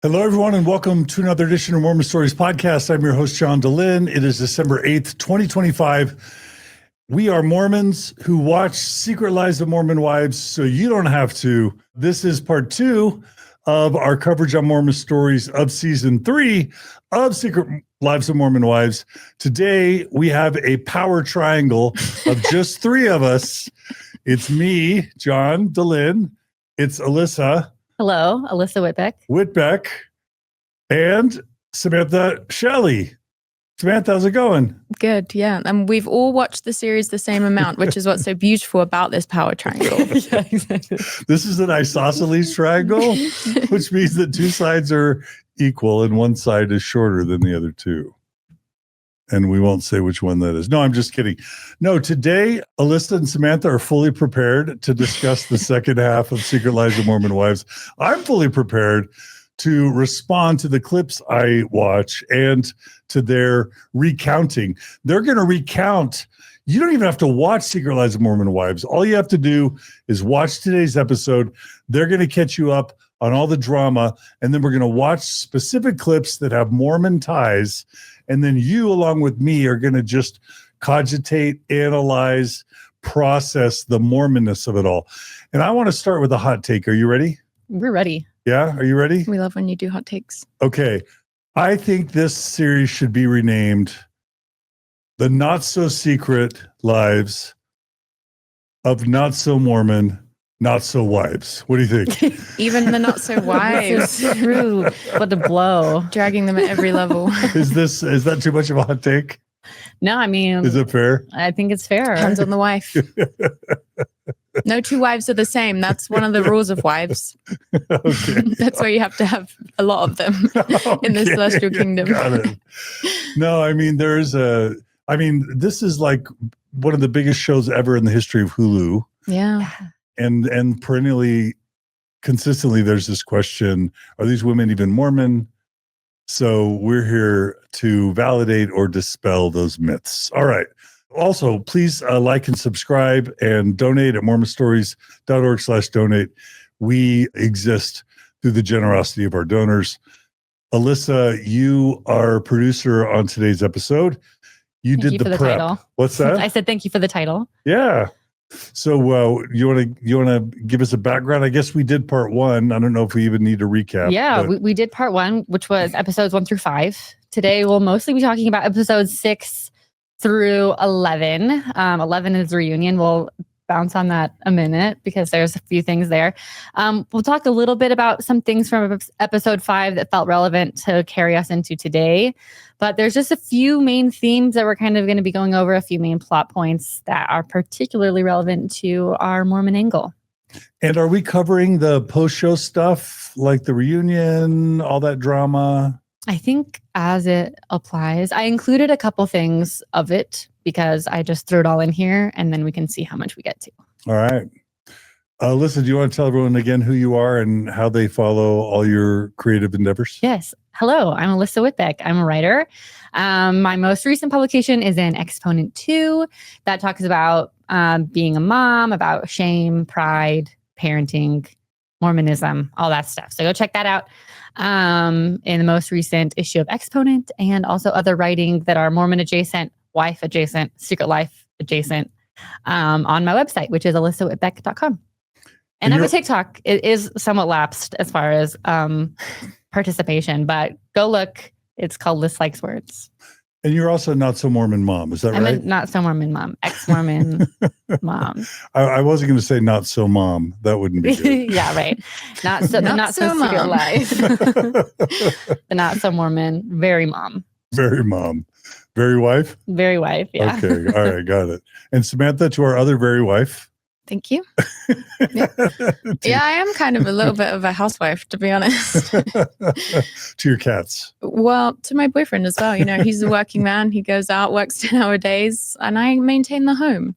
Hello, everyone, and welcome to another edition of Mormon Stories Podcast. I'm your host, John DeLynn. It is December 8th, 2025. We are Mormons who watch Secret Lives of Mormon Wives, so you don't have to. This is part 2 of our coverage on Mormon Stories of Season 3 of Secret Lives of Mormon Wives. Today, we have a power triangle of just 3 of us. It's me, John DeLynn. It's Alyssa. Hello, Alyssa Witbeck, and Samantha Shelley. Samantha, how's it going? Good, yeah. And we've all watched the series the same amount, which is what's so beautiful about this power triangle. Yeah, exactly. This is an isosceles triangle, which means that 2 sides are equal and 1 side is shorter than the other 2. And we won't say which one that is. No, I'm just kidding. No, today, Alyssa and Samantha are fully prepared to discuss the second half of Secret Lives of Mormon Wives. I'm fully prepared to respond to the clips I watch and to their recounting. They're going to recount. You don't even have to watch Secret Lives of Mormon Wives. All you have to do is watch today's episode. They're going to catch you up on all the drama, and then we're going to watch specific clips that have Mormon ties. And then you, along with me, are going to just cogitate, analyze, process the Mormonness of it all. And I want to start with a hot take. Are you ready? We're ready. Yeah? Are you ready? We love when you do hot takes. Okay. I think this series should be renamed The Not So Secret Lives of Not So Mormon, Not So Wives. What do you think? Even the not so wives, True. What a blow. dragging them at every level. Is that too much of a hot take? No, I mean, Is it fair? I think it's fair. Hands on the wife. No 2 wives are the same. That's one of the rules of wives. Okay. That's why you have to have a lot of them in the celestial kingdom. Got it. No, I mean, this is like one of the biggest shows ever in the history of Hulu. Yeah. And perennially, consistently, there's this question, are these women even Mormon? So we're here to validate or dispel those myths. All right. Also, please like and subscribe and donate at mormonstories.org/donate. We exist through the generosity of our donors. Alyssa, you are producer on today's episode. You Thank did you the for the prep. title. What's that? I said thank you for the title. Yeah. So you want to give us a background? I guess we did part 1. I don't know if we even need to recap. Yeah, we did part 1, which was episodes 1 through 5. Today, we'll mostly be talking about episodes 6 through 11. 11 is the reunion. We'll bounce on that a minute because there's a few things there. We'll talk a little bit about some things from episode 5 that felt relevant to carry us into today. But there's just a few main themes that we're kind of going to be going over, a few main plot points that are particularly relevant to our Mormon angle. And are we covering the post-show stuff, like the reunion, all that drama? I think as it applies, I included a couple things of it because I just threw it all in here and then we can see how much we get to. All right. Alyssa, do you want to tell everyone again who you are and how they follow all your creative endeavors? Yes. Hello, I'm Alyssa Witbeck. I'm a writer. My most recent publication is in Exponent 2 that talks about being a mom, about shame, pride, parenting, Mormonism, all that stuff. So go check that out in the most recent issue of Exponent, and also other writing that are Mormon adjacent, wife adjacent, secret life adjacent on my website, which is alyssawitbeck.com. And I have a TikTok. It is somewhat lapsed as far as participation, but go look. It's called Liz Likes Words. And you're also not so Mormon mom. Is that I'm right? a not so Mormon mom, ex-Mormon mom. I wasn't going to say not so mom. That wouldn't be good. Yeah, right. Not so secret mom. life. The not so Mormon, very mom. Very mom. Very wife? Very wife, yeah. Okay. All right. Got it. And Samantha, to our other very wife. Thank you. Yeah, I am kind of a little bit of a housewife, to be honest. To your cats. Well, to my boyfriend as well. You know, he's a working man. He goes out, works 10-hour days, and I maintain the home.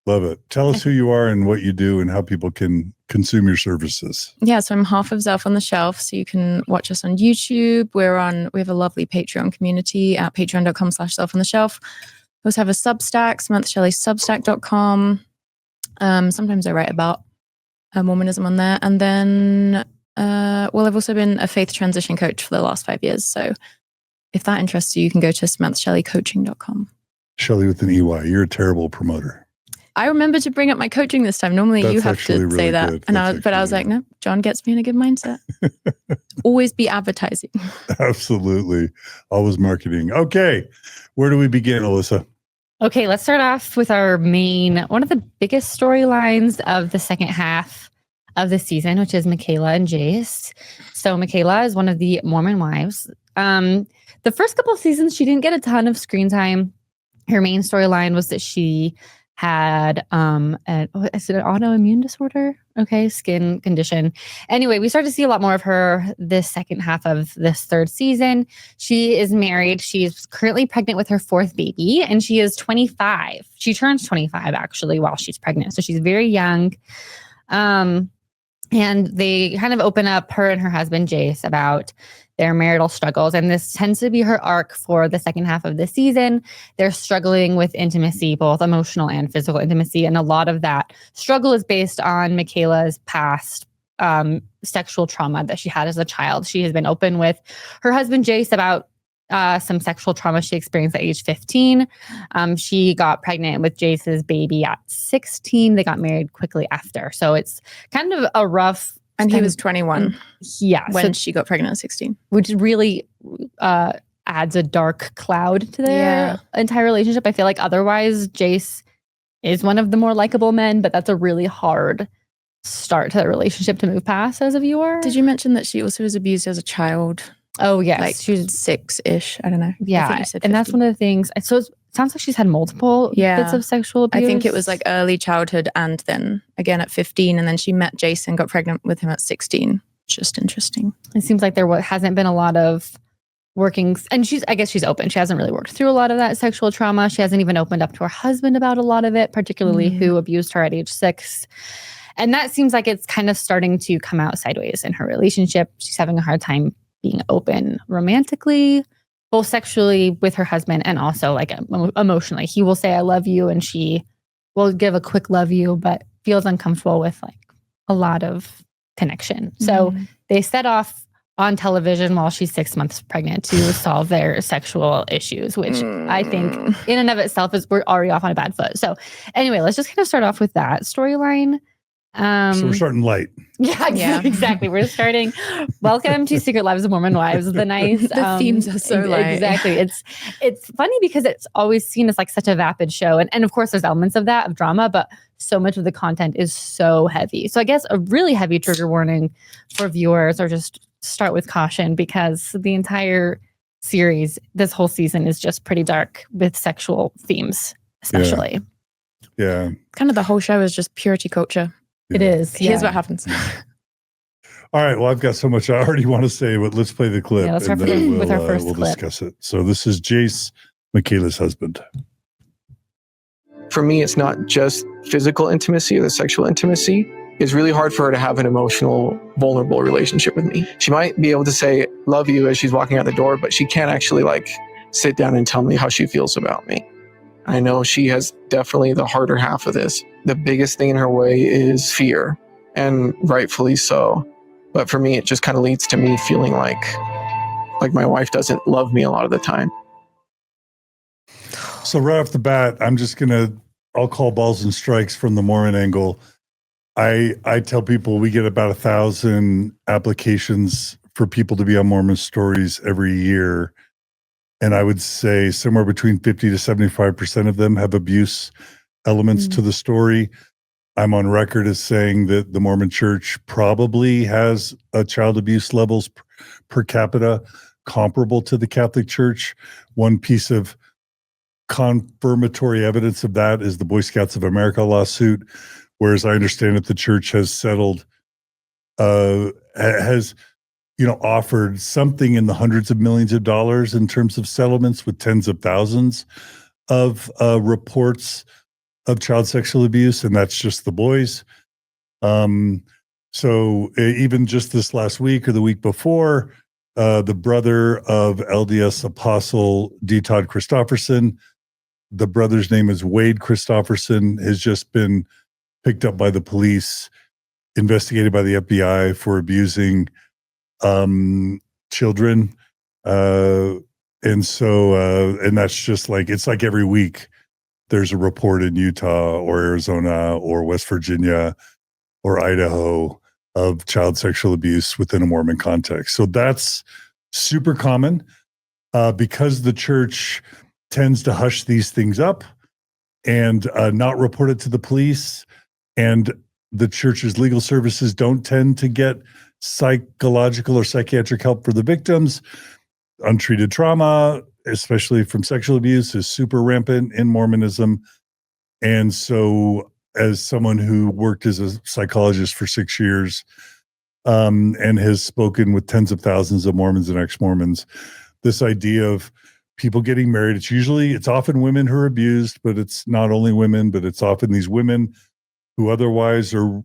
Love it. Tell us who you are and what you do and how people can consume your services. Yeah, so I'm half of Zelf on the Shelf, so you can watch us on YouTube. We have a lovely Patreon community at patreon.com/Zelf on the Shelf. We also have a Substack, SamanthaShelleySubstack.com. Sometimes I write about Mormonism on there. And then Well, I've also been a faith transition coach for the last 5 years. So if that interests you, you can go to SamanthaShelleyCoaching.com. Shelley with an EY. You're a terrible promoter. I remember to bring up my coaching this time. Normally you That's have to actually say really that. good. And That's I was actually like, no, John gets me in a good mindset. Always be advertising. Absolutely. Always marketing. Okay. Where do we begin, Alyssa? Okay, let's start off with one of the biggest storylines of the second half of the season, which is Mikayla and Jace. So Mikayla is one of the Mormon wives. The first couple of seasons, she didn't get a ton of screen time. Her main storyline was that she had an autoimmune disorder? Okay, skin condition. Anyway, we started to see a lot more of her this second half of this third season. She is married. She's currently pregnant with her fourth baby, and she is 25. She turns 25 actually while she's pregnant. So she's very young. And they kind of open up, her and her husband Jace, about their marital struggles. And this tends to be her arc for the second half of the season. They're struggling with intimacy, both emotional and physical intimacy. And a lot of that struggle is based on Mikayla's past sexual trauma that she had as a child. She has been open with her husband Jace about some sexual trauma she experienced at age 15. She got pregnant with Jace's baby at 16. They got married quickly after. So it's kind of a rough... And he was 21 when she got pregnant at 16. Which really adds a dark cloud to their entire relationship. I feel like otherwise Jace is one of the more likable men, but that's a really hard start to the relationship to move past as a viewer. Did you mention that she also was abused as a child? Oh, yes. Like she was 6-ish. I don't know. Yeah. I think you said 50. And that's one of the things. So it sounds like she's had multiple bits of sexual abuse. I think it was like early childhood and then again at 15. And then she met Jace and got pregnant with him at 16. Just interesting. It seems like there hasn't been a lot of working. And I guess she's open. She hasn't really worked through a lot of that sexual trauma. She hasn't even opened up to her husband about a lot of it, particularly who abused her at age 6. And that seems like it's kind of starting to come out sideways in her relationship. She's having a hard time being open romantically, both sexually with her husband and also like emotionally. He will say, I love you. And she will give a quick love you, but feels uncomfortable with like a lot of connection. So they set off on television while she's 6 months pregnant to solve their sexual issues, which I think in and of itself we're already off on a bad foot. So anyway, let's just kind of start off with that storyline. So we're starting light. Yeah, exactly. We're starting. Welcome to Secret Lives of Mormon Wives. The nice the themes are so light. Exactly. It's funny because it's always seen as like such a vapid show, and of course there's elements of that, of drama, but so much of the content is so heavy. So I guess a really heavy trigger warning for viewers, or just start with caution, because the entire series, this whole season, is just pretty dark with sexual themes, especially. Yeah. Kind of the whole show is just purity culture. It is. Here's what happens. All right. Well, I've got so much I already want to say, but let's play the clip. Yeah, let's start with our first we'll clip. discuss it. So this is Jace, Mikayla's husband. For me, it's not just physical intimacy or the sexual intimacy. It's really hard for her to have an emotional, vulnerable relationship with me. She might be able to say, love you, as she's walking out the door, but she can't actually like sit down and tell me how she feels about me. I know she has definitely the harder half of this. The biggest thing in her way is fear, and rightfully so. But for me, it just kind of leads to me feeling like my wife doesn't love me a lot of the time. So right off the bat, I'll call balls and strikes from the Mormon angle. I tell people we get about 1,000 applications for people to be on Mormon Stories every year. And I would say somewhere between 50 to 75% of them have abuse elements to the story. I'm on record as saying that the Mormon Church probably has child abuse levels per capita comparable to the Catholic Church. One piece of confirmatory evidence of that is the Boy Scouts of America lawsuit, whereas I understand that the church has settled, offered something in the hundreds of millions of dollars in terms of settlements, with tens of thousands of reports of child sexual abuse, and that's just the boys. So even just this last week or the week before, the brother of LDS Apostle D. Todd Christofferson, the brother's name is Wade Christofferson, has just been picked up by the police investigated by the FBI for abusing children. And that's just like, it's like every week there's a report in Utah or Arizona or West Virginia or Idaho of child sexual abuse within a Mormon context. So that's super common because the church tends to hush these things up and not report it to the police. And the church's legal services don't tend to get psychological or psychiatric help for the victims. Untreated trauma, especially from sexual abuse, is super rampant in Mormonism. And so as someone who worked as a psychologist for 6 years and has spoken with tens of thousands of Mormons and ex-Mormons, this idea of people getting married, it's often women who are abused, but it's not only women, but it's often these women who otherwise are,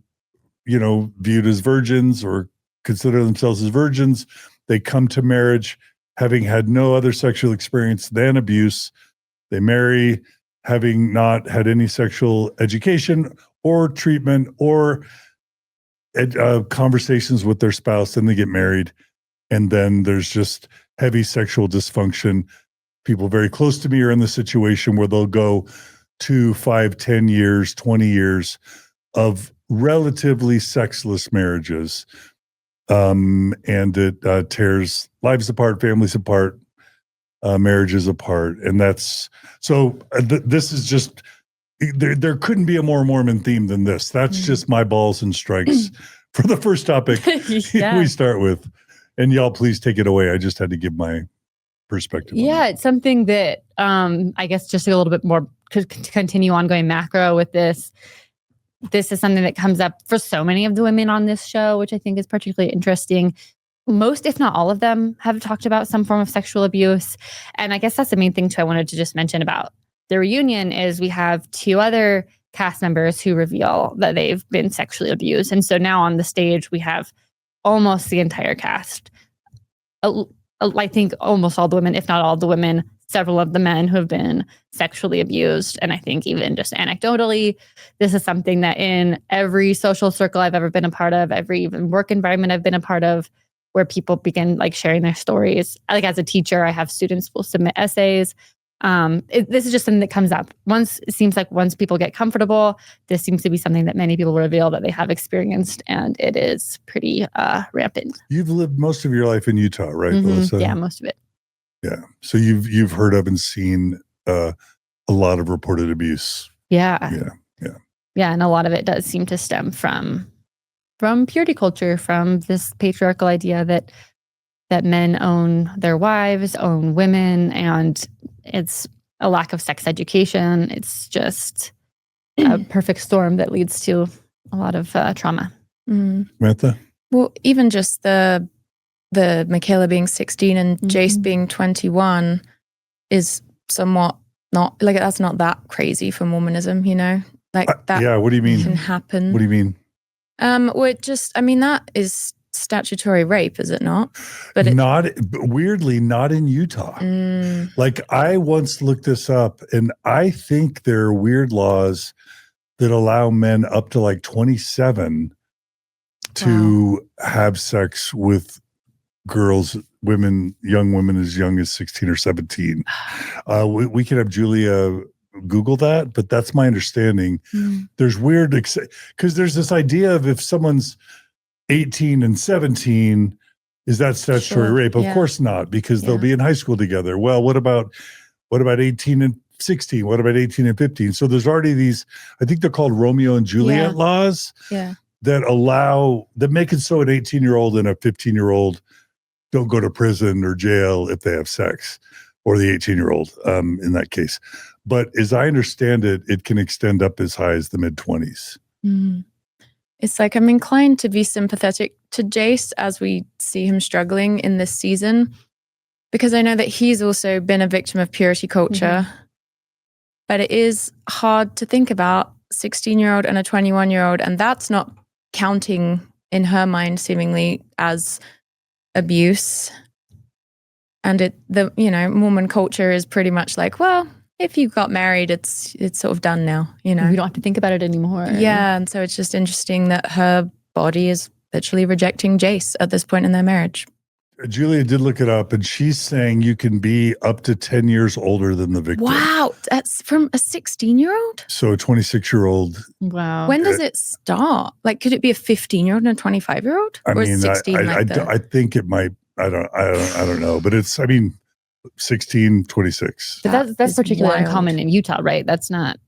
viewed as virgins or consider themselves as virgins. They come to marriage having had no other sexual experience than abuse. They marry having not had any sexual education or treatment or conversations with their spouse, and they get married. And then there's just heavy sexual dysfunction. People very close to me are in the situation where they'll go 2, 5, 10 years, 20 years of relatively sexless marriages. And it tears lives apart, families apart, marriages apart. And that's so this is just there couldn't be a more Mormon theme than this. That's just my balls and strikes for the first topic we start with. And y'all please take it away. I just had to give my perspective. Yeah, it's something that I guess just a little bit more to continue on going macro with this. This is something that comes up for so many of the women on this show, which I think is particularly interesting. Most, if not all of them, have talked about some form of sexual abuse. And I guess that's the main thing too I wanted to just mention about the reunion is we have 2 other cast members who reveal that they've been sexually abused. And so now on the stage, we have almost the entire cast. I think almost all the women, if not all the women, several of the men who have been sexually abused. And I think even just anecdotally, this is something that in every social circle I've ever been a part of, every even work environment I've been a part of, where people begin like sharing their stories. Like as a teacher, I have students will submit essays. This is just something that comes up. It seems like once people get comfortable, this seems to be something that many people reveal that they have experienced, and it is pretty rampant. You've lived most of your life in Utah, right, Alyssa? Yeah, most of it. Yeah. So you've heard of and seen a lot of reported abuse. Yeah. And a lot of it does seem to stem from purity culture, from this patriarchal idea that men own their wives, own women, and it's a lack of sex education. It's just a perfect storm that leads to a lot of trauma. Samantha? Well, even just the Mikayla being 16 and Jace being 21 is somewhat not, like, that's not that crazy for Mormonism, Like that what do you mean? Can happen. What do you mean? Well, that is statutory rape, is it not? But weirdly, not in Utah. Like I once looked this up, and I think there are weird laws that allow men up to like 27 to have sex with girls, young women as young as 16 or 17. We can have Julia Google that, but that's my understanding. There's weird, because there's this idea of if someone's 18 and 17, is that statutory rape? Of course not, because they'll be in high school together. Well, what about 18 and 16? What about 18 and 15? So there's already these, I think they're called Romeo and Juliet laws that make it so an 18-year-old and a 15-year-old don't go to prison or jail if they have sex, or the 18-year-old in that case. But as I understand it, it can extend up as high as the mid-20s. It's like I'm inclined to be sympathetic to Jace as we see him struggling in this season, because I know that he's also been a victim of purity culture. But it is hard to think about 16-year-old and a 21-year-old, and that's not counting in her mind seemingly as abuse. And Mormon culture is pretty much like, well, if you got married, it's sort of done now, We don't have to think about it anymore. Yeah, and so it's just interesting that her body is literally rejecting Jace at this point in their marriage. Julia did look it up, and she's saying you can be up to 10 years older than the victim. Wow, that's from a 16-year-old? So a 26-year-old. Wow. When does it start? Like, could it be a 15-year-old and a 25-year-old? I Or is mean, 16 I think it might. I don't know, but it's. I mean, 16, 26. But that's is particularly wild. uncommon in Utah, right? That's not.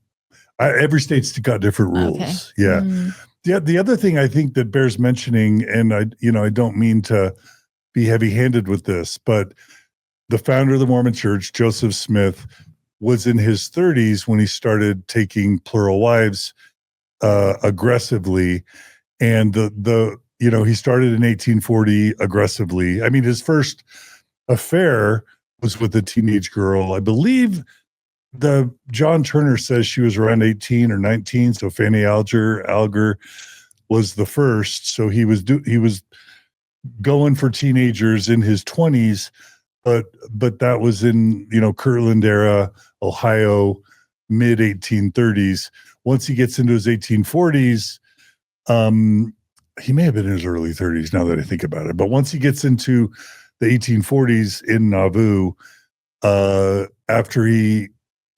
Every state's got different rules. Okay. Yeah. Mm. Yeah. The other thing I think that bears mentioning, and I don't mean to be heavy-handed with this, but the founder of the Mormon Church, Joseph Smith, was in his 30s when he started taking plural wives aggressively, and he started in 1840 aggressively. I mean, his first affair was with a teenage girl. I believe the John Turner says she was around 18 or 19. So Fanny Alger was the first. So he was going for teenagers in his 20s, but that was in Kirtland era, Ohio, mid 1830s. Once he gets into his 1840s, he may have been in his early 30s now that I think about it. But once he gets into the 1840s in Nauvoo, after he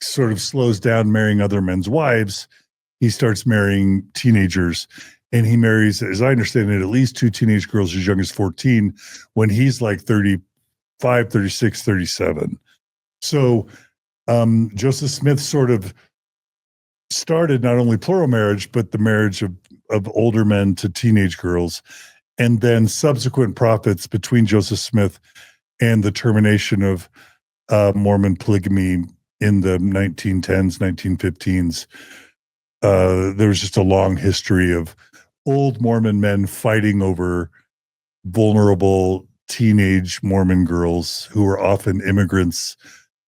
sort of slows down marrying other men's wives, he starts marrying teenagers. And he marries, as I understand it, at least 2 teenage girls as young as 14 when he's like 35, 36, 37. So Joseph Smith sort of started not only plural marriage, but the marriage of older men to teenage girls. And then subsequent prophets between Joseph Smith and the termination of Mormon polygamy in the 1910s, 1915s. There was just a long history of old Mormon men fighting over vulnerable teenage Mormon girls who were often immigrants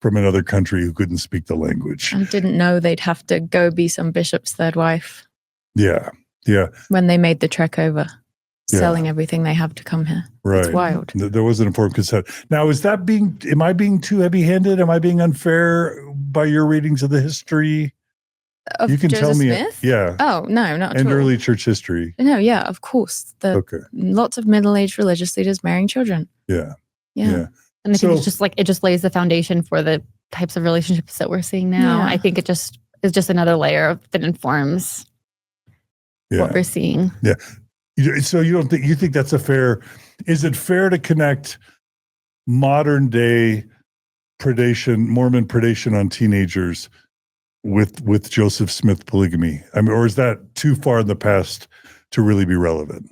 from another country who couldn't speak the language. And didn't know they'd have to go be some bishop's third wife. Yeah. When they made the trek over, Yeah. selling everything they have to come here. Right. It's wild. There was an informed consent. Now, am I being too heavy-handed? Am I being unfair by your readings of the history? Of You can Joseph tell me. Smith? Yeah. Oh, no, not at And all. early church history. No, yeah, of course. Okay. Lots of middle-aged religious leaders marrying children. Yeah. Yeah. And I think So- it's just it just lays the foundation for the types of relationships that we're seeing now. Yeah. I think it just is just another layer that informs what we're seeing. So you think that's is it fair to connect modern day Mormon predation on teenagers with Joseph Smith polygamy? I mean, or is that too far in the past to really be relevant?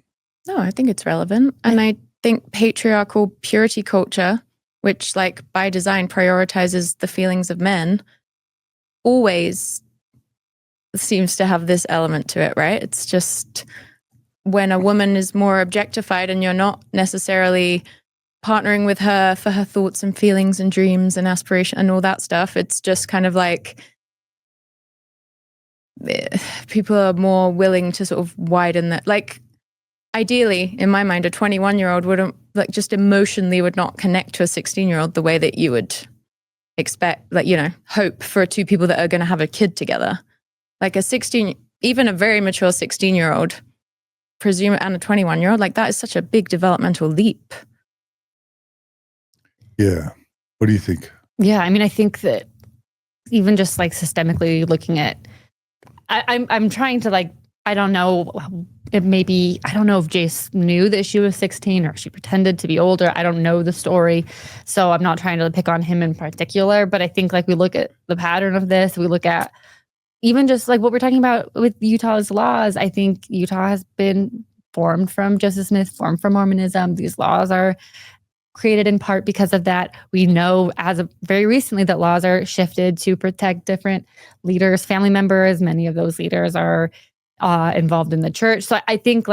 No, I think it's relevant. And I think patriarchal purity culture, which by design prioritizes the feelings of men, always seems to have this element to it, right? It's just when a woman is more objectified and you're not necessarily partnering with her for her thoughts and feelings and dreams and aspiration and all that stuff, it's just kind of people are more willing to sort of widen that. Ideally, in my mind, a 21-year-old wouldn't just emotionally would not connect to a 16-year-old the way that you would expect, hope for 2 people that are going to have a kid together. Even a very mature 16-year-old, and a 21-year-old, that is such a big developmental leap. Yeah. What do you think? Yeah, I mean, I think that even just systemically looking at, I'm trying to I don't know. I don't know if Jace knew that she was 16 or she pretended to be older. I don't know the story. So I'm not trying to pick on him in particular, but I think we look at the pattern of this, we look at even just what we're talking about with Utah's laws. I think Utah has been formed from Joseph Smith, formed from Mormonism. These laws are created in part because of that. We know as of very recently that laws are shifted to protect different leaders, family members. Many of those leaders are involved in the church. So I think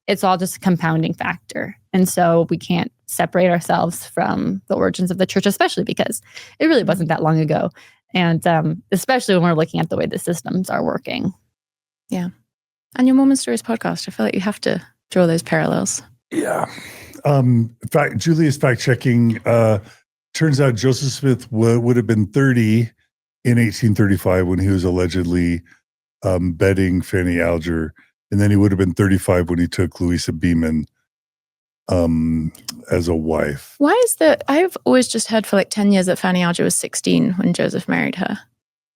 it's all just a compounding factor. And so we can't separate ourselves from the origins of the church, especially because it really wasn't that long ago. And especially when we're looking at the way the systems are working. Yeah. And your Mormon Stories podcast, I feel like you have to draw those parallels. Yeah. In fact, Julia's fact checking. Turns out Joseph Smith would have been 30 in 1835 when he was allegedly bedding Fanny Alger And then he would have been 35 when he took Louisa Beeman as a wife. Why is that? I've always just heard for like 10 years that Fanny Alger was 16 when Joseph married her.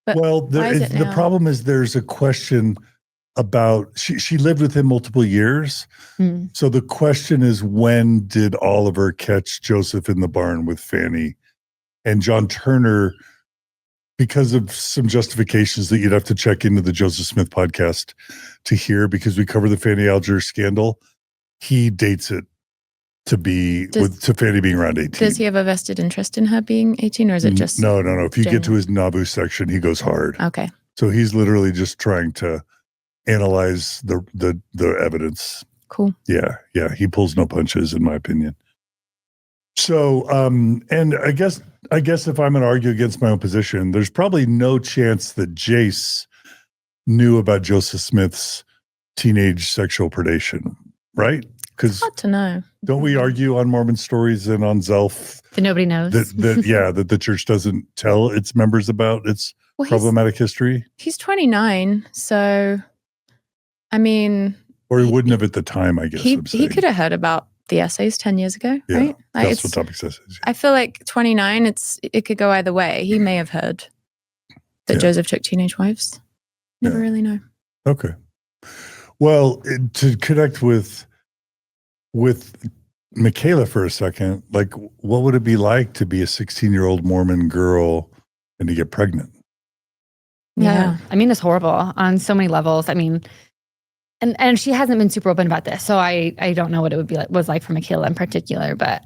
But Well, why is it the now? problem is there's a question about, she lived with him multiple years. So the question is, when did Oliver catch Joseph in the barn with Fanny? And John Turner, because of some justifications that you'd have to check into the Joseph Smith podcast to hear, because we cover the Fanny Alger scandal, he dates it to be to Fanny being around 18. Does he have a vested interest in her being 18, or is it just No. If you get to general? his Nauvoo section, he goes hard. Okay. So he's literally just trying to analyze the evidence. Cool. Yeah. He pulls no punches, in my opinion. So, and I guess if I'm going to argue against my own position, there's probably no chance that Jace knew about Joseph Smith's teenage sexual predation, right? Because Hard to know. don't we argue on Mormon Stories and on Zelf That nobody knows. that the church doesn't tell its members about its Well, problematic history? he's 29, so I mean, Or he wouldn't have at the time, I guess. he I'm saying. could have heard about the essays 10 years ago, Yeah, right? Like, That's what Topic says. I feel like 29, it could go either way. He may have heard that Yeah. Joseph took teenage wives. Never Yeah. really know. Okay. Well, to connect with Mikayla for a second, like, what would it be like to be a 16-year-old Mormon girl and to get pregnant? Yeah. I mean, it's horrible on so many levels. I mean, and she hasn't been super open about this, so I don't know what it would be like, was like for Mikayla in particular. But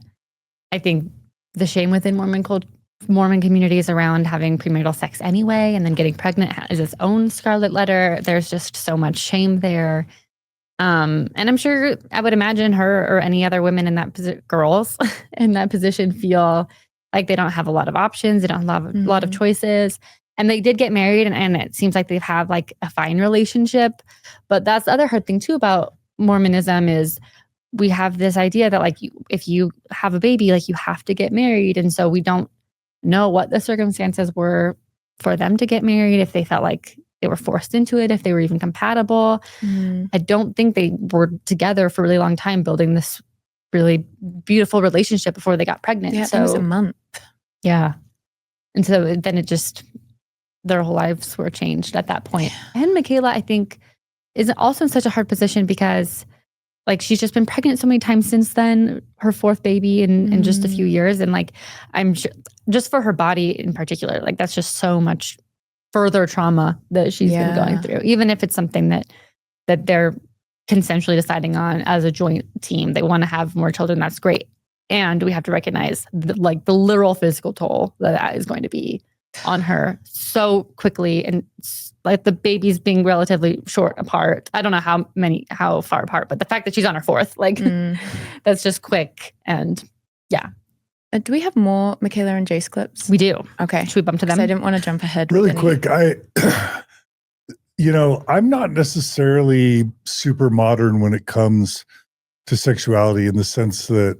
I think the shame within Mormon communities around having premarital sex anyway, and then getting pregnant is its own scarlet letter. There's just so much shame there. And I'm sure, I would imagine her or any other women in that girls in that position feel like they don't have a lot of options. They don't have a lot of choices. And they did get married, and it seems like they've had like a fine relationship. But that's the other hard thing too about Mormonism is we have this idea that like if you have a baby, like you have to get married. And so we don't know what the circumstances were for them to get married, if they felt like they were forced into it, if they were even compatible. I don't think they were together for a really long time building this really beautiful relationship before they got pregnant. Yeah, I think it was a month. Yeah. And so then it just, their whole lives were changed at that point. And Mikayla, I think, is also in such a hard position because like she's just been pregnant so many times since then, her fourth baby in just a few years. And like, I'm sure, just for her body in particular, like that's just so much further trauma that she's been going through. Even if it's something that they're consensually deciding on as a joint team, they want to have more children, that's great. And we have to recognize the literal physical toll that is going to be on her so quickly, and like the babies being relatively short apart. I don't know how far apart, but the fact that she's on her fourth, like that's just quick. And yeah. Do we have more Mikayla and Jace clips? We do. Okay. Should we bump to them? I didn't want to jump ahead. Really with any. quick, I'm not necessarily super modern when it comes to sexuality, in the sense that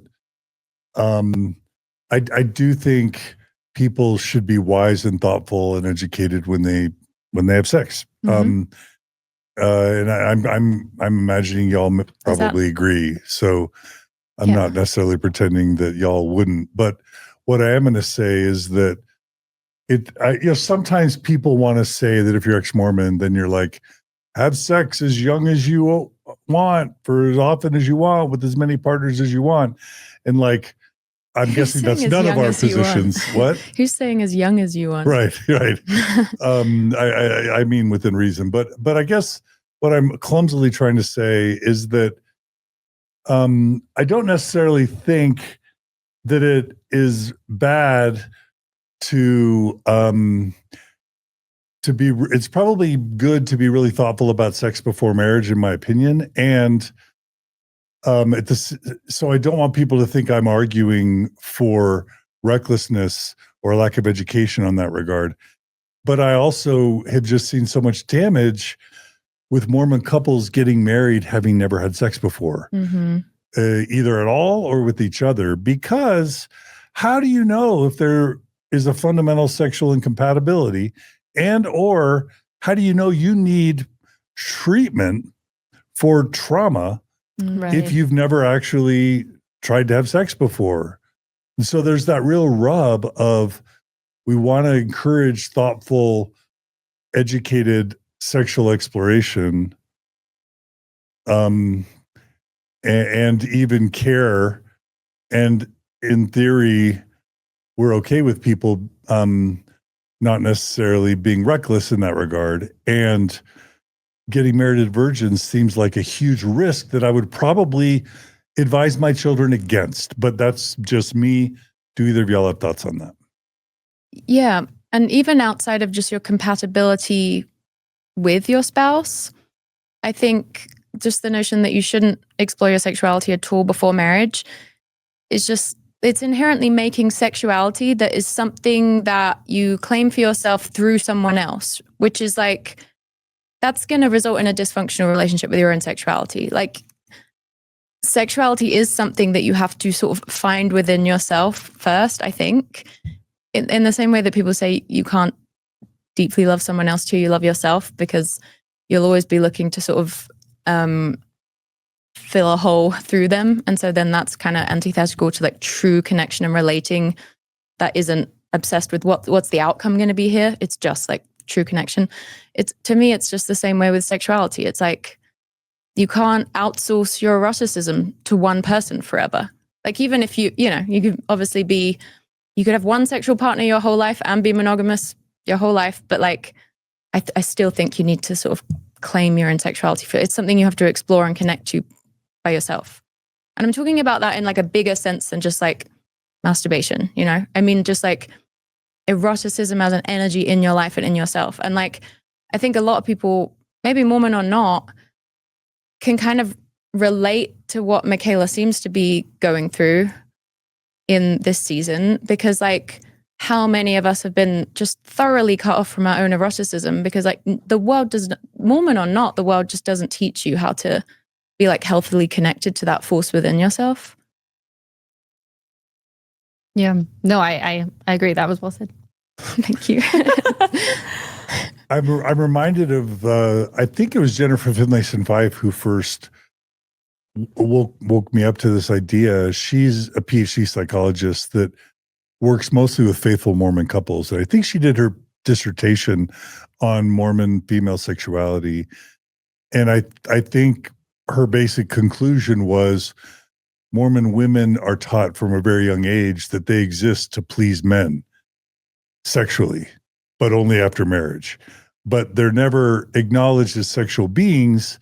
I do think people should be wise and thoughtful and educated when they have sex. And I'm imagining y'all probably agree. So I'm not necessarily pretending that y'all wouldn't. But what I am going to say is that sometimes people want to say that if you're ex-Mormon, then you're like, have sex as young as you want, for as often as you want, with as many partners as you want. And like, I'm guessing that's none of our positions. What? Who's saying as young as you want? Right. I mean within reason. But I guess what I'm clumsily trying to say is that I don't necessarily think that it is bad to be. It's probably good to be really thoughtful about sex before marriage, in my opinion. And so I don't want people to think I'm arguing for recklessness or lack of education on that regard. But I also have just seen so much damage with Mormon couples getting married having never had sex before, either at all or with each other. Because how do you know if there is a fundamental sexual incompatibility, and or how do you know you need treatment for trauma Right. if you've never actually tried to have sex before. And so there's that real rub of we want to encourage thoughtful, educated sexual exploration, and even care. And in theory, we're okay with people not necessarily being reckless in that regard. And getting married at virgins seems like a huge risk that I would probably advise my children against. But that's just me. Do either of y'all have thoughts on that? Yeah. And even outside of just your compatibility with your spouse, I think just the notion that you shouldn't explore your sexuality at all before marriage is just, it's inherently making sexuality that is something that you claim for yourself through someone else, which is like, that's going to result in a dysfunctional relationship with your own sexuality. Like, sexuality is something that you have to sort of find within yourself first, I think. In the same way that people say you can't deeply love someone else till you love yourself, because you'll always be looking to sort of fill a hole through them. And so then that's kind of antithetical to like true connection and relating that isn't obsessed with what's the outcome going to be here. It's just like true connection. It's, to me, it's just the same way with sexuality. It's like, you can't outsource your eroticism to one person forever. Like, even if you could obviously you could have one sexual partner your whole life and be monogamous your whole life. But like, I still think you need to sort of claim your own sexuality. It's something you have to explore and connect to by yourself. And I'm talking about that in like a bigger sense than just like masturbation, you know? I mean, just like eroticism as an energy in your life and in yourself. And like, I think a lot of people, maybe Mormon or not, can kind of relate to what Mikayla seems to be going through in this season, because like, how many of us have been just thoroughly cut off from our own eroticism because like the world doesn't, Mormon or not, the world just doesn't teach you how to be like healthily connected to that force within yourself. Yeah, no, I agree. That was well said. Thank you. I'm reminded of I think it was Jennifer Finlayson Fife who first woke me up to this idea. She's a PhD psychologist that works mostly with faithful Mormon couples. And I think she did her dissertation on Mormon female sexuality. And I think her basic conclusion was Mormon women are taught from a very young age that they exist to please men sexually, but only after marriage. But they're never acknowledged as sexual beings.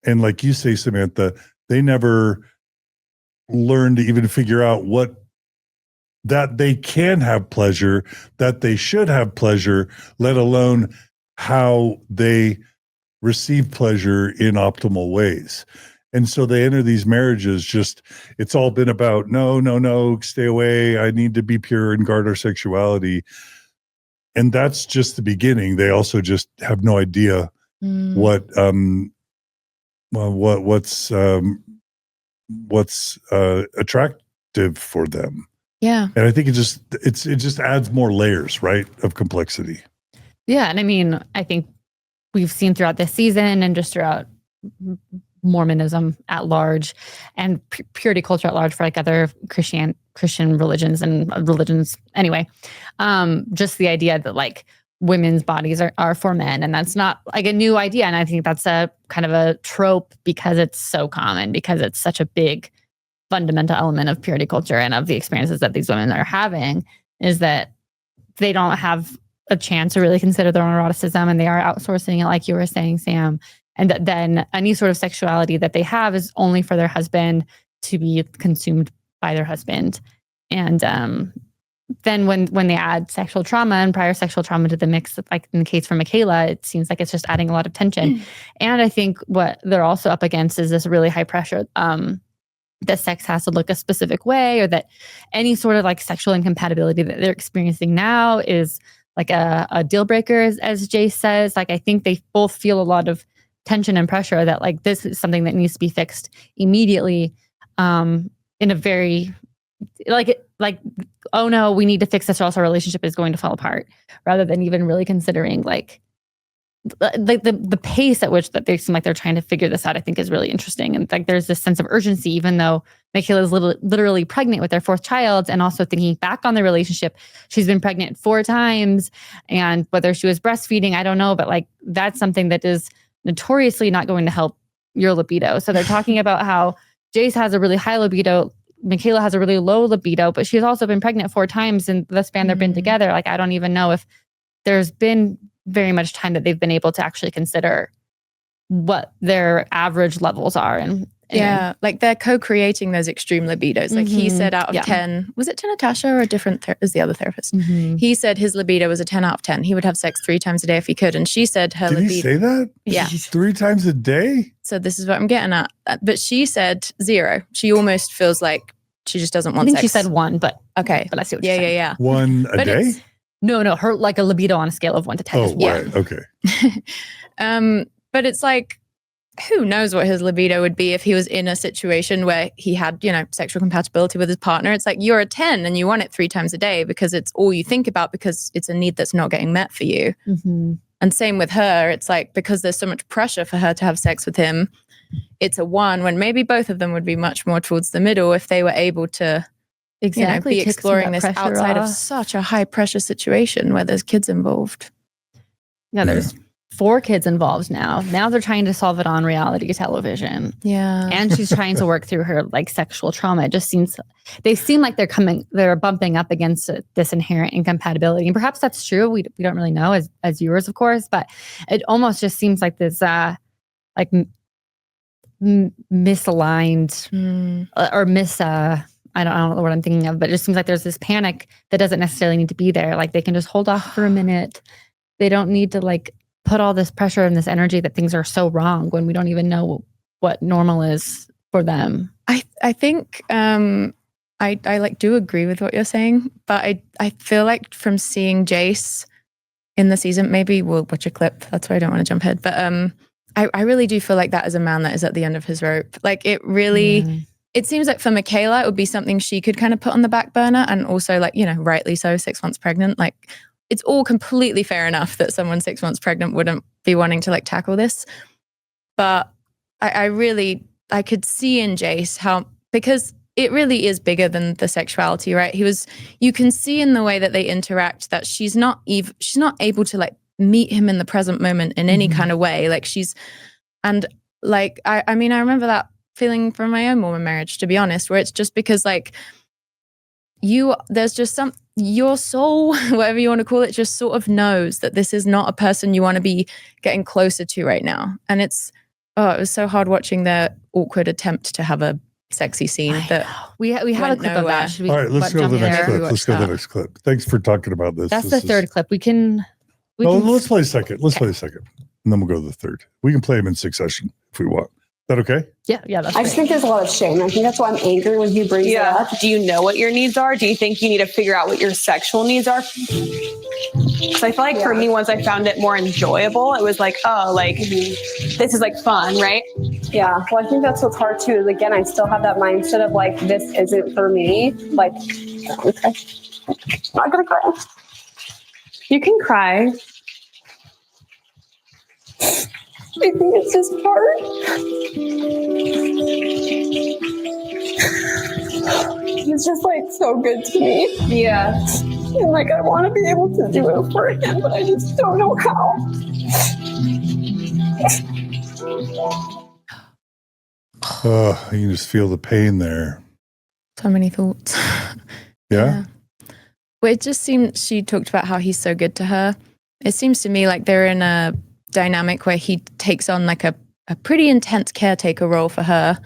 And like you say, Samantha, they never learn to even figure out that they can have pleasure, that they should have pleasure, let alone how they receive pleasure in optimal ways. And so they enter these marriages just, it's all been about, no, stay away. I need to be pure and guard our sexuality. And that's just the beginning. They also just have no idea what's attractive for them. Yeah. And I think it just adds more layers, right, of complexity. Yeah. And I mean, I think we've seen throughout this season and just throughout Mormonism at large and purity culture at large for like other Christian religions and religions anyway, just the idea that like women's bodies are for men, and that's not like a new idea. And I think that's a kind of a trope because it's so common, because it's such a big fundamental element of purity culture and of the experiences that these women are having, is that they don't have a chance to really consider their own eroticism, and they are outsourcing it, like you were saying, Sam. And that then any sort of sexuality that they have is only for their husband, to be consumed by their husband. And then when they add sexual trauma and prior sexual trauma to the mix, like in the case for Mikayla, it seems like it's just adding a lot of tension. And I think what they're also up against is this really high pressure that sex has to look a specific way, or that any sort of like sexual incompatibility that they're experiencing now is like a deal breaker, as Jace says. Like, I think they both feel a lot of tension and pressure that like this is something that needs to be fixed immediately, in a very like, oh no, we need to fix this or else our relationship is going to fall apart, rather than even really considering like like the pace at which that they seem like they're trying to figure this out, I think is really interesting. And like there's this sense of urgency, even though Mikayla is literally pregnant with their 4th child, and also thinking back on the relationship, she's been pregnant 4 times, and whether she was breastfeeding, I don't know, but like that's something that is notoriously not going to help your libido. So they're talking about how Jace has a really high libido, Mikayla has a really low libido, but she's also been pregnant 4 times in the span they've been together. Like I don't even know if there's been very much time that they've been able to actually consider what their average levels are. And yeah, like they're co-creating those extreme libidos. Like he said out of 10, was it to Natasha or a different is the other therapist? He said his libido was a 10 out of 10. He would have sex 3 times a day if he could. And she said her Did libido. he say that? Yeah. 3 times a day? So this is what I'm getting at. But she said 0. She almost feels like she just doesn't want I think sex. she said 1, but okay. But I see what you're saying. Yeah. 1 a But day? No, her like a libido on a scale of 1 to 10. Oh, is 1. right. Okay. But it's like, who knows what his libido would be if he was in a situation where he had, sexual compatibility with his partner. It's like you're a 10 and you want it 3 times a day because it's all you think about because it's a need that's not getting met for you. And same with her. It's like because there's so much pressure for her to have sex with him, it's a 1 when maybe both of them would be much more towards the middle if they were able to Exactly. be exploring this outside of such a high pressure situation where there's kids involved. Yeah, there's 4 kids involved now. Now they're trying to solve it on reality television. Yeah. And she's trying to work through her like sexual trauma. It just seems they seem like they're bumping up against this inherent incompatibility. And perhaps that's true. We don't really know as viewers, of course, but it almost just seems like this like misaligned or I don't know what I'm thinking of, but it just seems like there's this panic that doesn't necessarily need to be there. Like they can just hold off for a minute. They don't need to like put all this pressure and this energy that things are so wrong when we don't even know what normal is for them. I think I like do agree with what you're saying, but I feel like from seeing Jace in the season, maybe we'll watch a clip. That's why I don't want to jump ahead. But I really do feel like that is a man that is at the end of his rope. Like it really, it seems like for Mikayla, it would be something she could kind of put on the back burner, and also like, rightly so, 6 months pregnant. Like it's all completely fair enough that someone 6 months pregnant wouldn't be wanting to like tackle this. But I could see in Jace how, because it really is bigger than the sexuality, right? You can see in the way that they interact that she's not able to like meet him in the present moment in any kind of way. Like and like, I mean, I remember that feeling from my own Mormon marriage, to be honest, where it's just because like there's just your soul, whatever you want to call it, just sort of knows that this is not a person you want to be getting closer to right now. And it was so hard watching their awkward attempt to have a sexy scene that we have a clip of that. All right, let's go to the next clip. Let's go to the next clip. Thanks for talking about this. That's the 3rd clip. Let's play a second. Let's play a second. And then we'll go to the 3rd. We can play them in succession if we want. Is that okay? Yeah, that's I just think there's a lot of shame. I think that's why I'm angry when he brings it up. Do you know what your needs are? Do you think you need to figure out what your sexual needs are? Because I feel like for me, once I found it more enjoyable, it was like, this is like fun, right? Yeah. Well, I think that's what's hard too. Is again, I still have that mindset of like, this isn't for me. Like, okay. I'm not gonna cry. You can cry. I think it's just hard. He's just like so good to me. Yeah. And like I want to be able to do it for him, but I just don't know how. Oh, you can just feel the pain there. so many thoughts. Yeah? Well, it just seemed, she talked about how he's so good to her. It seems to me like they're in a dynamic where he takes on like a pretty intense caretaker role for her,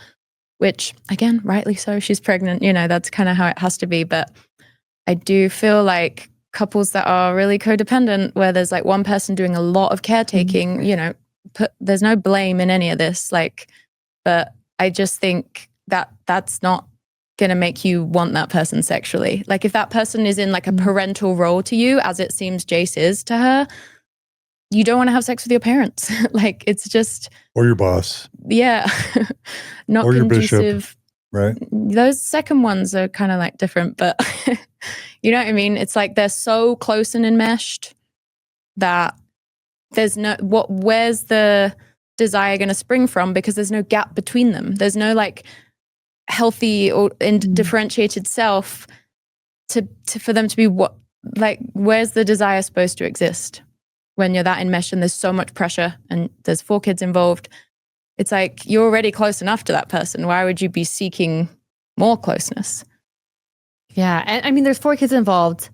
which again, rightly so, she's pregnant, that's kind of how it has to be. But I do feel like couples that are really codependent, where there's like one person doing a lot of caretaking, there's no blame in any of this. But I just think that that's not going to make you want that person sexually. Like if that person is in like a parental role to you, as it seems Jace is to her, you don't want to have sex with your parents. Like it's just, or your boss, not or your conducive. bishop, right? Those second ones are kind of like different, but you know what I mean? It's like they're so close and enmeshed that where's the desire going to spring from? Because there's no gap between them. There's no like healthy or differentiated self for them to be where's the desire supposed to exist when you're that enmeshed and there's so much pressure and there's 4 kids involved? It's like, you're already close enough to that person. Why would you be seeking more closeness? Yeah. And I mean, there's 4 kids involved,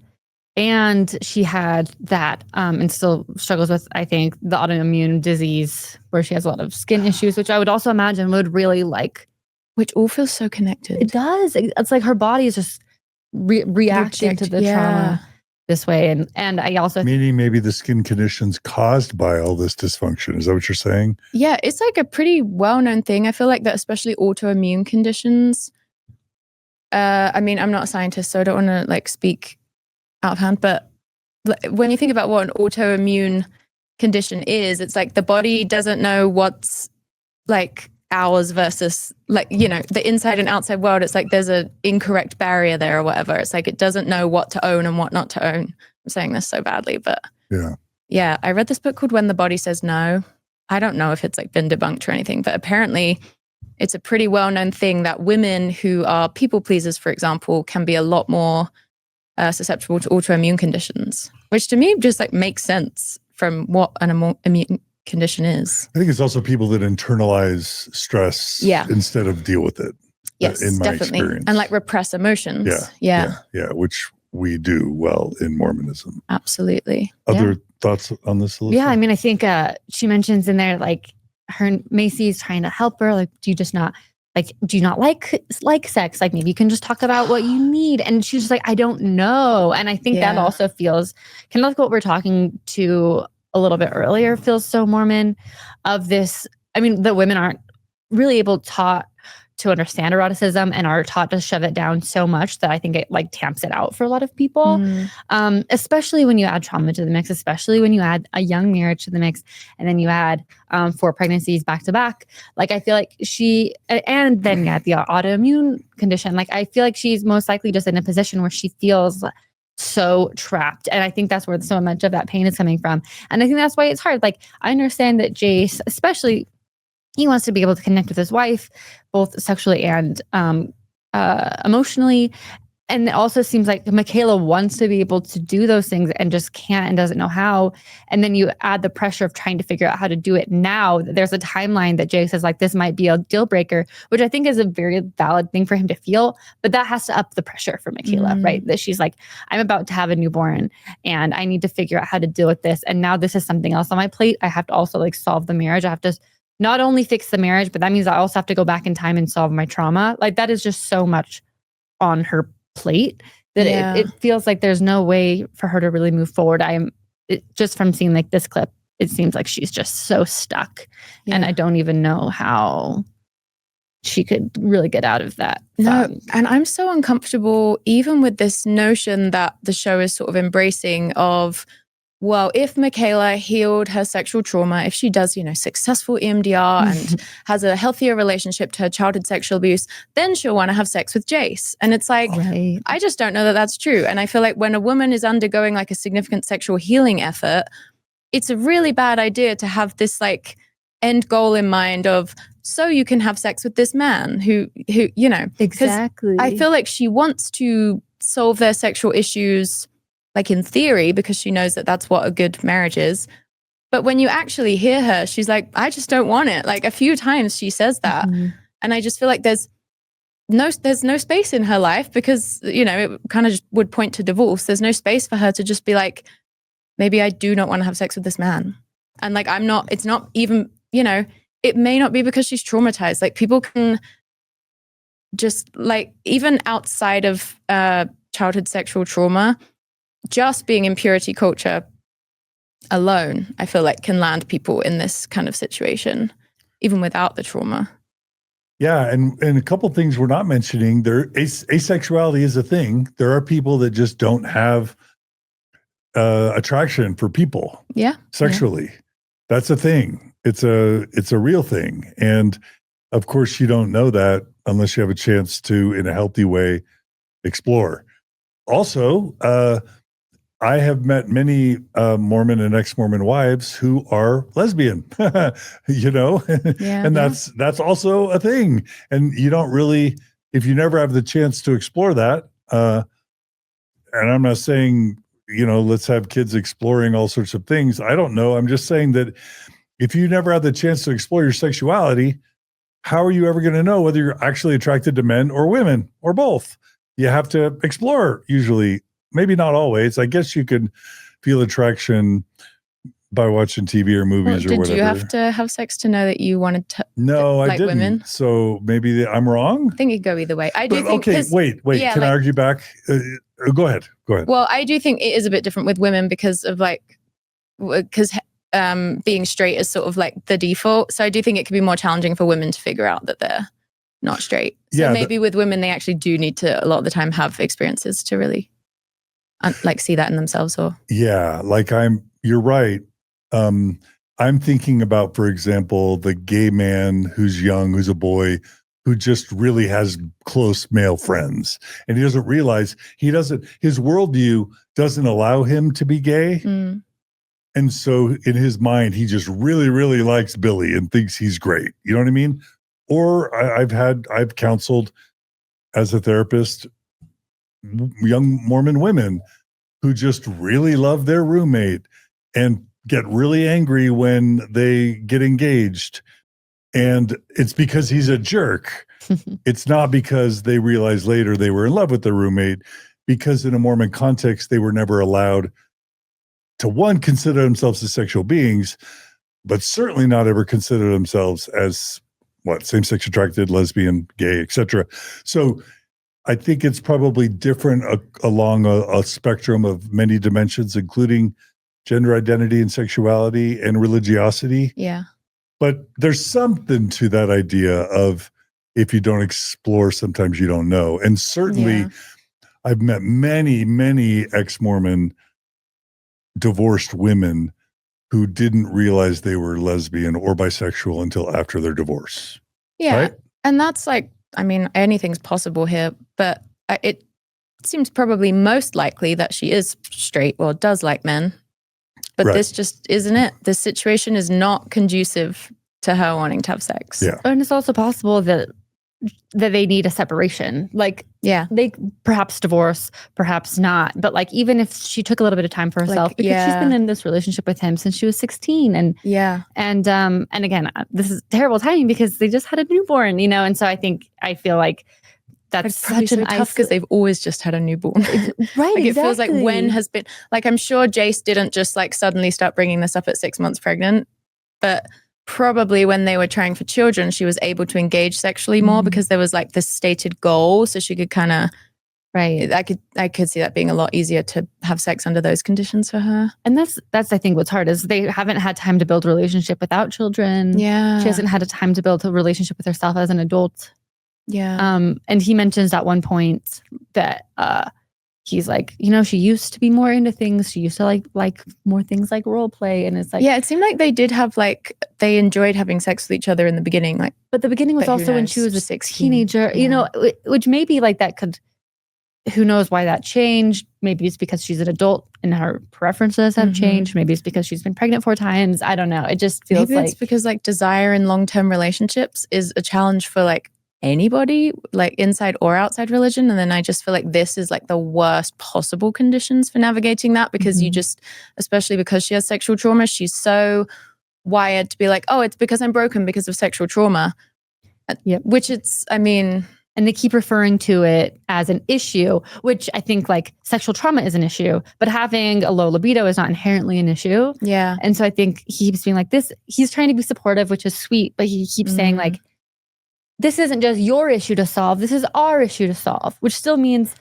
and she had that and still struggles with, I think, the autoimmune disease where she has a lot of skin issues, which I would also imagine would really which all feels so connected. It does. It's like her body is just reacting to the trauma this way. And I also meaning maybe the skin conditions caused by all this dysfunction. Is that what you're saying? Yeah, it's like a pretty well-known thing. I feel like that, especially autoimmune conditions. I mean, I'm not a scientist, so I don't want to speak out of hand, but when you think about what an autoimmune condition is, it's like the body doesn't know what's ours versus the inside and outside world. It's like there's an incorrect barrier there or whatever. It's like it doesn't know what to own and what not to own. I'm saying this so badly, but yeah, I read this book called When the Body Says No. I don't know if it's been debunked or anything, but apparently it's a pretty well-known thing that women who are people pleasers, for example, can be a lot more susceptible to autoimmune conditions, which to me just makes sense from what an immune condition is. I think it's also people that internalize stress instead of deal with it. Yes, in my definitely. experience. And repress emotions. Yeah, which we do well in Mormonism. Absolutely. Other thoughts on this, Alyssa? Yeah, I mean, I think she mentions in there her Mayci's trying to help her. Do you just not do you not like sex? Maybe you can just talk about what you need. And she's just I don't know. And I think that also feels kind of like what we're talking to a little bit earlier, feels so Mormon of this. I mean, the women aren't really taught to understand eroticism and are taught to shove it down so much that I think it tamps it out for a lot of people. Especially when you add trauma to the mix, especially when you add a young marriage to the mix, and then you add 4 pregnancies back to back. I feel like and then the autoimmune condition. I feel like she's most likely just in a position where she feels so trapped. And I think that's where so much of that pain is coming from. And I think that's why it's hard. I understand that Jace, especially, he wants to be able to connect with his wife, both sexually and emotionally. And it also seems like Mikayla wants to be able to do those things and just can't and doesn't know how. And then you add the pressure of trying to figure out how to do it now. There's a timeline that Jay says this might be a deal breaker, which I think is a very valid thing for him to feel. But that has to up the pressure for Mikayla, right? That she's I'm about to have a newborn and I need to figure out how to deal with this. And now this is something else on my plate. I have to also solve the marriage. I have to not only fix the marriage, but that means I also have to go back in time and solve my trauma. That is just so much on her plate that it feels like there's no way for her to really move forward. Just from seeing this clip, it seems like she's just so stuck, and I don't even know how she could really get out of that. No, and I'm so uncomfortable even with this notion that the show is sort of embracing of, well, if Mikayla healed her sexual trauma, if she does, successful EMDR and has a healthier relationship to her childhood sexual abuse, then she'll want to have sex with Jace. And it's I just don't know that that's true. And I feel like when a woman is undergoing a significant sexual healing effort, it's a really bad idea to have this end goal in mind of, so you can have sex with this man who exactly. I feel like she wants to solve their sexual issues in theory, because she knows that that's what a good marriage is. But when you actually hear her, she's I just don't want it. A few times she says that. And I just feel like there's no space in her life because, it kind of just would point to divorce. There's no space for her to just be maybe I do not want to have sex with this man. And it's not even, it may not be because she's traumatized. People can just even outside of childhood sexual trauma, just being in purity culture alone, I feel can land people in this kind of situation, even without the trauma. Yeah, and a couple things we're not mentioning. Asexuality is a thing. There are people that just don't have attraction for people. Sexually. That's a thing. It's a real thing. And of course you don't know that unless you have a chance to, in a healthy way, explore. Also, I have met many Mormon and ex-Mormon wives who are lesbian, you know, Yeah. and that's also a thing. And you don't really, if you never have the chance to explore that, and I'm not saying, you know, let's have kids exploring all sorts of things. I don't know. I'm just saying that if you never had the chance to explore your sexuality, how are you ever going to know whether you're actually attracted to men or women or both? You have to explore usually. Maybe not always. I guess you could feel attraction by watching TV or movies or did whatever. you have to have sex to know that you wanted to? No, I like didn't. women? So maybe I'm wrong. I think it could go either way. I do But, think. okay, wait. yeah, Can I like- argue back? Go ahead. Well, I do think it is a bit different with women because of being straight is sort of like the default. So I do think it could be more challenging for women to figure out that they're not straight. So Yeah, maybe with women, they actually do need to a lot of the time have experiences to really like see that in themselves. Or Yeah, like you're right. I'm thinking about, for example, the gay man who's young, who's a boy, who just really has close male friends. And he doesn't realize his worldview doesn't allow him to be gay. Mm. And so in his mind, he just really, really likes Billy and thinks he's great. You know what I mean? Or I've counseled as a therapist, young Mormon women who just really love their roommate and get really angry when they get engaged. And it's because he's a jerk. It's not because they realize later they were in love with their roommate, because in a Mormon context, they were never allowed to, one, consider themselves as sexual beings, but certainly not ever consider themselves as same-sex attracted, lesbian, gay, etc. So I think it's probably different along a spectrum of many dimensions, including gender identity and sexuality and religiosity. yeah. But there's something to that idea of if you don't explore, sometimes you don't know. And certainly Yeah. I've met many, many ex-Mormon divorced women who didn't realize they were lesbian or bisexual until after their divorce. Yeah. Right? And that's like, I mean, anything's possible here, but it seems probably most likely that she is straight or does like men. But Right. this just isn't it. This situation is not conducive to her wanting to have sex. Yeah. And it's also possible that they need a separation. Like, Yeah. they perhaps divorce, perhaps not. But like, even if she took a little bit of time for herself, because she's been in this relationship with him since she was 16, and Yeah. and again, this is terrible timing because they just had a newborn, you know. And so I feel like that's It's probably such so an tough because they've always just had a newborn. right. Like it feels like exactly. when has been like, I'm sure Jace didn't just like suddenly start bringing this up at 6 months pregnant, but probably when they were trying for children, she was able to engage sexually more because there was like this stated goal. So she could kind of, right. I could see that being a lot easier to have sex under those conditions for her. And that's I think what's hard is they haven't had time to build a relationship without children. Yeah. She hasn't had a time to build a relationship with herself as an adult. Yeah. And he mentions at one point that he's like, you know, she used to be more into things. She used to like more things like role play. And it's like, yeah, it seemed like they did have they enjoyed having sex with each other in the beginning. Like, but the beginning was but who also when she knows, was a 16, teenager, you know, which maybe like that could, who knows why that changed. Maybe it's because she's an adult and her preferences have changed. Maybe it's because she's been pregnant 4 times. I don't know. It just feels maybe it's because like desire in long-term relationships is a challenge for like anybody, like inside or outside religion. And then I just feel like this is like the worst possible conditions for navigating that, because you just, especially because she has sexual trauma, she's so wired to be like, oh, it's because I'm broken because of sexual trauma. Yep. Which I mean, and they keep referring to it as an issue, which I think like sexual trauma is an issue, but having a low libido is not inherently an issue. yeah. And so I think he keeps being like this, he's trying to be supportive, which is sweet, but he keeps saying like, this isn't just your issue to solve, this is our issue to solve, which still means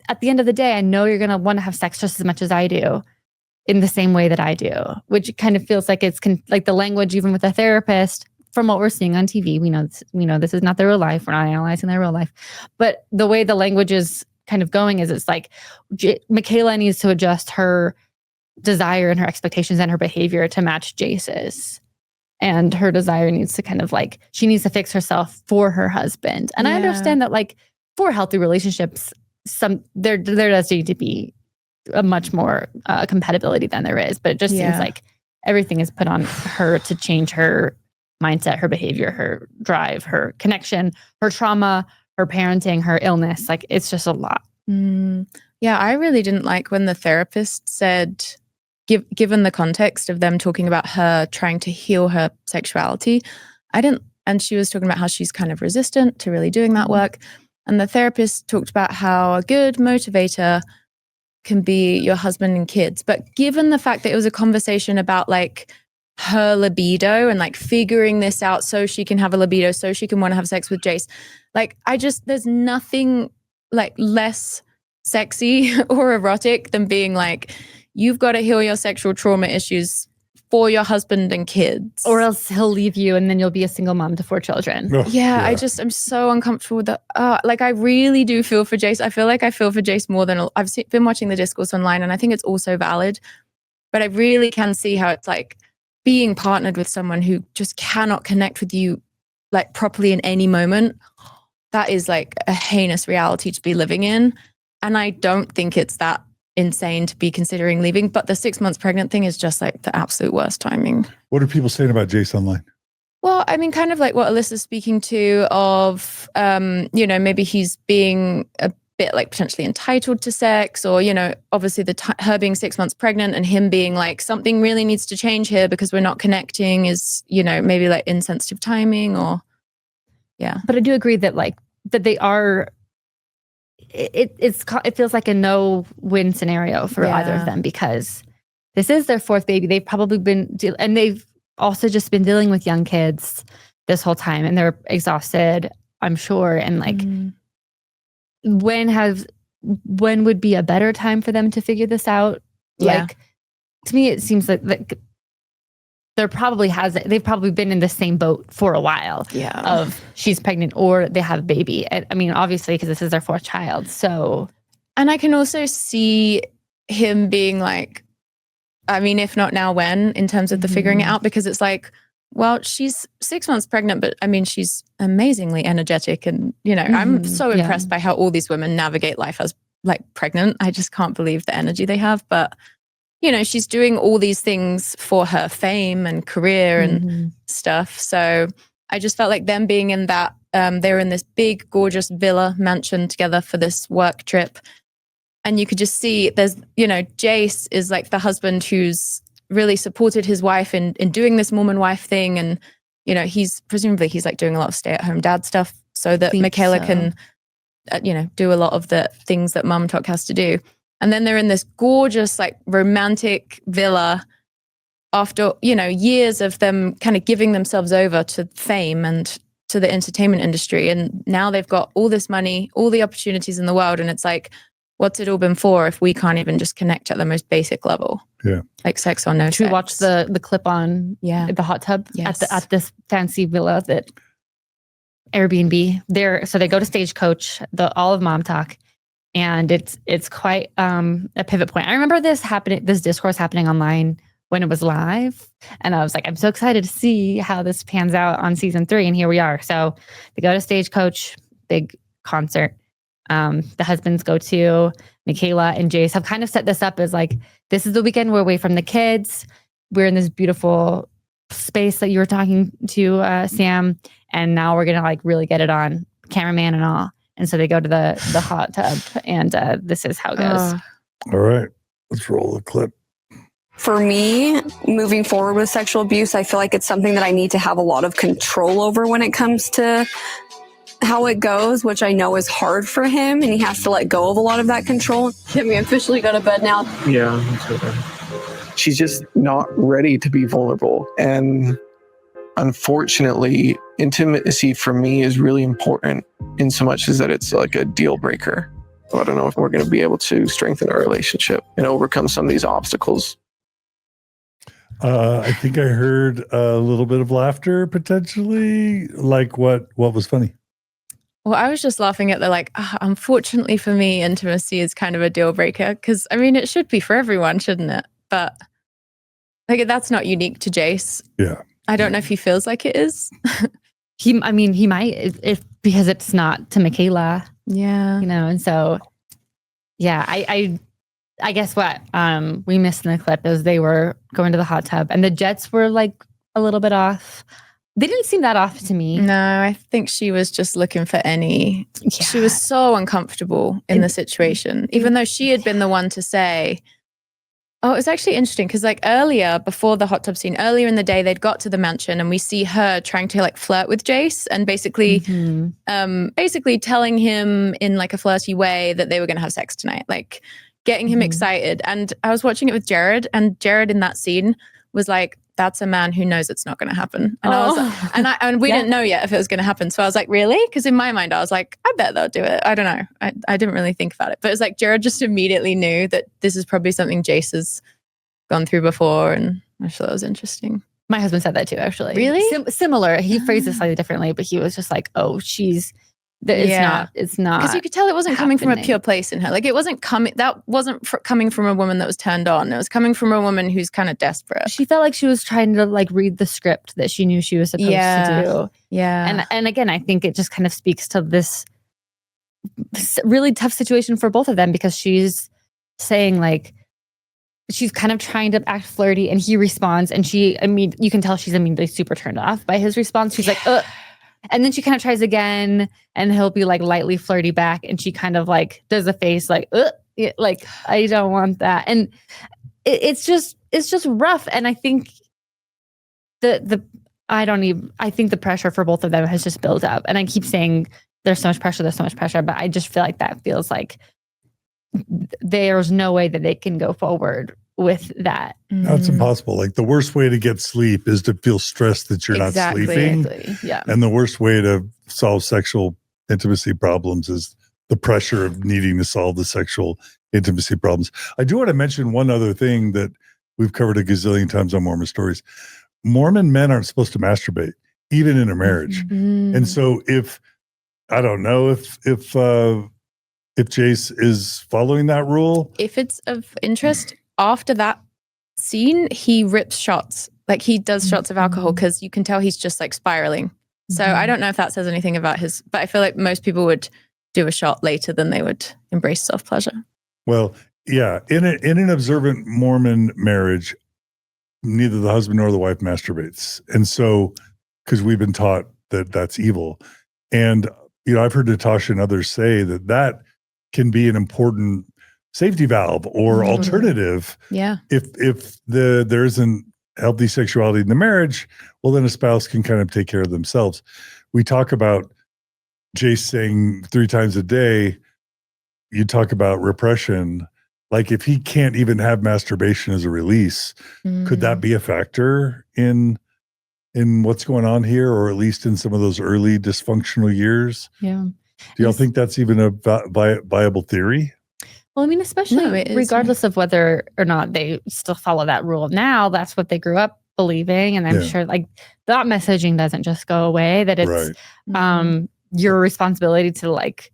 at the end of the day, I know you're going to want to have sex just as much as I do, in the same way that I do, which kind of feels like it's like the language, even with a therapist, from what we're seeing on TV, we know this is not their real life. We're not analyzing their real life, but the way the language is kind of going is it's like Mikayla needs to adjust her desire and her expectations and her behavior to match Jace's. And her desire needs to kind of like, she needs to fix herself for her husband. And I understand that like for healthy relationships, there does need to be a much more compatibility than there is. But it just seems like everything is put on her to change her mindset, her behavior, her drive, her connection, her trauma, her parenting, her illness. Like, it's just a lot. Yeah, I really didn't like when the therapist said, given the context of them talking about her trying to heal her sexuality, and she was talking about how she's kind of resistant to really doing that work. And the therapist talked about how a good motivator can be your husband and kids. But given the fact that it was a conversation about like her libido and like figuring this out so she can have a libido, so she can want to have sex with Jace, like, there's nothing like less sexy or erotic than being like, you've got to heal your sexual trauma issues for your husband and kids, or else he'll leave you and then you'll be a single mom to 4 children. I'm so uncomfortable with that. Like, I really do feel for Jace. I feel like I feel for Jace more than I've been watching the discourse online, and I think it's also valid, but I really can see how it's like being partnered with someone who just cannot connect with you like properly in any moment. That is like a heinous reality to be living in. And I don't think it's that insane to be considering leaving, but the 6 months pregnant thing is just like the absolute worst timing. What are people saying about Jace online? Well, I mean, kind of like what Alyssa's speaking to of, maybe he's being a bit like potentially entitled to sex, or, obviously her being 6 months pregnant and him being like, something really needs to change here because we're not connecting is, maybe like insensitive timing or, But I do agree that that they are, it feels like a no-win scenario for either of them, because this is their 4th baby. They've probably been, and they've also just been dealing with young kids this whole time, and they're exhausted, I'm sure. And like, when would be a better time for them to figure this out? Like, to me, it seems like they've probably been in the same boat for a while. Of she's pregnant or they have a baby. I mean, obviously, because this is their 4th child. So, and I can also see him being like, I mean, if not now, when, in terms of the figuring it out, because it's like, well, she's 6 months pregnant, but I mean, she's amazingly energetic. And, I'm so impressed by how all these women navigate life as like pregnant. I just can't believe the energy they have. But, she's doing all these things for her fame and career and stuff. So I just felt like them being in that, they're in this big, gorgeous villa mansion together for this work trip. And you could just see there's, Jace is like the husband who's really supported his wife in doing this Mormon wife thing. And, he's like doing a lot of stay-at-home dad stuff so that Mikayla can, do a lot of the things that Mom Talk has to do. And then they're in this gorgeous, like romantic villa after, years of them kind of giving themselves over to fame and to the entertainment industry. And now they've got all this money, all the opportunities in the world. And it's like, what's it all been for if we can't even just connect at the most basic level? Yeah. Like sex or no sex. To watch the clip on the hot tub at this fancy villa that Airbnb. So they go to Stagecoach, all of Mom Talk. And it's quite a pivot point. I remember this discourse happening online when it was live. And I was like, I'm so excited to see how this pans out on season 3. And here we are. So they go to Stagecoach, big concert. The husbands go to Mikayla and Jace have kind of set this up as like, this is the weekend we're away from the kids. We're in this beautiful space that you were talking to, Sam. And now we're going to like really get it on, cameraman and all. And so they go to the hot tub, and this is how it goes. All right, let's roll the clip. For me, moving forward with sexual abuse, I feel like it's something that I need to have a lot of control over when it comes to how it goes, which I know is hard for him, and he has to let go of a lot of that control. Can we officially go to bed now? Yeah, she's just not ready to be vulnerable. And unfortunately, intimacy for me is really important in so much as that it's like a deal breaker. I don't know if we're going to be able to strengthen our relationship and overcome some of these obstacles. I think I heard a little bit of laughter potentially. Like what was funny? Well, I was just laughing at the like, unfortunately for me, intimacy is kind of a deal breaker. Because I mean, it should be for everyone, shouldn't it? But like, that's not unique to Jace. Yeah. I don't know if he feels like it is. He might, if because it's not to Mikayla. Yeah. And so, yeah, I I guess what we missed in the clip is they were going to the hot tub and the jets were like a little bit off. They didn't seem that off to me. No, I think she was just looking for any. Yeah. She was so uncomfortable in the situation, even though she had been the one to say. Oh, it was actually interesting because like earlier, before the hot tub scene, earlier in the day, they'd got to the mansion and we see her trying to like flirt with Jace and basically telling him in like a flirty way that they were going to have sex tonight, like getting him excited. And I was watching it with Jared, and Jared in that scene was like, that's a man who knows it's not going to happen. And I was like, and we didn't know yet if it was going to happen. So I was like, really? Because in my mind, I was like, I bet they'll do it. I don't know. I didn't really think about it. But it's like Jared just immediately knew that this is probably something Jace has gone through before. And I thought that was interesting. My husband said that too, actually. Really? Similar. He phrased it slightly differently, but he was just like, oh, it's not. Because you could tell it wasn't coming from a pure place in her. Like it wasn't coming coming from a woman that was turned on. It was coming from a woman who's kind of desperate. She felt like she was trying to like read the script that she knew she was supposed to do. Yeah. And again, I think it just kind of speaks to this really tough situation for both of them, because she's saying like, she's kind of trying to act flirty and he responds and you can tell she's immediately super turned off by his response. She's like, ugh. And then she kind of tries again and he'll be like lightly flirty back. And she kind of like does a face like, ugh, like, I don't want that. And it's just rough. And I think I think the pressure for both of them has just built up. And I keep saying there's so much pressure, but I just feel like that feels like there's no way that they can go forward with that. That's impossible. Like the worst way to get sleep is to feel stressed that you're not sleeping. Exactly. Yeah. And the worst way to solve sexual intimacy problems is the pressure of needing to solve the sexual intimacy problems. I do want to mention one other thing that we've covered a gazillion times on Mormon stories. Mormon men aren't supposed to masturbate, even in a marriage. And so I don't know if Jace is following that rule. If it's of interest, after that scene, he rips shots. Like he does shots of alcohol because you can tell he's just like spiraling. So I don't know if that says anything about but I feel like most people would do a shot later than they would embrace self-pleasure. Well, yeah. In an observant Mormon marriage, neither the husband nor the wife masturbates. And so, because we've been taught that that's evil. And, I've heard Natasha and others say that can be an important safety valve or alternative. Yeah. If there isn't healthy sexuality in the marriage, well, then a spouse can kind of take care of themselves. We talk about Jace saying 3 times a day, you talk about repression. Like if he can't even have masturbation as a release, could that be a factor in what's going on here, or at least in some of those early dysfunctional years? Yeah. Do y'all think that's even a viable theory? Well, I mean, especially regardless of whether or not they still follow that rule now, that's what they grew up believing. And I'm sure like that messaging doesn't just go away, that it's your responsibility to like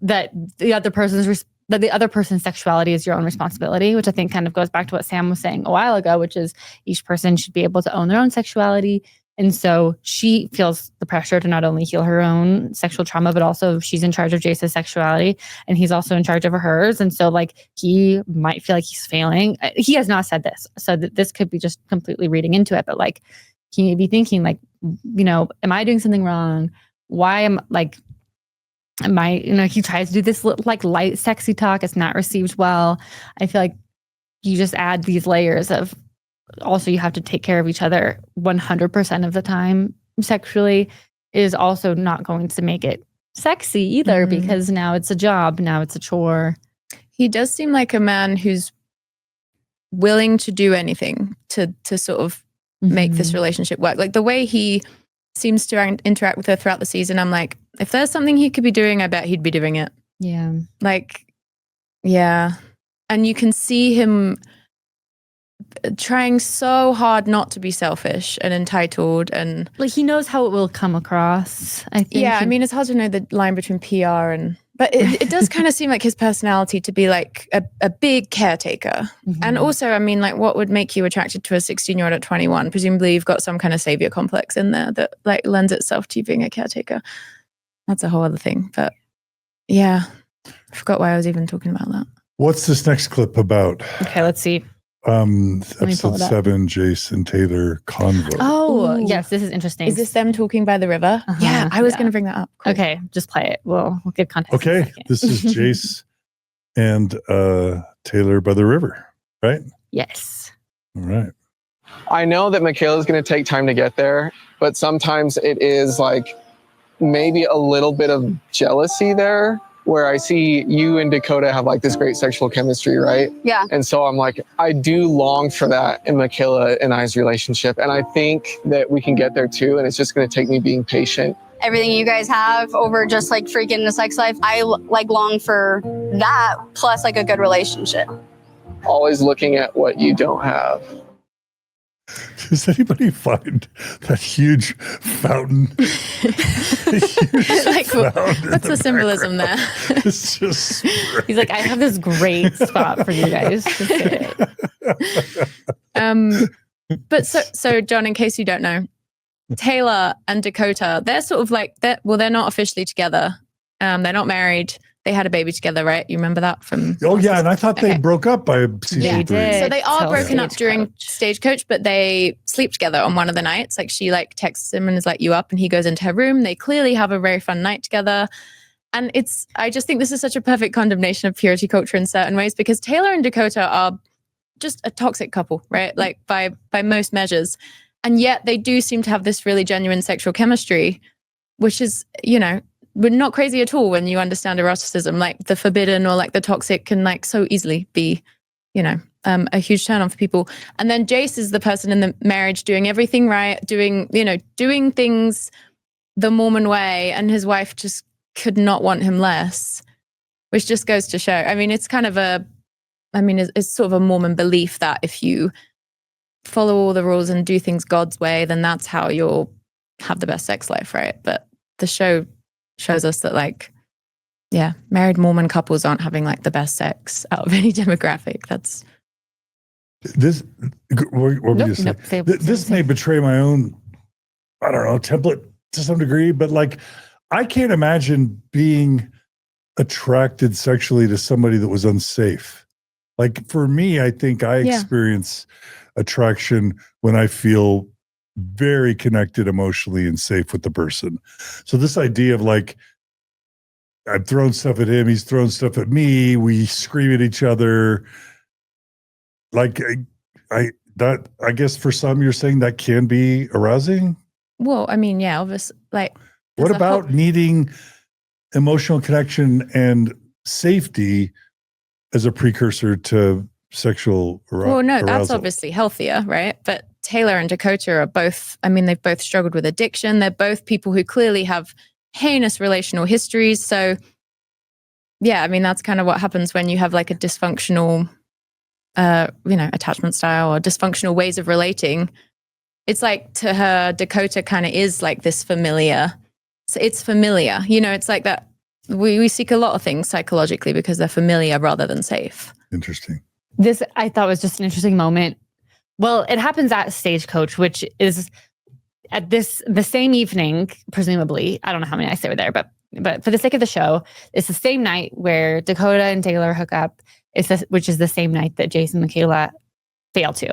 that the other person's sexuality is your own responsibility, which I think kind of goes back to what Sam was saying a while ago, which is each person should be able to own their own sexuality. And so she feels the pressure to not only heal her own sexual trauma, but also she's in charge of Jace's sexuality and he's also in charge of hers. And so like he might feel like he's failing. He has not said this, so this could be just completely reading into it. But like he may be thinking like, am I doing something wrong? Why am he tries to do this like light, sexy talk. It's not received well. I feel like you just add these layers of also you have to take care of each other 100% of the time sexually is also not going to make it sexy either, because now it's a job, now it's a chore. He does seem like a man who's willing to do anything to sort of make this relationship work. Like the way he seems to interact with her throughout the season, I'm like, if there's something he could be doing, I bet he'd be doing it. Yeah. Like, yeah. And you can see him trying so hard not to be selfish and entitled, and like he knows how it will come across, I think. Yeah, I mean, it's hard to know the line between PR but it does kind of seem like his personality to be like a big caretaker. And also, I mean, like what would make you attracted to a 16-year-old at 21? Presumably you've got some kind of savior complex in there that like lends itself to you being a caretaker. That's a whole other thing. But yeah, I forgot why I was even talking about that. What's this next clip about? Okay, let's see. me pull Episode it up. 7, Jace and Taylor convo. Oh, Ooh. yes, this is interesting. Is this them talking by the river? Uh-huh, Yeah, I was yeah. going to bring that up. Cool. Okay, just play it. We'll give context. in a Okay, second. this is Jace and Taylor by the river, right? Yes. All right. I know that Mikayla is going to take time to get there, but sometimes it is like maybe a little bit of jealousy there, where I see you and Dakota have like this great sexual chemistry, right? Yeah. And so I'm like, I do long for that in Mikayla and I's relationship. And I think that we can get there too. And it's just going to take me being patient. Everything you guys have over just like freaking the sex life, I like long for that plus like a good relationship. Always looking at what you don't have. Does anybody find that huge fountain? Like, what's the symbolism there? It's just He's like, I have this great spot for you guys to sit. But so John, in case you don't know, Taylor and Dakota, they're sort of like they're not officially together. They're not married. They had a baby together, right? You remember that from? Oh yeah, and I thought they Okay. broke up by season They 3. did. So they are Till broken up during Stagecoach. Stagecoach, but they sleep together on one of the nights. Like she like texts him and is like, "You up?" And he goes into her room. They clearly have a very fun night together. And I just think this is such a perfect condemnation of purity culture in certain ways, because Taylor and Dakota are just a toxic couple, right? Like by most measures. And yet they do seem to have this really genuine sexual chemistry, which is, we're not crazy at all when you understand eroticism. Like the forbidden or like the toxic can like so easily be, a huge turn on for people. And then Jace is the person in the marriage doing everything right, doing things the Mormon way, and his wife just could not want him less, which just goes to show. I mean, it's kind of it's sort of a Mormon belief that if you follow all the rules and do things God's way, then that's how you'll have the best sex life, right? But the show shows us that married Mormon couples aren't having like the best sex out of any demographic. That's This what were you saying? This may betray my own, I don't know, template to some degree, but like I can't imagine being attracted sexually to somebody that was unsafe. Like for me, I think I experience attraction when I feel very connected emotionally and safe with the person. So this idea of like, I've thrown stuff at him, he's thrown stuff at me, we scream at each other. Like I guess for some you're saying that can be arousing. well, I mean, yeah, obviously, like. What there's a whole- about needing emotional connection and safety as a precursor to sexual arousal? Well, no, that's obviously healthier, right? But Taylor and Dakota are both, they've both struggled with addiction. They're both people who clearly have heinous relational histories. So, yeah, that's kind of what happens when you have like a dysfunctional, attachment style or dysfunctional ways of relating. It's like to her, Dakota kind of is like this familiar. So it's familiar, it's like that. We seek a lot of things psychologically because they're familiar rather than safe. Interesting. This I thought was just an interesting moment. Well, it happens at Stagecoach, which is at the same evening, presumably. I don't know how many nights they were there, but for the sake of the show, it's the same night where Dakota and Taylor hook up. Which is the same night that Jace and Mikayla fail to.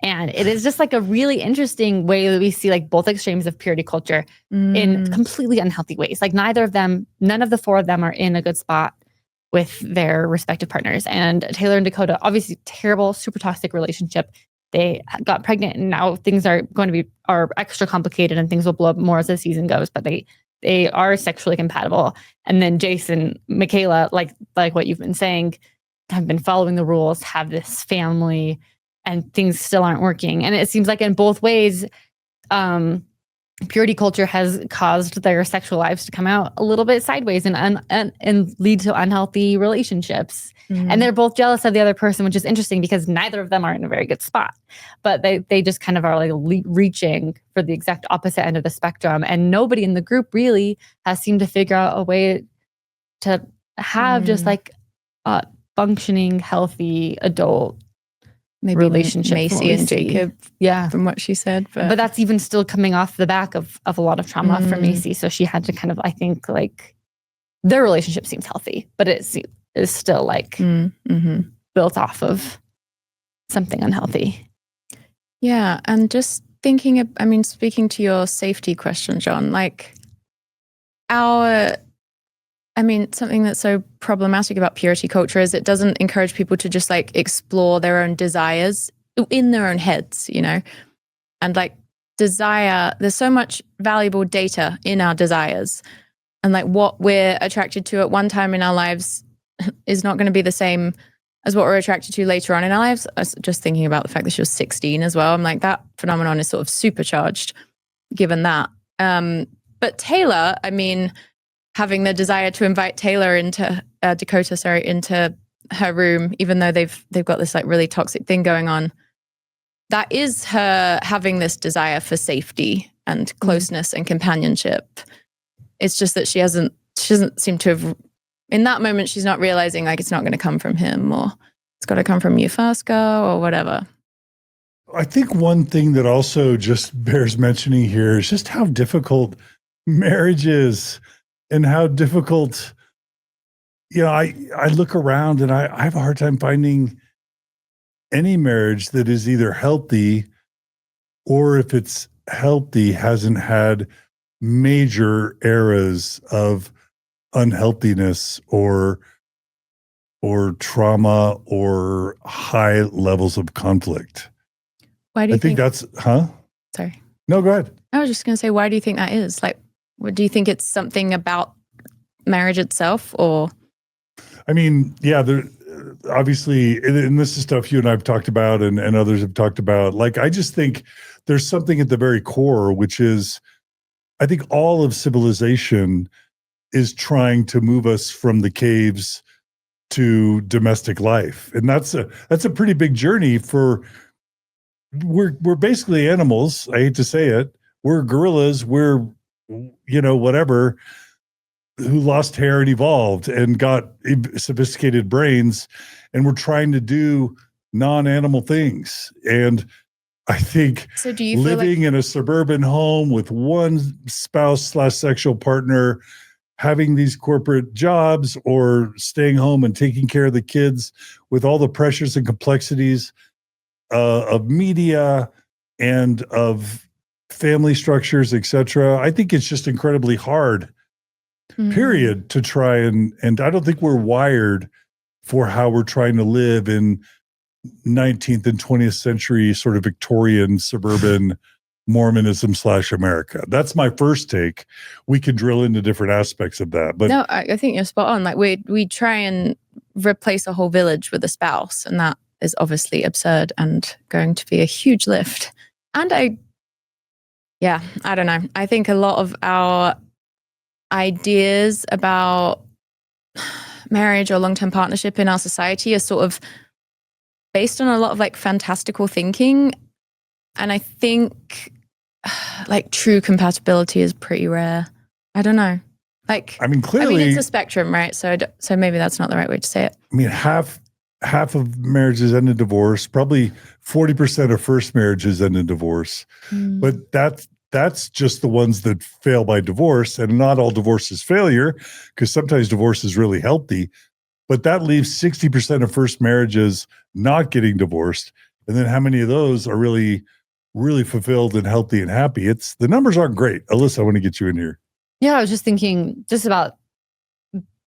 And it is just like a really interesting way that we see like both extremes of purity culture in completely unhealthy ways. Like none of the four of them are in a good spot with their respective partners. And Taylor and Dakota, obviously terrible, super toxic relationship. They got pregnant and now things are extra complicated and things will blow up more as the season goes, but they are sexually compatible. And then Jace and Mikayla, like what you've been saying, have been following the rules, have this family, and things still aren't working. And it seems like in both ways, purity culture has caused their sexual lives to come out a little bit sideways and lead to unhealthy relationships. And they're both jealous of the other person, which is interesting because neither of them are in a very good spot. But they just kind of are like reaching for the exact opposite end of the spectrum. And nobody in the group really has seemed to figure out a way to have just like a functioning, healthy adult maybe relationship. Mayci and Jacob, from what she said. But that's even still coming off the back of a lot of trauma for Mayci. So she had to kind of, I think, like their relationship seems healthy, but it is still like Mm-hmm. built off of something unhealthy. Yeah. And just thinking, speaking to your safety question, John, like something that's so problematic about purity culture is it doesn't encourage people to just like explore their own desires in their own heads, you know? And like desire, there's so much valuable data in our desires. And like what we're attracted to at one time in our lives is not going to be the same as what we're attracted to later on in our lives. I was just thinking about the fact that she was 16 as well. I'm like, that phenomenon is sort of supercharged given that. But Taylor, having the desire to invite Taylor into Dakota, into her room, even though they've got this like really toxic thing going on, that is her having this desire for safety and closeness and companionship. It's just that she doesn't seem to have, in that moment, she's not realizing like it's not going to come from him, or it's got to come from you first, girl, or whatever. I think one thing that also just bears mentioning here is just how difficult marriage is, and how difficult, I look around and I have a hard time finding any marriage that is either healthy, or if it's healthy, hasn't had major eras of unhealthiness or trauma or high levels of conflict. Why do you think that's, Sorry. No, go ahead. I was just going to say, why do you think that is? Like, do you think it's something about marriage itself, or? There obviously, and this is stuff you and I have talked about and others have talked about. Like, I just think there's something at the very core, which is, I think all of civilization is trying to move us from the caves to domestic life. And that's a pretty big journey we're basically animals. I hate to say it. We're gorillas. We're, whatever, who lost hair and evolved and got sophisticated brains. And we're trying to do non-animal things. And I think so do you living in a suburban home with one spouse/sexual partner, having these corporate jobs, or staying home and taking care of the kids with all the pressures and complexities of media and of family structures, etc. I think it's just incredibly hard, period, to try and I don't think we're wired for how we're trying to live in 19th and 20th century sort of Victorian suburban Mormonism / America. That's my first take. We can drill into different aspects of that. But no, I think you're spot on. Like we try and replace a whole village with a spouse, and that is obviously absurd and going to be a huge lift. And I don't know. I think a lot of our ideas about marriage or long-term partnership in our society are sort of based on a lot of like fantastical thinking. And I think like true compatibility is pretty rare. I don't know. Like, clearly, it's a spectrum, right? So maybe that's not the right way to say it. Half of marriages end in divorce. Probably 40% of first marriages end in divorce. But that's just the ones that fail by divorce, and not all divorce is failure, because sometimes divorce is really healthy. But that leaves 60% of first marriages not getting divorced. And then how many of those are really, really fulfilled and healthy and happy? The numbers aren't great. Alyssa, I want to get you in here. Yeah, I was just thinking just about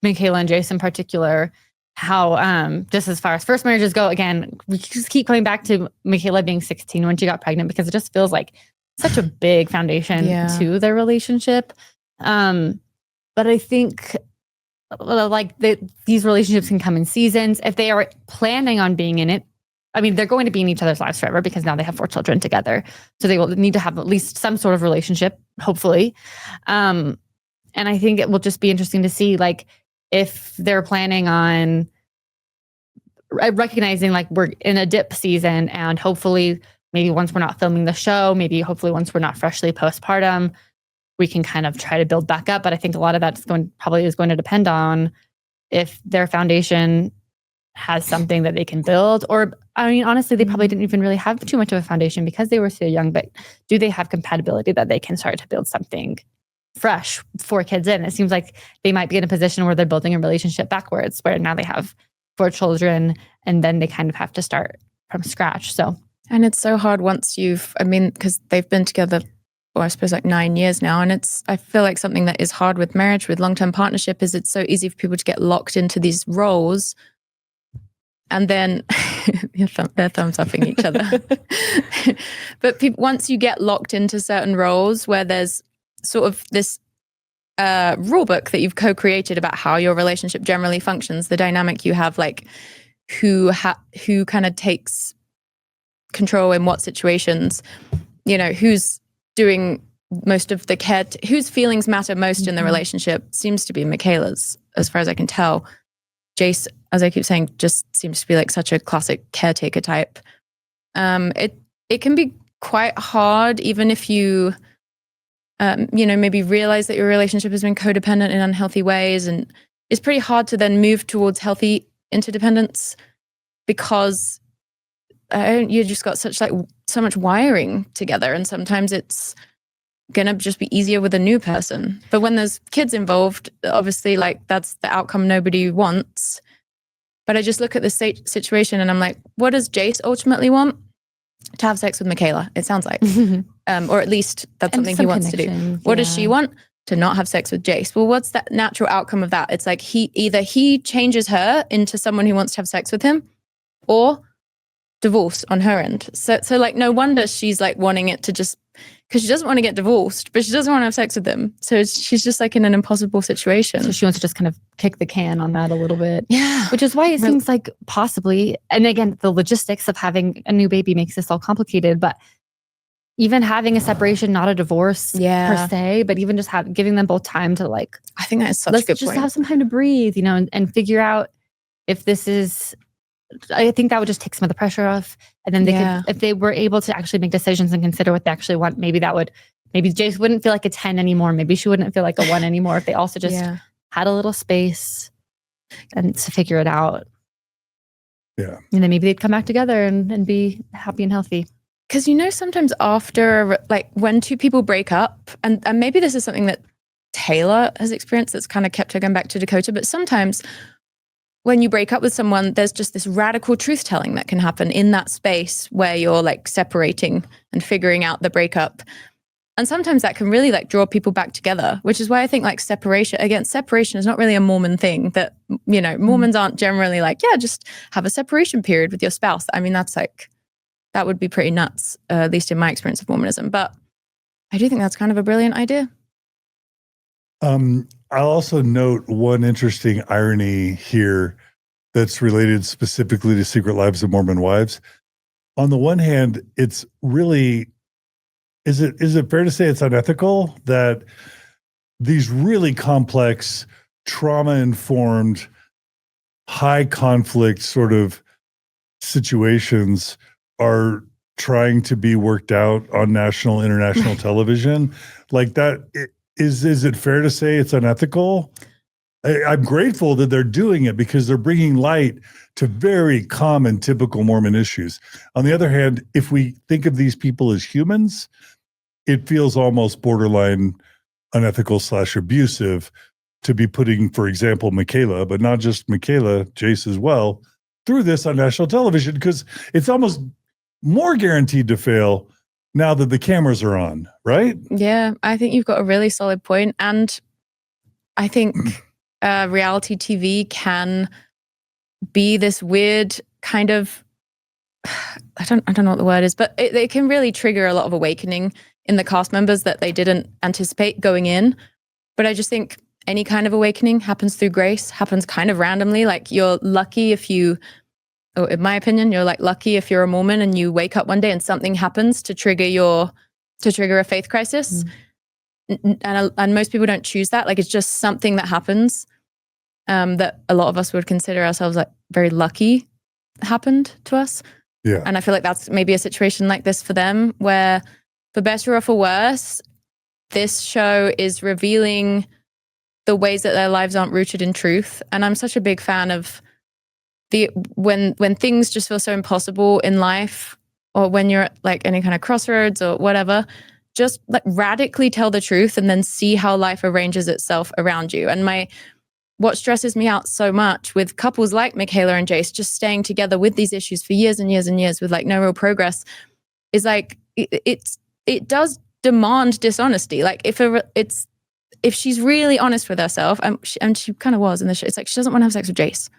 Mikayla and Jace in particular, how just as far as first marriages go, again, we just keep going back to Mikayla being 16 when she got pregnant, because it just feels like such a big foundation to their relationship. But I think these relationships can come in seasons. If they are planning on being in it, they're going to be in each other's lives forever, because now they have 4 children together. So they will need to have at least some sort of relationship, hopefully. And I think it will just be interesting to see, like, if they're planning on recognizing like we're in a dip season, and hopefully maybe once we're not filming the show, hopefully once we're not freshly postpartum, we can kind of try to build back up. But I think a lot of that's probably is going to depend on if their foundation has something that they can build, or honestly, they probably didn't even really have too much of a foundation because they were so young, but do they have compatibility that they can start to build something fresh 4 kids in. It seems like they might be in a position where they're building a relationship backwards, where now they have 4 children and then they kind of have to start from scratch. So, and it's so hard once because they've been together, I suppose 9 years now. And I feel like something that is hard with marriage, with long-term partnership, is it's so easy for people to get locked into these roles. And then they're thumbs upping each other. But once you get locked into certain roles where there's sort of this rule book that you've co-created about how your relationship generally functions, the dynamic you have, like who kind of takes control in what situations, who's doing most of the care, whose feelings matter most in the relationship seems to be Mikayla's, as far as I can tell. Jace, as I keep saying, just seems to be like such a classic caretaker type. It can be quite hard, even if you, maybe realize that your relationship has been codependent in unhealthy ways, and it's pretty hard to then move towards healthy interdependence because you just got so much wiring together, and sometimes it's gonna just be easier with a new person. But when there's kids involved, obviously, like that's the outcome nobody wants. But I just look at the situation and I'm like, what does Jace ultimately want? To have sex with Mikayla, it sounds like. Or at least that's something he wants to do. What does she want? To not have sex with Jace. Well, what's that natural outcome of that? It's like he changes her into someone who wants to have sex with him, or divorce on her end. So like no wonder she's like wanting it to just, because she doesn't want to get divorced, but she doesn't want to have sex with him. So she's just like in an impossible situation. So she wants to just kind of kick the can on that a little bit. Yeah. Which is why it seems like possibly, and again, the logistics of having a new baby makes this all complicated, but even having a separation, not a divorce per se, but even just giving them both time to like, I think that is such a good point. Let's just have some time to breathe, and figure out if this is, I think that would just take some of the pressure off. And then they could, if they were able to actually make decisions and consider what they actually want, maybe Jace wouldn't feel like a 10 anymore. Maybe she wouldn't feel like a 1 anymore if they also just had a little space and to figure it out. Yeah. And then maybe they'd come back together and be happy and healthy. Because sometimes after, like when 2 people break up, and maybe this is something that Taylor has experienced that's kind of kept her going back to Dakota, but sometimes when you break up with someone, there's just this radical truth telling that can happen in that space where you're like separating and figuring out the breakup. And sometimes that can really like draw people back together, which is why I think like separation is not really a Mormon thing that, Mormons aren't generally like, just have a separation period with your spouse. I mean, that would be pretty nuts, at least in my experience of Mormonism. But I do think that's kind of a brilliant idea. I'll also note one interesting irony here that's related specifically to Secret Lives of Mormon Wives. On the one hand, it's really, is it fair to say it's unethical that these really complex, trauma-informed, high conflict sort of situations are trying to be worked out on national, international television like that? Is it fair to say it's unethical? I'm grateful that they're doing it because they're bringing light to very common, typical Mormon issues. On the other hand, if we think of these people as humans, it feels almost borderline unethical / abusive to be putting, for example, Mikayla, but not just Mikayla, Jace as well, through this on national television, because it's almost more guaranteed to fail now that the cameras are on, right? Yeah, I think you've got a really solid point. And I think reality TV can be this weird kind of, I don't know what the word is, but it can really trigger a lot of awakening in the cast members that they didn't anticipate going in. But I just think any kind of awakening happens through grace, happens kind of randomly. Like you're lucky if you, or in my opinion, you're like lucky if you're a Mormon and you wake up one day and something happens to trigger a faith crisis. And most people don't choose that. Like it's just something that happens that a lot of us would consider ourselves like very lucky happened to us. Yeah. And I feel like that's maybe a situation like this for them where, for better or for worse, this show is revealing the ways that their lives aren't rooted in truth. And I'm such a big fan of when things just feel so impossible in life, or when you're at like any kind of crossroads or whatever, just like radically tell the truth and then see how life arranges itself around you. And what stresses me out so much with couples like Mikayla and Jace just staying together with these issues for years and years and years with like no real progress is like, it does demand dishonesty. Like if she's really honest with herself, and she kind of was in the show, it's like she doesn't want to have sex with Jace.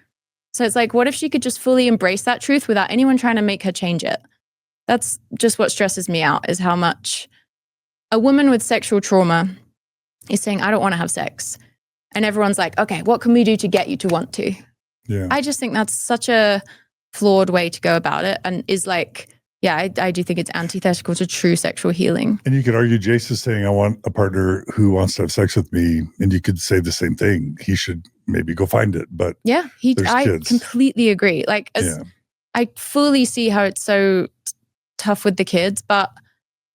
So it's like, what if she could just fully embrace that truth without anyone trying to make her change it? That's just what stresses me out, is how much a woman with sexual trauma is saying, I don't want to have sex. And everyone's like, okay, what can we do to get you to want to? Yeah. I just think that's such a flawed way to go about it, and is like, yeah, I do think it's antithetical to true sexual healing. And you could argue Jace is saying, I want a partner who wants to have sex with me. And you could say the same thing. He should maybe go find it. But yeah, I kids. completely agree. Like, I fully see how it's so tough with the kids, but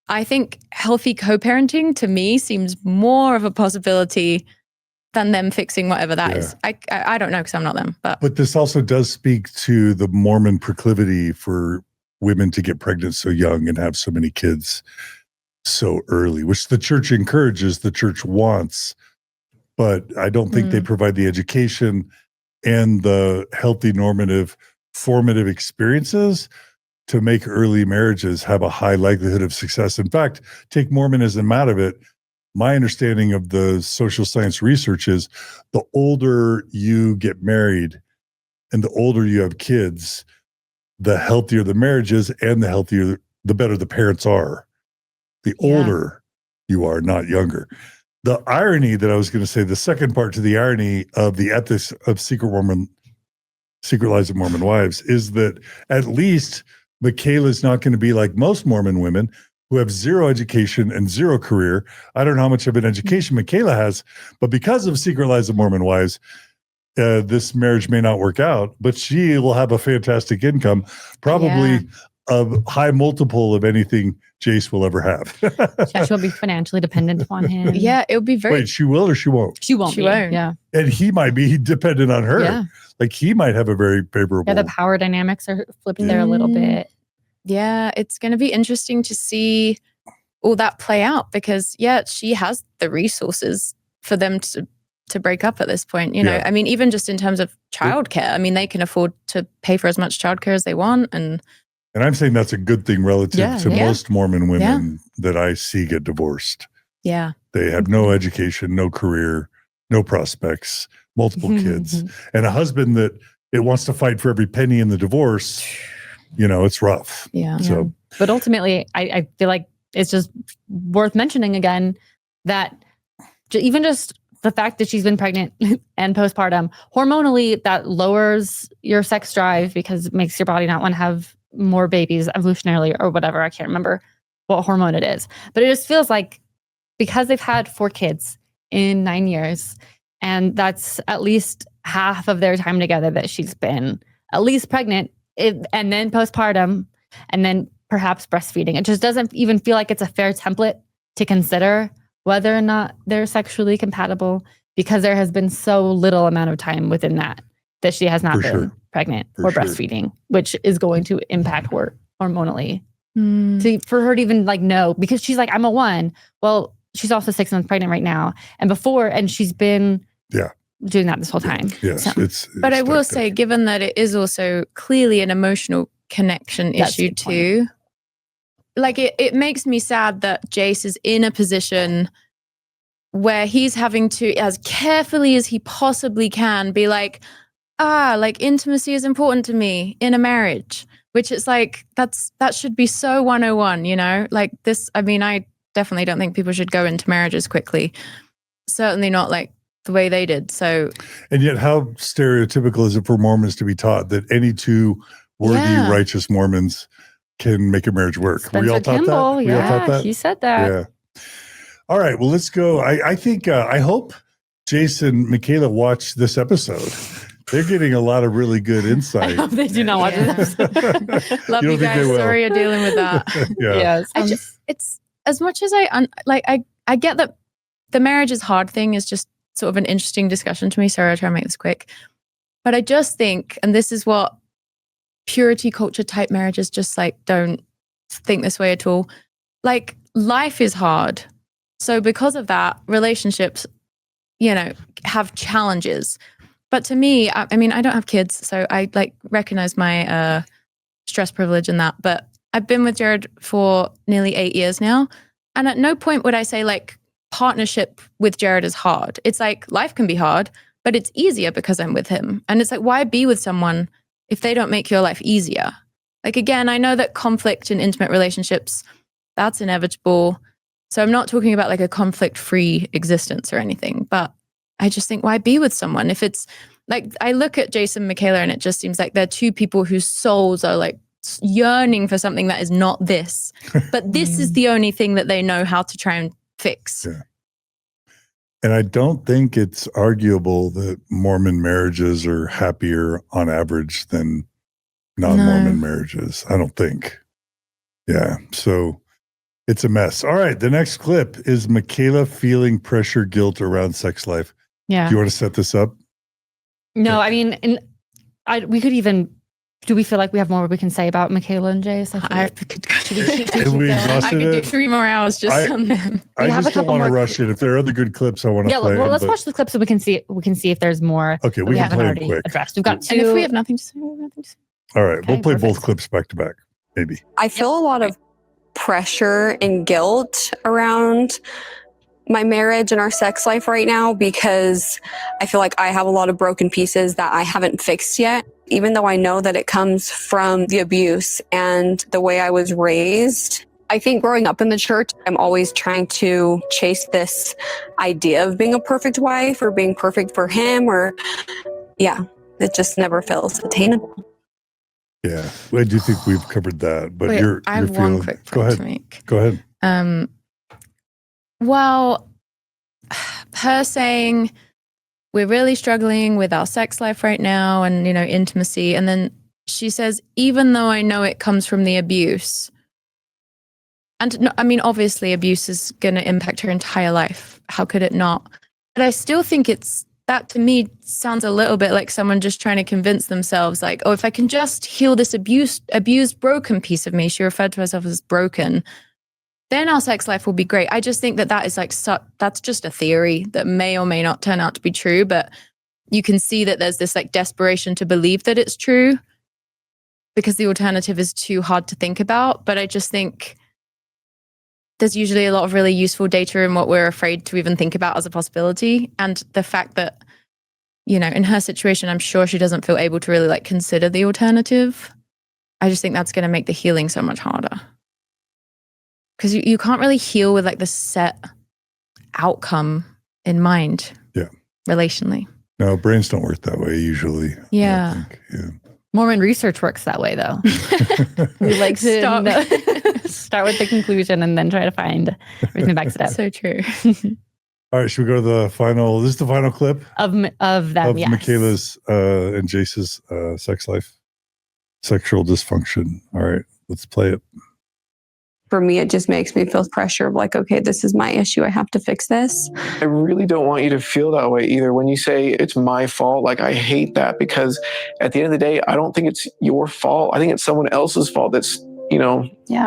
I think healthy co-parenting to me seems more of a possibility than them fixing whatever that is. I don't know, because I'm not them. But this also does speak to the Mormon proclivity for women to get pregnant so young and have so many kids so early, which the church encourages, the church wants, but I don't think they provide the education and the healthy, normative, formative experiences to make early marriages have a high likelihood of success. In fact, take Mormonism out of it. My understanding of the social science research is the older you get married and the older you have kids, the healthier the marriage is, and the better the parents are. The older you are, not younger. The irony that I was going to say, the second part to the irony of the ethics of Secret Lives of Mormon Wives, is that at least Mikayla's not going to be like most Mormon women who have zero education and zero career. I don't know how much of an education Mikayla has, but because of Secret Lives of Mormon Wives, this marriage may not work out, but she will have a fantastic income, probably a high multiple of anything Jace will ever have. She'll be financially dependent upon him. Yeah, it would be very... Wait, she will or she won't? She won't. Yeah. And he might be dependent on her. Yeah. Like he might have a very favorable... Yeah, the power dynamics are flipping there a little bit. Yeah, it's going to be interesting to see all that play out, because she has the resources for them to break up at this point. You know, I mean, even just in terms of childcare, I mean, they can afford to pay for as much childcare as they want. And I'm saying that's a good thing relative to most Mormon women that I see get divorced. Yeah. They have no education, no career, no prospects, multiple kids, and a husband that it wants to fight for every penny in the divorce. You know, it's rough. Yeah. So, but ultimately, I feel like it's just worth mentioning again that even just the fact that she's been pregnant and postpartum, hormonally, that lowers your sex drive because it makes your body not want to have more babies evolutionarily or whatever. I can't remember what hormone it is, but it just feels like because they've had 4 kids in 9 years, and that's at least half of their time together that she's been at least pregnant, and then postpartum, and then perhaps breastfeeding. It just doesn't even feel like it's a fair template to consider whether or not they're sexually compatible, because there has been so little amount of time within that she has not been pregnant or breastfeeding, which is going to impact her hormonally. For her to even like know, because she's like, I'm a 1. Well, she's also 6 months pregnant right now. And she's been doing that this whole time. Yes, so. it's but I will say, given that it is also clearly an emotional connection issue too, like it makes me sad that Jace is in a position where he's having to, as carefully as he possibly can, be like, like intimacy is important to me in a marriage, which it's like, that should be so 101, you know, like this. I mean, I definitely don't think people should go into marriages quickly. Certainly not like the way they did. So, and yet how stereotypical is it for Mormons to be taught that any 2 worthy, righteous Mormons can make a marriage work? Spencer we all taught Kimball, that? We all taught that? He said that. Yeah. All right. Well, let's go. I think, I hope Jace and Mikayla watch this episode. They're getting a lot of really good insight. I hope they do not watch this. Love you guys. Sorry you're dealing with that. Yes. It's as much as I get that the marriage is hard thing is just sort of an interesting discussion to me. Sorry, I'll try and make this quick. But I just think, and this is what purity culture type marriages just like don't think this way at all. Like life is hard. So because of that, relationships, have challenges. But to me, I mean, I don't have kids, so I recognize my stress privilege in that. But I've been with Jared for nearly 8 years now. And at no point would I say partnership with Jared is hard. It's life can be hard, but it's easier because I'm with him. And it's why be with someone if they don't make your life easier? Again, I know that conflict in intimate relationships, that's inevitable. So I'm not talking about a conflict-free existence or anything, but I just think why be with someone if it's I look at Jace and Mikayla and it just seems like they're two people whose souls are yearning for something that is not this, but this is the only thing that they know how to try and fix. Yeah. And I don't think it's arguable that Mormon marriages are happier on average than non-Mormon marriages. I don't think. Yeah. So it's a mess. All right. The next clip is Mikayla feeling pressure, guilt around sex life. Yeah. Do you want to set this up? No, I mean, we could even. Do we feel like we have more we can say about Mikayla and Jace? I could we exhausted do it? 3 more hours just on them. I have a just don't couple want to more rush it. If there are other good clips, I want to Yeah, play. well, let's but- watch the clip so we can see. We can see if there's more. Okay, that we can haven't play them already quick. addressed. We've got two. And if we have nothing to say, we have nothing to say. All right, we'll Okay, play both perfect. clips back to back, maybe. I feel a lot of pressure and guilt around my marriage and our sex life right now because I feel like I have a lot of broken pieces that I haven't fixed yet, even though I know that it comes from the abuse and the way I was raised. I think growing up in the church, I'm always trying to chase this idea of being a perfect wife or being perfect for him it just never feels attainable. Yeah, I do think we've covered that. But Wait, you're I have feeling. one quick Go point ahead. to make. Go ahead. Well, her saying we're really struggling with our sex life right now and, intimacy. And then she says, even though I know it comes from the abuse. And no, I mean, obviously abuse is going to impact her entire life. How could it not? But I still think that to me sounds a little bit like someone just trying to convince themselves if I can just heal this abused, broken piece of me, she referred to herself as broken, then our sex life will be great. I just think that is that's just a theory that may or may not turn out to be true, but you can see that there's this desperation to believe that it's true because the alternative is too hard to think about. But I just think there's usually a lot of really useful data in what we're afraid to even think about as a possibility. And the fact that, in her situation, I'm sure she doesn't feel able to really consider the alternative. I just think that's going to make the healing so much harder. Because you can't really heal with the set outcome in mind. Yeah. Relationally. No, brains don't work that way usually. Yeah. I think. Yeah. Mormon research works that way, though. We like to start with the conclusion and then try to find everything that backs it up. So true. All right, should we go to the final? This is the final clip of them, of yes. Mikayla's and Jace's sex life, sexual dysfunction. All right, let's play it. For me, it just makes me feel pressure of okay, this is my issue. I have to fix this. I really don't want you to feel that way either. When you say it's my fault, I hate that because at the end of the day, I don't think it's your fault. I think it's someone else's fault that's,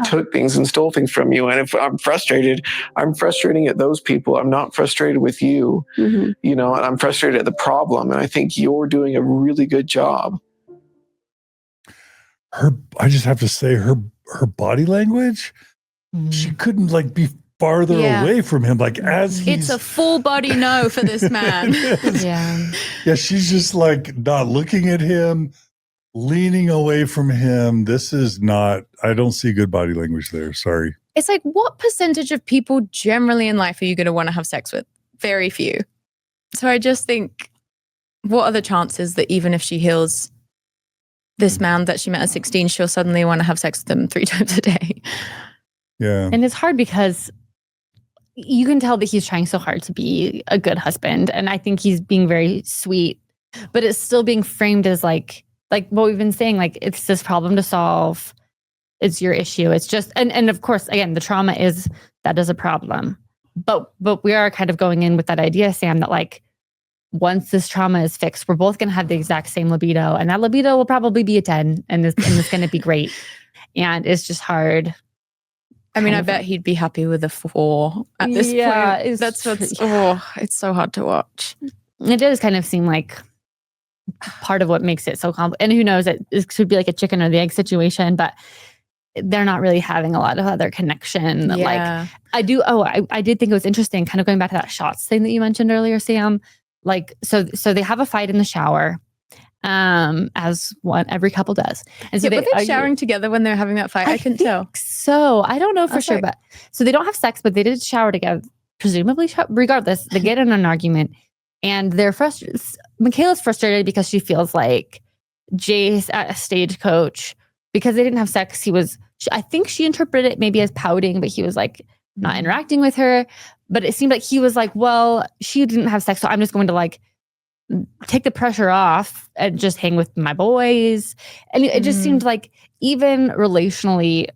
took things and stole things from you. And if I'm frustrated, I'm frustrating at those people. I'm not frustrated with you, and I'm frustrated at the problem. And I think you're doing a really good job. I just have to say her body language, she couldn't be farther away from him. As it's a full body no for this man. Yeah, she's just not looking at him, leaning away from him. This is not, I don't see good body language there. Sorry. It's what percentage of people generally in life are you going to want to have sex with? Very few. So I just think, what are the chances that even if she heals this man that she met at 16, she'll suddenly want to have sex with him 3 times a day? Yeah. And it's hard because you can tell that he's trying so hard to be a good husband. And I think he's being very sweet, but it's still being framed as like what we've been saying, it's this problem to solve. It's your issue. It's just, and of course, again, the trauma is a problem, but we are kind of going in with that idea, Sam, that once this trauma is fixed, we're both going to have the exact same libido, and that libido will probably be a 10 and it's going to be great. And it's just hard. I mean, kind I of bet he'd be happy with a 4 at this Yeah, point. it's That's what's, true. it's so hard to watch. It does kind of seem like part of what makes it so complicated. And who knows, it could be like a chicken or the egg situation, but they're not really having a lot of other connection. Yeah. Like I did think it was interesting, kind of going back to that shots thing that you mentioned earlier, Sam. Like, so they have a fight in the shower, as every couple does. And so were they showering together when they were having that fight? I couldn't tell. So I don't know for sure, Okay. but so they don't have sex, but they did shower together, presumably. Regardless, they get in an argument, and they're frustrated. Mikayla's frustrated because she feels like Jace at a stagecoach, because they didn't have sex. I think she interpreted it maybe as pouting, but he was like not interacting with her. But it seemed like he was like, well, she didn't have sex, so I'm just going to like take the pressure off and just hang with my boys. And it just seemed like even relationally,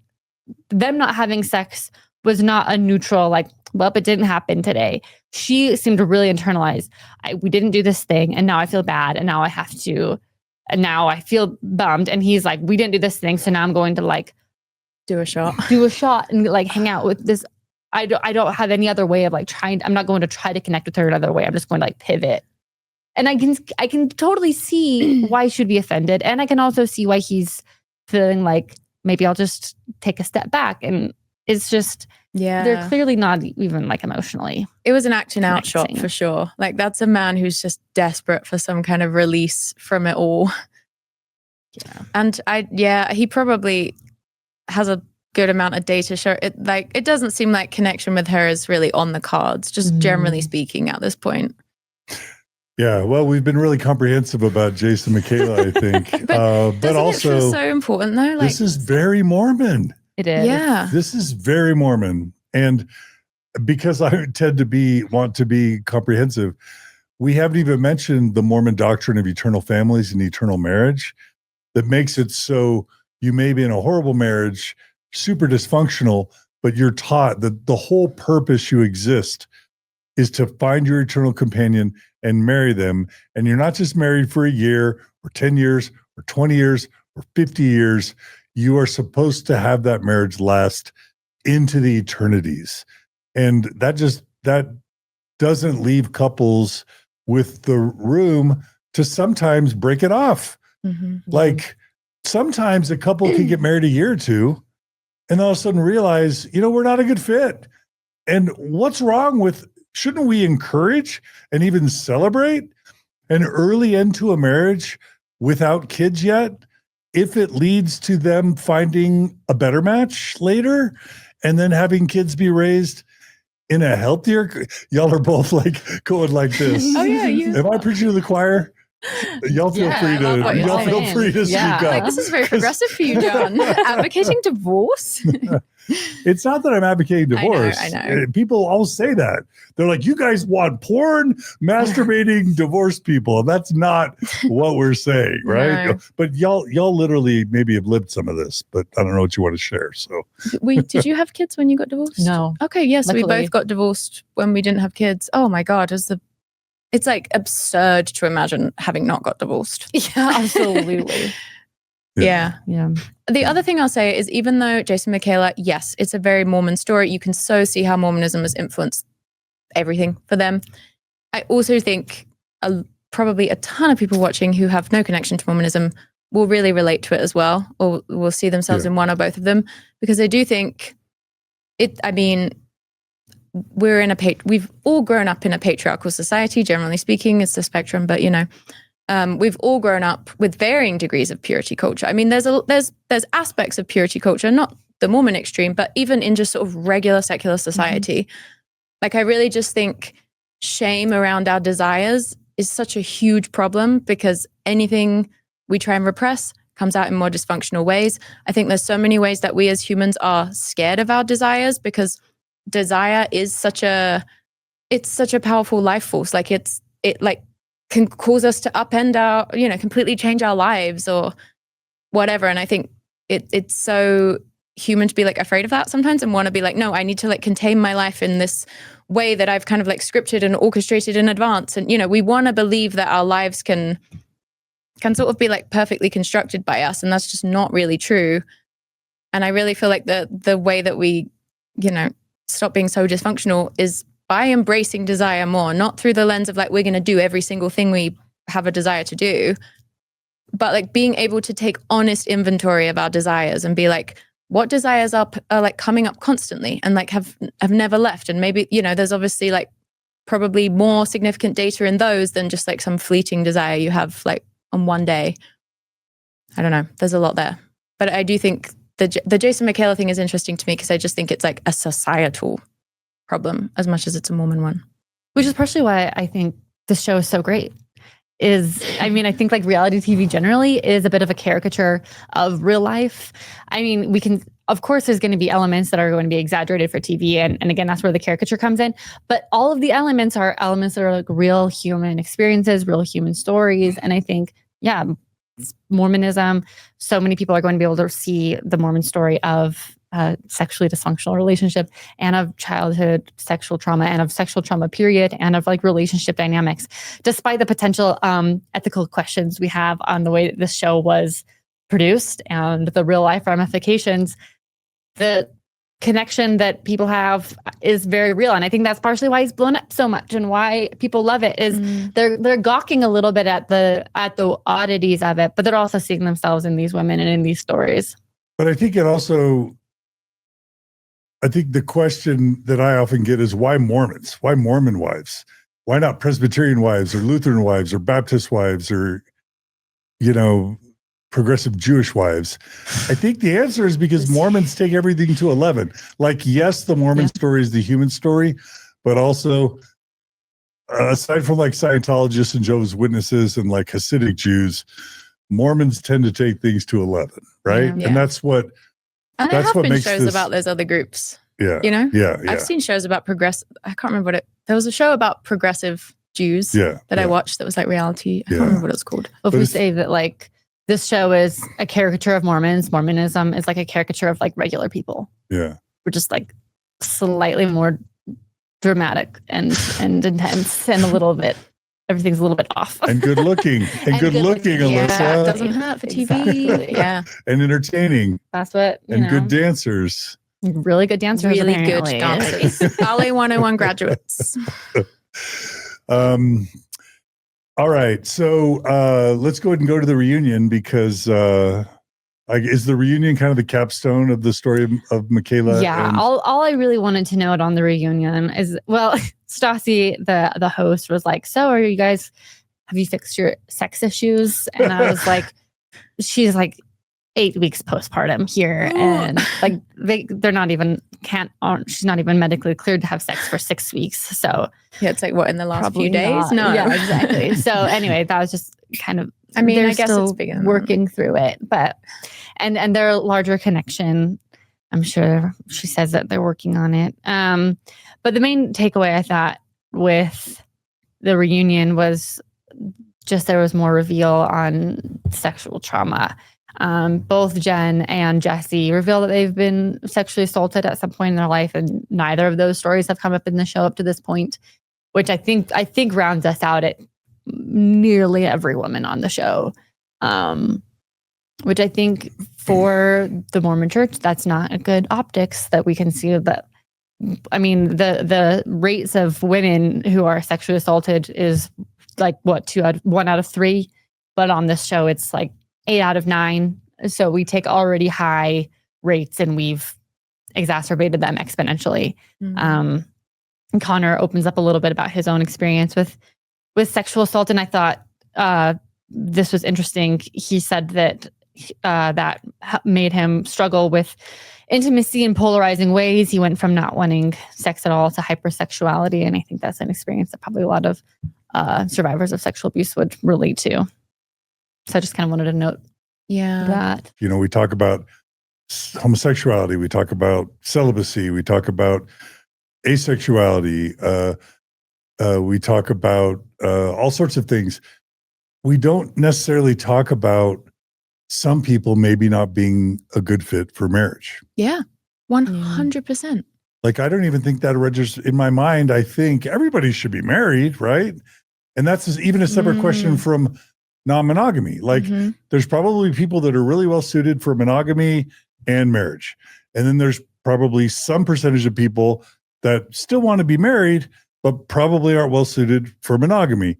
them not having sex was not a neutral, like, well, it didn't happen today. She seemed to really internalize, we didn't do this thing, and now I feel bad, and now I have to, and now I feel bummed. And he's like, we didn't do this thing, so now I'm going to like Do a shot. and like hang out with this. I don't have any other way of like trying. I'm not going to try to connect with her another way. I'm just going to like pivot. And I can totally see why she would be offended. And I can also see why he's feeling like maybe I'll just take a step back. And it's just, they're clearly not even like emotionally. It was an acting out shot connecting. for sure. Like that's a man who's just desperate for some kind of release from it all. Yeah. And he probably has a good amount of data show it. Like it doesn't seem like connection with her is really on the cards, just generally speaking at this point. Yeah, well, we've been really comprehensive about Jace and Mikayla, I think. but also, it feel so important though. Like this is very Mormon. It is. Yeah. This is very Mormon. And because I tend to want to be comprehensive, we haven't even mentioned the Mormon doctrine of eternal families and eternal marriage that makes it so you may be in a horrible marriage, super dysfunctional, but you're taught that the whole purpose you exist is to find your eternal companion and marry them. And you're not just married for a year or 10 years or 20 years or 50 years. You are supposed to have that marriage last into the eternities. And that doesn't leave couples with the room to sometimes break it off. Like sometimes a couple can get married a year or two and all of a sudden realize, we're not a good fit. And what's wrong with, shouldn't we encourage and even celebrate an early end to a marriage without kids yet, if it leads to them finding a better match later and then having kids be raised in a healthier, y'all are both like going like this. Oh yeah. Am I preaching to the choir? Y'all feel free to speak up. Like, this is very progressive for you, John. Advocating divorce. It's not that I'm advocating divorce. I know. People all say that. They're like, you guys want porn, masturbating, divorced people. And that's not what we're saying, right? No. But y'all literally maybe have lived some of this, but I don't know what you want to share. So Did you have kids when you got divorced? No. Okay, yes, we Luckily. both got divorced when we didn't have kids. Oh my God, it's like absurd to imagine having not got divorced. Yeah, absolutely. Yeah. Yeah. The other thing I'll say is even though Jace and Mikayla, yes, it's a very Mormon story. You can so see how Mormonism has influenced everything for them. I also think probably a ton of people watching who have no connection to Mormonism will really relate to it as well, or will see themselves in one or both of them, because I do think we've all grown up in a patriarchal society, generally speaking. It's the spectrum, but we've all grown up with varying degrees of purity culture. I mean, there's aspects of purity culture, not the Mormon extreme, but even in just sort of regular secular society. Like, I really just think shame around our desires is such a huge problem, because anything we try and repress comes out in more dysfunctional ways. I think there's so many ways that we as humans are scared of our desires, because desire is such a powerful life force. Like it can cause us to upend our, completely change our lives or whatever. And I think it's so human to be like afraid of that sometimes and want to be like, no, I need to like contain my life in this way that I've kind of like scripted and orchestrated in advance. And, we want to believe that our lives can sort of be like perfectly constructed by us. And that's just not really true. And I really feel like the way that we stop being so dysfunctional is by embracing desire more, not through the lens of like, we're going to do every single thing we have a desire to do, but like being able to take honest inventory of our desires and be like, what desires are like coming up constantly and like have never left. And maybe, there's obviously like probably more significant data in those than just like some fleeting desire you have like on one day. I don't know. There's a lot there. But I do think the Jace and Mikayla thing is interesting to me because I just think it's like a societal problem as much as it's a Mormon one. Which is partially why I think this show is so great. I think like reality TV generally is a bit of a caricature of real life. I mean, of course, there's going to be elements that are going to be exaggerated for TV. And again, that's where the caricature comes in. But all of the elements are elements that are like real human experiences, real human stories. And I think, Mormonism, so many people are going to be able to see the Mormon story of a sexually dysfunctional relationship and of childhood sexual trauma and of sexual trauma period and of like relationship dynamics, despite the potential ethical questions we have on the way that this show was produced and the real life ramifications. The connection that people have is very real. And I think that's partially why he's blown up so much and why people love it is they're gawking a little bit at the oddities of it, but they're also seeing themselves in these women and in these stories. But I think the question that I often get is why Mormons? Why Mormon wives? Why not Presbyterian wives or Lutheran wives or Baptist wives or, progressive Jewish wives? I think the answer is because Mormons take everything to 11. Like, yes, the Mormon story is the human story, but also aside from like Scientologists and Jehovah's Witnesses and like Hasidic Jews, Mormons tend to take things to 11, right? Yeah. And that's what there have what been makes shows about those other groups. Yeah. I've seen shows about I can't remember there was a show about progressive Jews that I watched that was like reality. I can't remember what it was called. Well, if we say that like this show is a caricature of Mormons, Mormonism is like a caricature of like regular people. Yeah. We're just like slightly more dramatic and intense and everything's a little bit off. And good looking. And good looking, Alyssa. Yeah, it doesn't hurt for TV. Exactly. Yeah. And entertaining. That's what, good dancers. Really good dancers. Really apparently. good dancers. Ballet 101 graduates. All right. So let's go ahead and go to the reunion because is the reunion kind of the capstone of the story of Mikayla? Yeah. All I really wanted to note on the reunion is, Stassi, the host, was like, so have you fixed your sex issues? And I was like, she's like 8 weeks postpartum here. And like they're not even she's not even medically cleared to have sex for 6 weeks. So yeah, it's like what, in the last few days? Not. No. Yeah, exactly. So anyway, that was just kind of, I mean, they're I guess still it's bigger than working through it, but, and their larger connection, I'm sure she says that they're working on it. But the main takeaway I thought with the reunion was just there was more reveal on sexual trauma. Both Jen and Jesse reveal that they've been sexually assaulted at some point in their life, and neither of those stories have come up in the show up to this point, which I think rounds us out at nearly every woman on the show. Which I think for the Mormon Church, that's not a good optics that we can see that. I mean, the rates of women who are sexually assaulted is like 1 out of 3, but on this show it's like 8 out of 9. So we take already high rates and we've exacerbated them exponentially. And Connor opens up a little bit about his own experience with sexual assault, and I thought this was interesting. He said that that made him struggle with intimacy in polarizing ways. He went from not wanting sex at all to hypersexuality, and I think that's an experience that probably a lot of survivors of sexual abuse would relate to. So I just kind of wanted to note that. We talk about homosexuality, we talk about celibacy, we talk about asexuality, we talk about all sorts of things. We don't necessarily talk about some people maybe not being a good fit for marriage. Yeah, 100%. Like, I don't even think that registers in my mind. I think everybody should be married, right? And that's even a separate question from non-monogamy. Like, there's probably people that are really well suited for monogamy and marriage. And then there's probably some percentage of people that still want to be married, but probably aren't well suited for monogamy.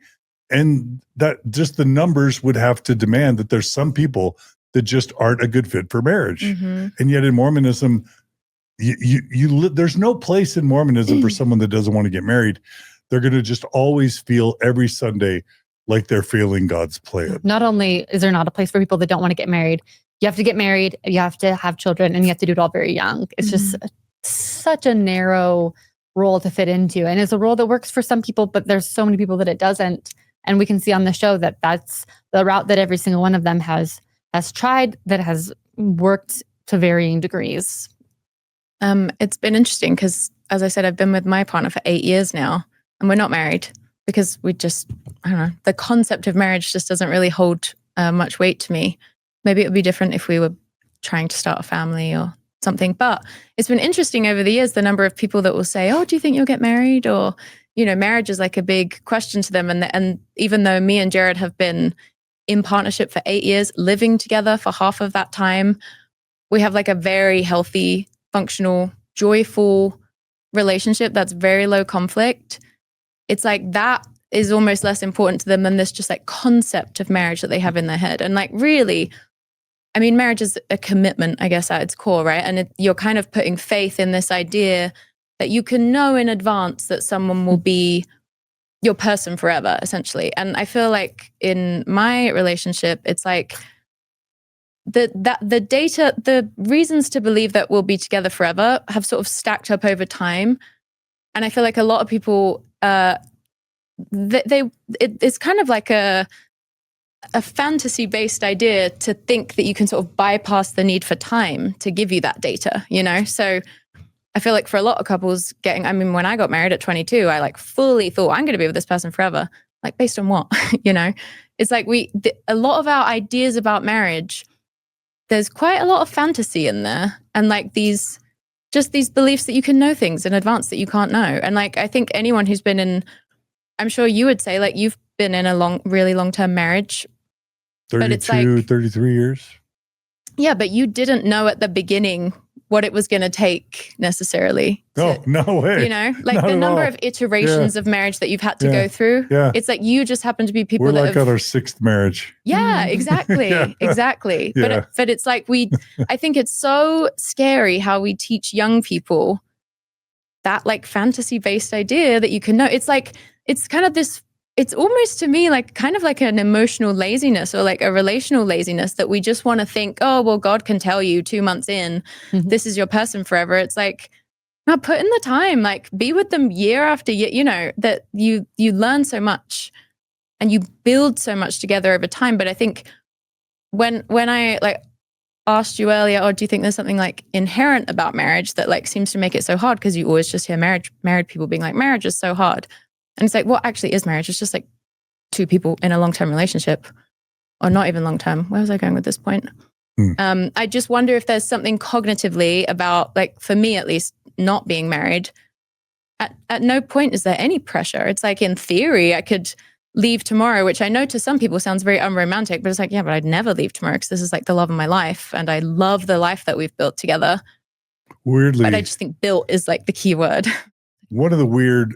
And that just the numbers would have to demand that there's some people that just aren't a good fit for marriage. Mm-hmm. And yet in Mormonism, there's no place in Mormonism for someone that doesn't want to get married. They're going to just always feel every Sunday like they're failing God's plan. Not only is there not a place for people that don't want to get married, you have to get married, you have to have children, and you have to do it all very young. It's just such a narrow role to fit into. And it's a role that works for some people, but there's so many people that it doesn't. And we can see on the show that that's the route that every single one of them has tried, that has worked to varying degrees. It's been interesting because, as I said, I've been with my partner for 8 years now, and we're not married because I don't know, the concept of marriage just doesn't really hold much weight to me. Maybe it would be different if we were trying to start a family or something. But it's been interesting over the years, the number of people that will say, oh, do you think you'll get married? Or, you know, marriage is like a big question to them. And even though me and Jared have been in partnership for 8 years, living together for half of that time, we have like a very healthy, functional, joyful relationship that's very low conflict. It's like that is almost less important to them than this just like concept of marriage that they have in their head. And like really, I mean, marriage is a commitment, I guess, at its core, right? And you're kind of putting faith in this idea that you can know in advance that someone will be your person forever, essentially. And I feel like in my relationship, it's like the reasons to believe that we'll be together forever have sort of stacked up over time. And I feel like a lot of people, it's kind of like a fantasy-based idea to think that you can sort of bypass the need for time to give you that data, you know? So I feel like for a lot of couples when I got married at 22, I like fully thought I'm going to be with this person forever. Like based on what, you know? It's like a lot of our ideas about marriage, there's quite a lot of fantasy in there. And like these beliefs that you can know things in advance that you can't know. And like, I think anyone who's been in, I'm sure you would say like you've been in a really long-term marriage. 32, 33 years. Yeah, but you didn't know at the beginning what it was going to take necessarily. No way. You know, like the number of iterations of marriage that you've had to go through. Yeah. It's like you just happen to be people We're that like on our sixth marriage. Yeah, exactly. Exactly. Yeah. But it's like I think it's so scary how we teach young people that like fantasy-based idea that you can know. It's like, it's kind of this, it's almost to me like kind of like an emotional laziness or like a relational laziness that we just want to think, oh, well, God can tell you 2 months in, this is your person forever. It's like, no, put in the time, like be with them year after year, you know, that you learn so much and you build so much together over time. But I think when I like asked you earlier, oh, do you think there's something like inherent about marriage that like seems to make it so hard? Because you always just hear married people being like, marriage is so hard. And it's like, what actually is marriage? It's just like two people in a long-term relationship, or not even long-term. Where was I going with this point? I just wonder if there's something cognitively about, like, for me at least, not being married. At no point is there any pressure. It's like, in theory, I could leave tomorrow, which I know to some people sounds very unromantic, but it's like, yeah, but I'd never leave tomorrow because this is like the love of my life. And I love the life that we've built together. Weirdly. But I just think built is like the key word. One of the weird,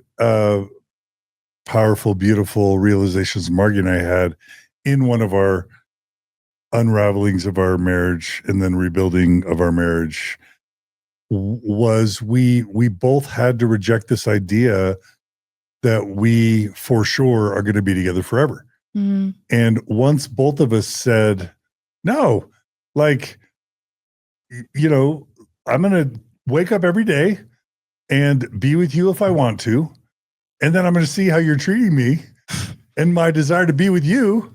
powerful, beautiful realizations Margie and I had in one of our unravelings of our marriage and then rebuilding of our marriage was we both had to reject this idea that we for sure are going to be together forever. And once both of us said, no, like, you know, I'm going to wake up every day and be with you if I want to. And then I'm going to see how you're treating me. And my desire to be with you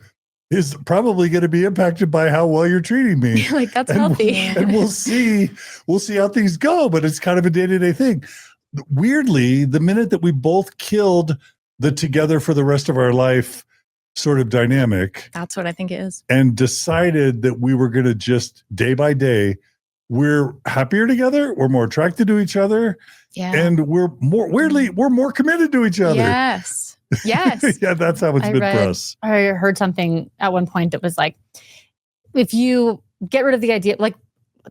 is probably going to be impacted by how well you're treating me. Like, that's healthy. And we'll see how things go, but it's kind of a day-to-day thing. Weirdly, the minute that we both killed the together for the rest of our life sort of dynamic. That's what I think it is. And decided that we were going to just day by day, we're happier together. We're more attracted to each other. Yeah. And we're more committed to each other. Yes. Yes. Yeah, that's how it's been for us. I heard something at one point that was like, if you get rid of the idea, like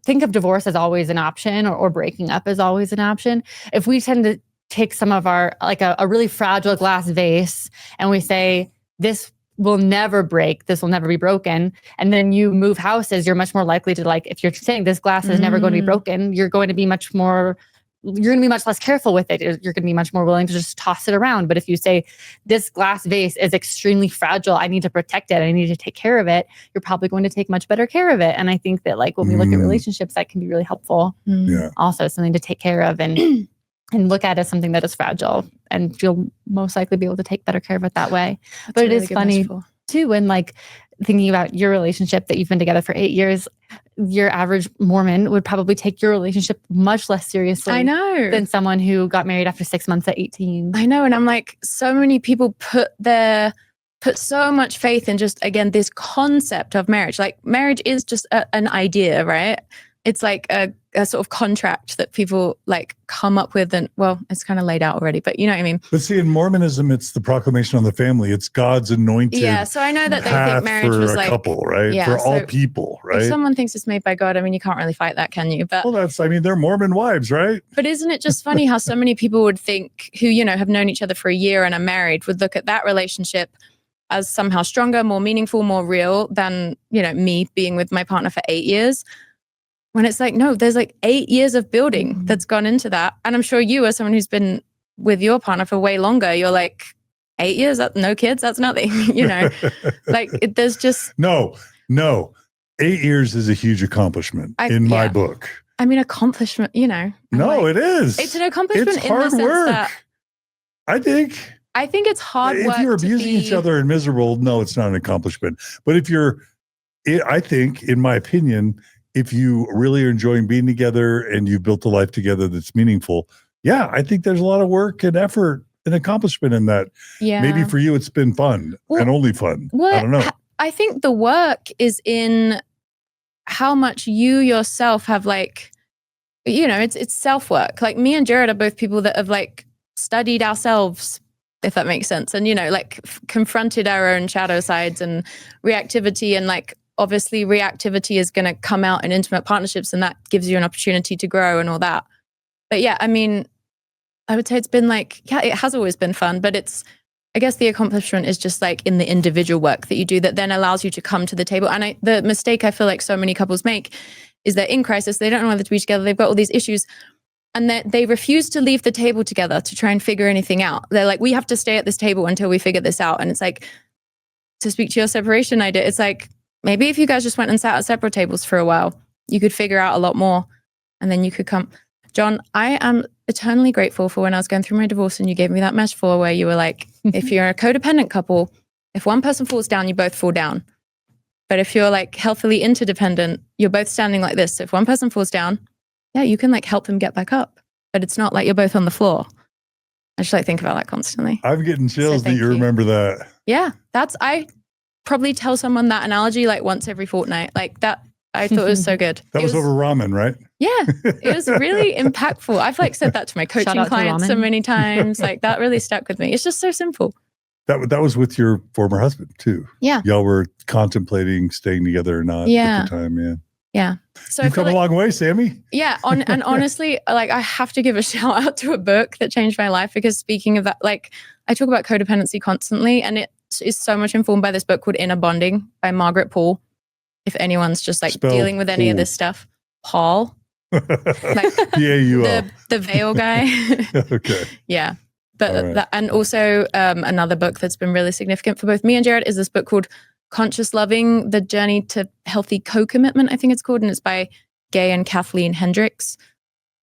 think of divorce as always an option or breaking up as always an option, if we tend to take some of our, like a really fragile glass vase and we say, this will never break, this will never be broken. And then you move houses, you're much more likely to, like, if you're saying this glass is never going to be broken, you're going to be much less careful with it. You're going to be much more willing to just toss it around. But if you say this glass vase is extremely fragile, I need to protect it, I need to take care of it, you're probably going to take much better care of it. And I think that, like, when we look at relationships, that can be really helpful. Yeah. Also something to take care of and look at as something that is fragile, and you'll most likely be able to take better care of it that way. That's but a it really is good funny metaphor. too, when, like, thinking about your relationship that you've been together for 8 years, your average Mormon would probably take your relationship much less seriously I know. than someone who got married after 6 months at 18. I know. And I'm like, so many people put so much faith in just, again, this concept of marriage. Like, marriage is just an idea, right? It's like a sort of contract that people, like, come up with, and, well, it's kind of laid out already, but you know what I mean? But see, in Mormonism, it's the proclamation on the family. It's God's anointed Yeah. So I know that they path think marriage for was a like, couple, right? yeah, For all so people, if right? someone thinks it's made by God, I mean, you can't really fight that, can you? But Well, they're Mormon wives, right? But isn't it just funny how so many people would think, who, you know, have known each other for a year and are married, would look at that relationship as somehow stronger, more meaningful, more real than, you know, me being with my partner for 8 years? When it's like, no, there's like 8 years of building that's gone into that. And I'm sure you, as someone who's been with your partner for way longer, you're like, 8 years, no kids, that's nothing, you know? Like, there's just... No. 8 years is a huge accomplishment in my book. I mean, accomplishment, you know. No, like, it is. It's an accomplishment It's in the hard sense work. that... I think it's hard work. If you're abusing each other and miserable, no, it's not an accomplishment. But I think, in my opinion, if you really are enjoying being together and you've built a life together that's meaningful, yeah, I think there's a lot of work and effort and accomplishment in that. Yeah. Maybe for you, it's been fun and only fun. Well, I don't know. I think the work is in how much you yourself have, like, you know, it's self-work. Like, me and Jared are both people that have, like, studied ourselves, if that makes sense. And, you know, like, confronted our own shadow sides and reactivity. And, like, obviously reactivity is going to come out in intimate partnerships, and that gives you an opportunity to grow and all that. But yeah, I mean, I would say it's been like, yeah, it has always been fun, but I guess the accomplishment is just like in the individual work that you do that then allows you to come to the table. And the mistake I feel like so many couples make is they're in crisis. They don't know whether to be together. They've got all these issues, and they refuse to leave the table together to try and figure anything out. They're like, we have to stay at this table until we figure this out. And it's like, to speak to your separation idea, it's like, maybe if you guys just went and sat at separate tables for a while, you could figure out a lot more, and then you could come. John, I am eternally grateful for when I was going through my divorce and you gave me that metaphor where you were like, if you're a codependent couple, if one person falls down, you both fall down. But if you're like healthily interdependent, you're both standing like this. So if one person falls down, yeah, you can like help them get back up. But it's not like you're both on the floor. I just like think about that constantly. I'm getting chills that you remember that. Yeah, I probably tell someone that analogy like once every fortnight. Like that, I thought it was so good. That was over ramen, right? Yeah, it was really impactful. I've like said that to my coaching clients so many times. Like that really stuck with me. It's just so simple. That was with your former husband too. Yeah. Y'all were contemplating staying together or not at the time. Yeah. Yeah. So you've come a long way, Sammy. Yeah. And honestly, like I have to give a shout out to a book that changed my life, because speaking of that, like I talk about codependency constantly, and it is so much informed by this book called Inner Bonding by Margaret Paul. If anyone's just like dealing with any of this stuff, Paul. Like P-A-U-L. the veil guy. Okay. Yeah. But and also another book that's been really significant for both me and Jared is this book called Conscious Loving, The Journey to Healthy Co-Commitment, I think it's called. And it's by Gay and Kathleen Hendricks.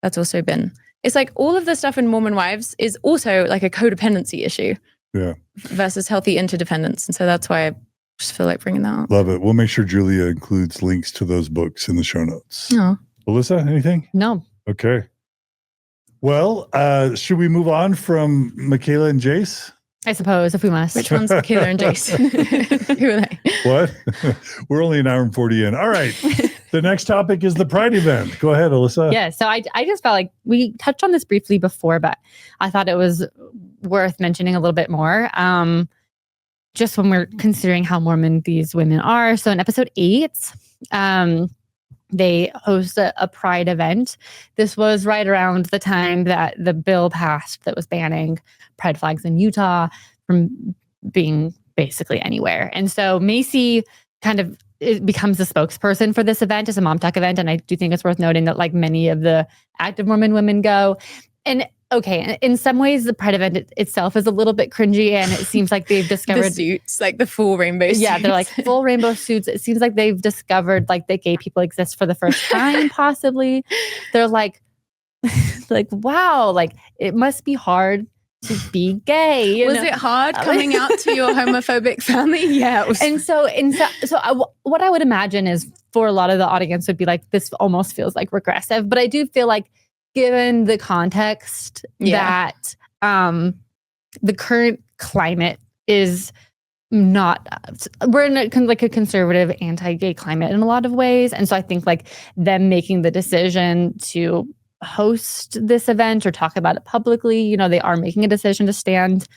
That's also been, it's like all of the stuff in Mormon Wives is also like a codependency issue. Yeah. Versus healthy interdependence. And so that's why I just feel like bringing that up. Love it. We'll make sure Julia includes links to those books in the show notes. Oh. Alyssa, anything? No. Okay. Well, should we move on from Mikayla and Jace? I suppose, if we must. Which one's Taylor and Jace? Who are they? What? We're only an hour and 40 in. All right. The next topic is the Pride event. Go ahead, Alyssa. Yeah. So I just felt like we touched on this briefly before, but I thought it was worth mentioning a little bit more. Just when we're considering how Mormon these women are. So in episode 8, they host a pride event. This was right around the time that the bill passed that was banning pride flags in Utah from being basically anywhere. And so Mayci kind of becomes the spokesperson for this event. It's a mom talk event. And I do think it's worth noting that like many of the active Mormon women go. And okay, in some ways, the pride event itself is a little bit cringy, and it seems like they've discovered the suits, like the full rainbow suits. Yeah, they're like full rainbow suits. It seems like they've discovered like that gay people exist for the first time, possibly. They're like wow, like it must be hard to be gay. Was it hard coming out to your homophobic family? Yeah, it was. And so what I would imagine is for a lot of the audience would be like, this almost feels like regressive, but I do feel like, given the context that the current climate is not, we're in a conservative anti-gay climate in a lot of ways. And so I think like them making the decision to host this event or talk about it publicly, you know, they are making a decision to stand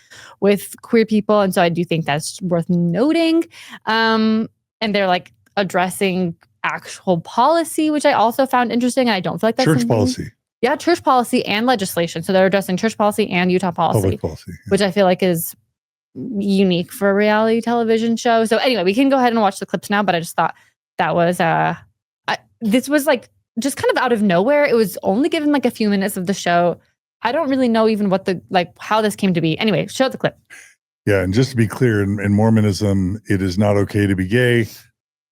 with queer people. And so I do think that's worth noting. And they're like addressing actual policy, which I also found interesting. I don't feel like that's church policy. Yeah, church policy and legislation. So they're addressing church policy and Utah policy, Public policy, which I feel like is unique for a reality television show. So anyway, we can go ahead and watch the clips now, but I just thought that was, this was like just kind of out of nowhere. It was only given like a few minutes of the show. I don't really know even what how this came to be. Anyway, show the clip. Yeah, and just to be clear, in Mormonism, it is not okay to be gay.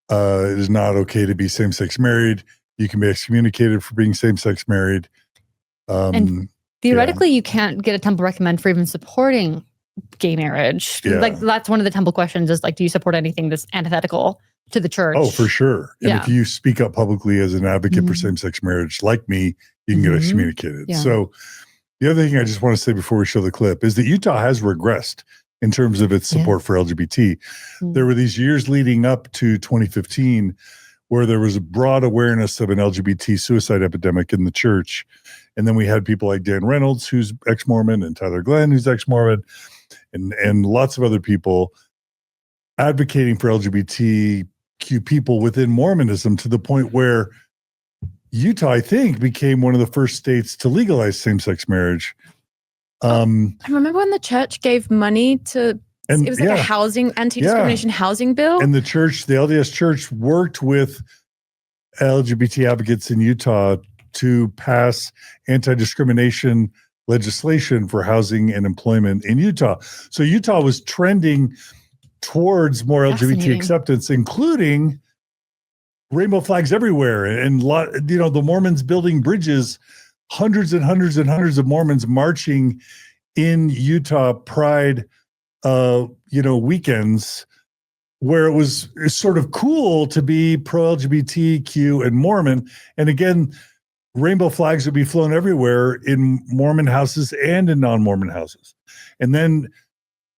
It is not okay to be same-sex married. You can be excommunicated for being same-sex married. And theoretically, you can't get a temple recommend for even supporting gay marriage. Yeah. Like that's one of the temple questions is like, do you support anything that's antithetical to the church? Oh, for sure. And if you speak up publicly as an advocate for same-sex marriage, like me, you can get excommunicated. Yeah. So the other thing I just want to say before we show the clip is that Utah has regressed in terms of its support for LGBT. There were these years leading up to 2015 where there was a broad awareness of an LGBT suicide epidemic in the church. And then we had people like Dan Reynolds, who's ex-Mormon, and Tyler Glenn, who's ex-Mormon, and lots of other people advocating for LGBTQ people within Mormonism, to the point where Utah, I think, became one of the first states to legalize same-sex marriage. I remember when the church gave money to, it was like a housing, anti-discrimination housing bill. And the church, the LDS church, worked with LGBT advocates in Utah to pass anti-discrimination legislation for housing and employment in Utah. So Utah was trending towards more LGBT acceptance, including rainbow flags everywhere. And the Mormons building bridges, hundreds and hundreds and hundreds of Mormons marching in Utah Pride weekends, where it's sort of cool to be pro-LGBTQ and Mormon. And again, rainbow flags would be flown everywhere in Mormon houses and in non-Mormon houses. And then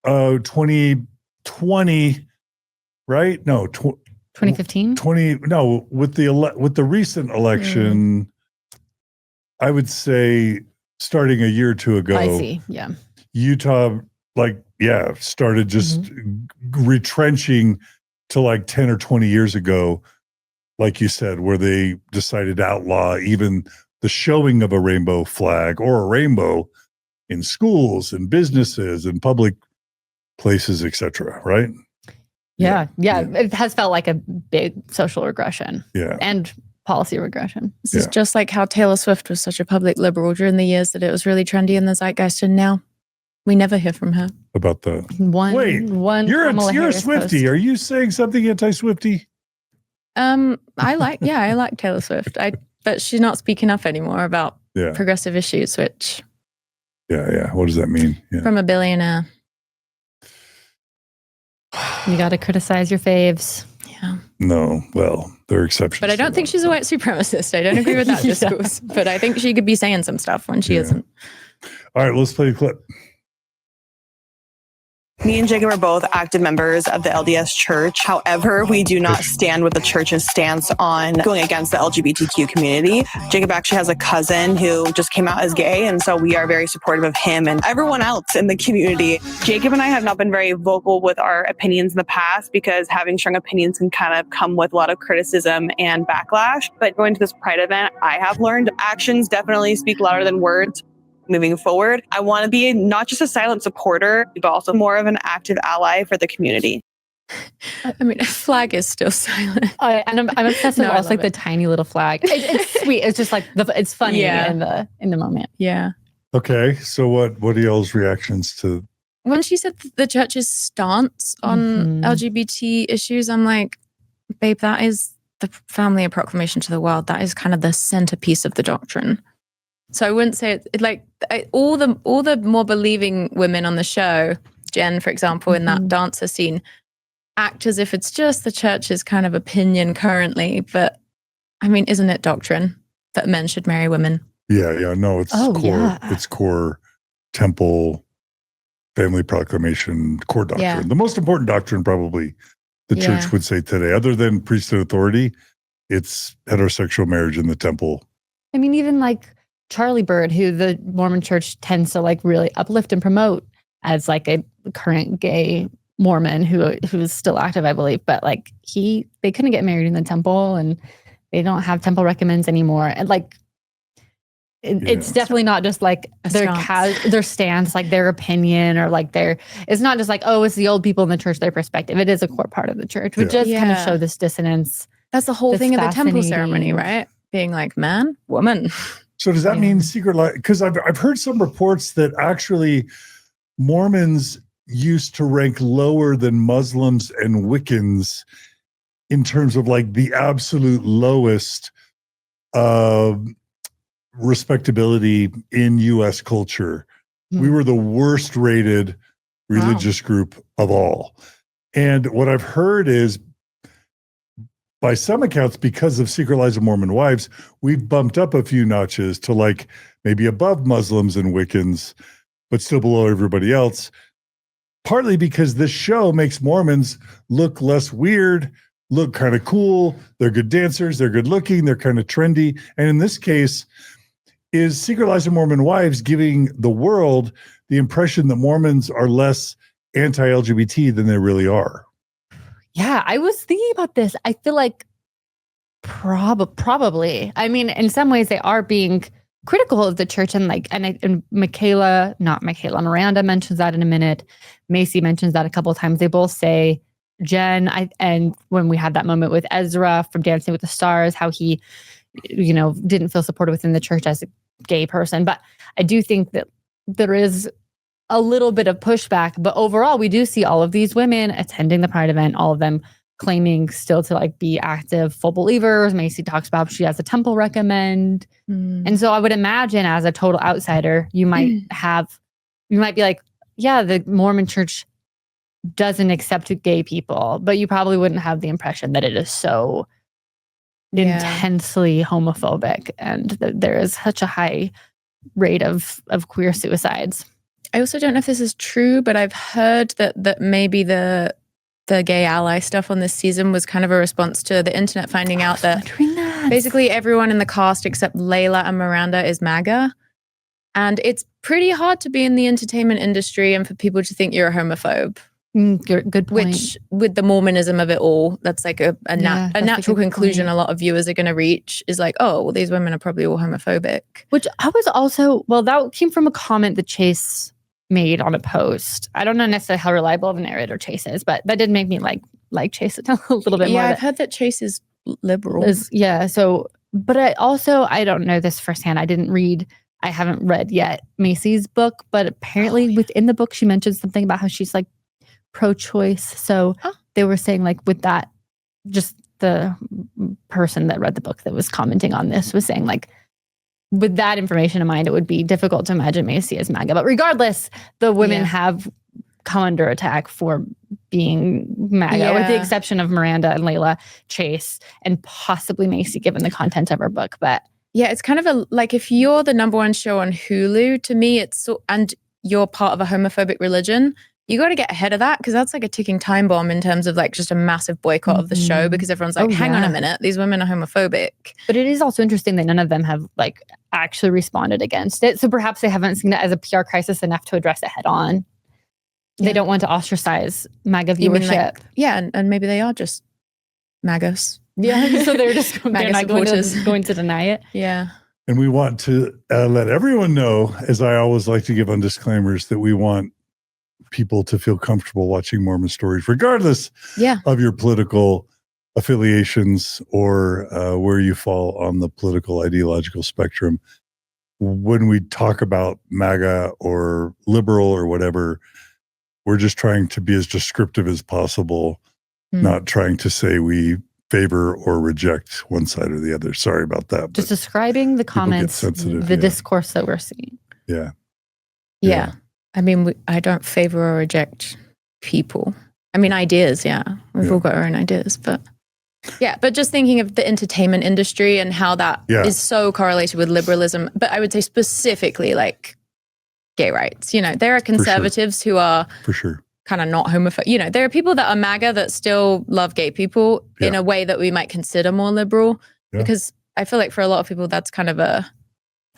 2020, right? No, 2015? With the recent election, I would say starting a year or two ago. I see, yeah. Utah, started just retrenching to like 10 or 20 years ago, like you said, where they decided to outlaw even the showing of a rainbow flag or a rainbow in schools and businesses and public places, etc. Right? Yeah. It has felt like a big social regression. Yeah. And policy regression. This is just like how Taylor Swift was such a public liberal during the years that it was really trendy in the zeitgeist, and now we never hear from her. About the one. You're a Swiftie. Post. Are you saying something anti-Swiftie? I like Taylor Swift. But she's not speaking up anymore about progressive issues, which what does that mean? From a billionaire. You got to criticize your faves. Yeah. No, well, there are exceptions. But I don't think she's a white supremacist. I don't agree with that discourse. But I think she could be saying some stuff when she isn't. All right, let's play the clip. Me and Jacob are both active members of the LDS Church. However, we do not stand with the church's stance on going against the LGBTQ community. Jacob actually has a cousin who just came out as gay, and so we are very supportive of him and everyone else in the community. Jacob and I have not been very vocal with our opinions in the past because having strong opinions can kind of come with a lot of criticism and backlash. But going to this Pride event, I have learned actions definitely speak louder than words. Moving forward, I want to be not just a silent supporter, but also more of an active ally for the community. I mean, a flag is still silent. And I'm obsessed with No, I also like love the it. tiny little flag. It's sweet. It's just like it's funny Yeah. in the moment. Yeah. Okay, so what are y'all's reactions to? When she said the church's stance on Mhm. LGBT issues, I'm like, babe, that is the family of proclamation to the world. That is kind of the centerpiece of the doctrine. So I wouldn't say all the more believing women on the show, Jen, for example, in that Mhm. dancer scene, act as if it's just the church's kind of opinion currently. But I mean, isn't it doctrine that men should marry women? Yeah, no, it's Oh, core. yeah. It's core temple, family proclamation, core doctrine. Yeah. The most important doctrine, probably, the Yeah. church would say today, other than priesthood authority, it's heterosexual marriage in the temple. I mean, even like Charlie Bird, who the Mormon church tends to like really uplift and promote as like a current gay Mormon who's still active, I believe. But like they couldn't get married in the temple, and they don't have temple recommends anymore. And like it's definitely not just like their stance, like their opinion, or like it's not just like, oh, it's the old people in the church, their perspective. It is a core part of the church, which does kind of show this dissonance. That's the whole That's thing of the temple fascinating. ceremony, right? Being like man, woman. So does that mean secret life? Because I've heard some reports that actually Mormons used to rank lower than Muslims and Wiccans in terms of like the absolute lowest respectability in U.S. culture. We were the worst rated religious group of all. And what I've heard is, by some accounts, because of Secret Lives of Mormon Wives, we've bumped up a few notches to like maybe above Muslims and Wiccans, but still below everybody else. Partly because this show makes Mormons look less weird, look kind of cool. They're good dancers. They're good looking. They're kind of trendy. And in this case, is Secret Lives of Mormon Wives giving the world the impression that Mormons are less anti-LGBT than they really are? Yeah, I was thinking about this. I feel like probably. I mean, in some ways, they are being critical of the church, and Miranda mentions that in a minute. Mayci mentions that a couple of times. They both say, and when we had that moment with Ezra from Dancing with the Stars, how he, didn't feel supported within the church as a gay person. But I do think that there is a little bit of pushback, but overall we do see all of these women attending the Pride event, all of them claiming still to like be active full believers. Mayci talks about she has a temple recommend. And so I would imagine as a total outsider, you might be like, yeah, the Mormon church doesn't accept gay people, but you probably wouldn't have the impression that it is so intensely homophobic and that there is such a high rate of queer suicides. I also don't know if this is true, but I've heard that maybe the gay ally stuff on this season was kind of a response to the internet finding out that basically everyone in the cast except Layla and Miranda is MAGA. And it's pretty hard to be in the entertainment industry and for people to think you're a homophobe. Good point. Which, with the Mormonism of it all, that's like a natural conclusion a lot of viewers are going to reach is like, oh, well, these women are probably all homophobic. Which I was also, that came from a comment that Chase made on a post. I don't know necessarily how reliable of a narrator Chase is, but that did make me like Chase a little bit more. Yeah, I've heard that Chase is liberal. But I don't know this firsthand. I haven't read yet Macy's book, but apparently within the book, she mentioned something about how she's like pro-choice. So they were saying like with that, just the person that read the book that was commenting on this was saying like, with that information in mind, it would be difficult to imagine Mayci as MAGA. But regardless, the women have come under attack for being MAGA, with the exception of Miranda and Layla, Chase, and possibly Mayci, given the content of her book. But yeah, it's kind of like if you're the number one show on Hulu, to me, and you're part of a homophobic religion, you got to get ahead of that because that's like a ticking time bomb in terms of like just a massive boycott of the show because everyone's like, hang on a minute, these women are homophobic. But it is also interesting that none of them have like actually responded against it. So perhaps they haven't seen it as a PR crisis enough to address it head on. They don't want to ostracize MAGA viewership. And maybe they are just MAGAs. Yeah, so they're just MAGA not going to deny it. Yeah. And we want to let everyone know, as I always like to give on disclaimers, that we want people to feel comfortable watching Mormon stories, regardless of your political affiliations or where you fall on the political ideological spectrum. When we talk about MAGA or liberal or whatever, we're just trying to be as descriptive as possible, not trying to say we favor or reject one side or the other. Sorry about that. Just describing the comments, the discourse that we're seeing. Yeah. I mean, I don't favor or reject people. I mean, ideas, we've all got our own ideas, but but just thinking of the entertainment industry and how that is so correlated with liberalism, but I would say specifically like gay rights. You know, there are conservatives who are for sure kind of not homophobic. You know, there are people that are MAGA that still love gay people in a way that we might consider more liberal because I feel like for a lot of people, that's kind of I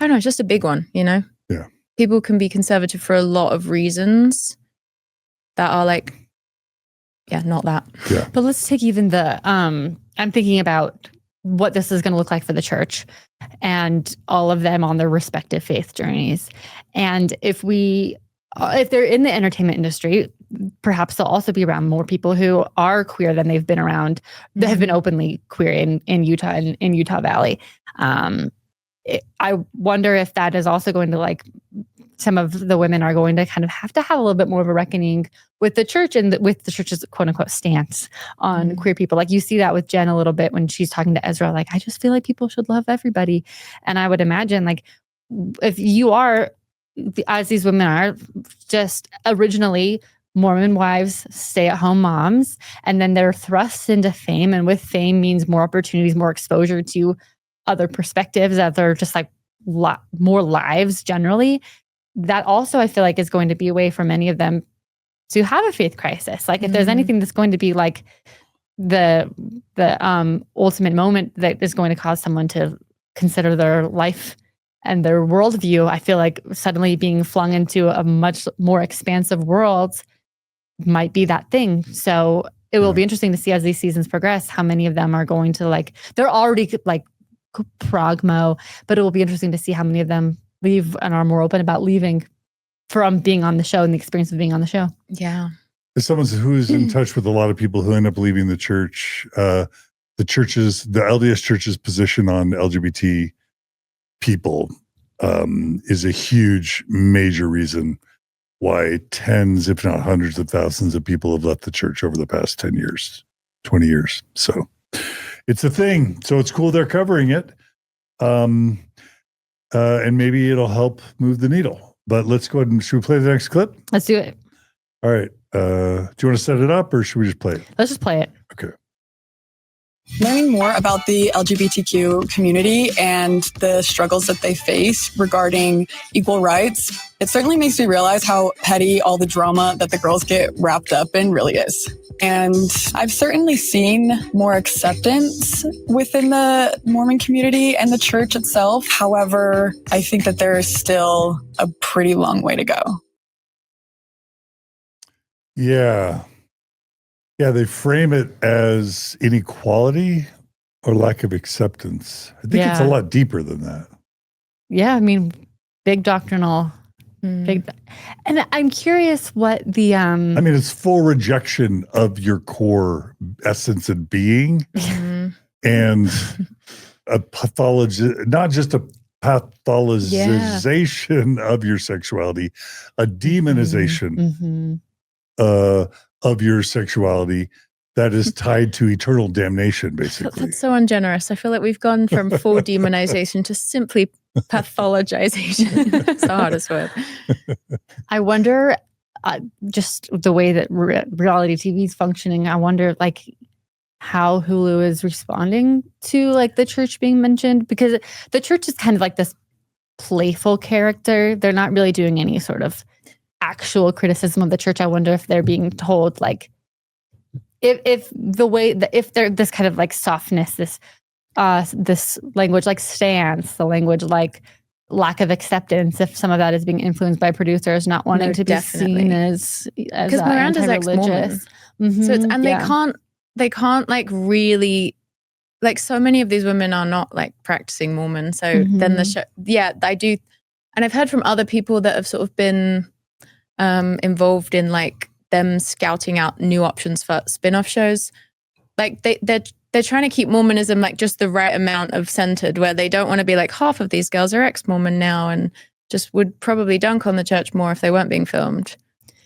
don't know, it's just a big one, you know? Yeah. People can be conservative for a lot of reasons that are like, not that. Yeah. But let's take even I'm thinking about what this is going to look like for the church and all of them on their respective faith journeys. And if they're in the entertainment industry, perhaps they'll also be around more people who are queer than they've been around, that have been openly queer in Utah and in Utah Valley. I wonder if that is also going to like some of the women are going to kind of have a little bit more of a reckoning with the church and with the church's quote unquote stance on queer people. Like you see that with Jen a little bit when she's talking to Ezra, like, I just feel like people should love everybody. And I would imagine like if you are, as these women are, just originally Mormon wives, stay-at-home moms, and then they're thrust into fame, and with fame means more opportunities, more exposure to other perspectives, that they're just like more lives generally. That also I feel like is going to be a way for many of them to have a faith crisis. Like if there's anything that's going to be like the ultimate moment that is going to cause someone to consider their life and their worldview, I feel like suddenly being flung into a much more expansive world might be that thing. So it will be interesting to see as these seasons progress, how many of them are going to like, they're already like progmo, but it will be interesting to see how many of them leave and are more open about leaving from being on the show and the experience of being on the show. Yeah. As someone who's in touch with a lot of people who end up leaving the church, the LDS church's position on LGBT people is a huge, major reason why tens, if not hundreds of thousands of people have left the church over the past 10 years, 20 years. So it's a thing. So it's cool they're covering it. And maybe it'll help move the needle. But let's go ahead and, should we play the next clip? Let's do it. All right. Do you want to set it up or should we just play it? Let's just play it. Okay. Learning more about the LGBTQ community and the struggles that they face regarding equal rights, it certainly makes me realize how petty all the drama that the girls get wrapped up in really is. And I've certainly seen more acceptance within the Mormon community and the church itself. However, I think that there is still a pretty long way to go. Yeah. Yeah, they frame it as inequality or lack of acceptance. I think it's a lot deeper than that. Yeah, I mean, big doctrinal. And I'm curious what the... I mean, it's full rejection of your core essence and being and a not just a pathologization of your sexuality, a demonization of your sexuality that is tied to eternal damnation, basically. That's so ungenerous. I feel like we've gone from full demonization to simply pathologization. It's the hardest word. I wonder, just the way that reality TV is functioning, I wonder like how Hulu is responding to like the church being mentioned, because the church is kind of like this playful character. They're not really doing any sort of actual criticism of the church, I wonder if they're being told like, if they're this kind of like softness, this language like stance, the language like lack of acceptance, if some of that is being influenced by producers not wanting to be seen as because Miranda's ex-Mormon. So it's, and they can't like really, like, so many of these women are not like practicing Mormon. So then the show, I do. And I've heard from other people that have sort of been involved in like them scouting out new options for spin-off shows. Like they're trying to keep Mormonism like just the right amount of centered, where they don't want to be like half of these girls are ex-Mormon now and just would probably dunk on the church more if they weren't being filmed.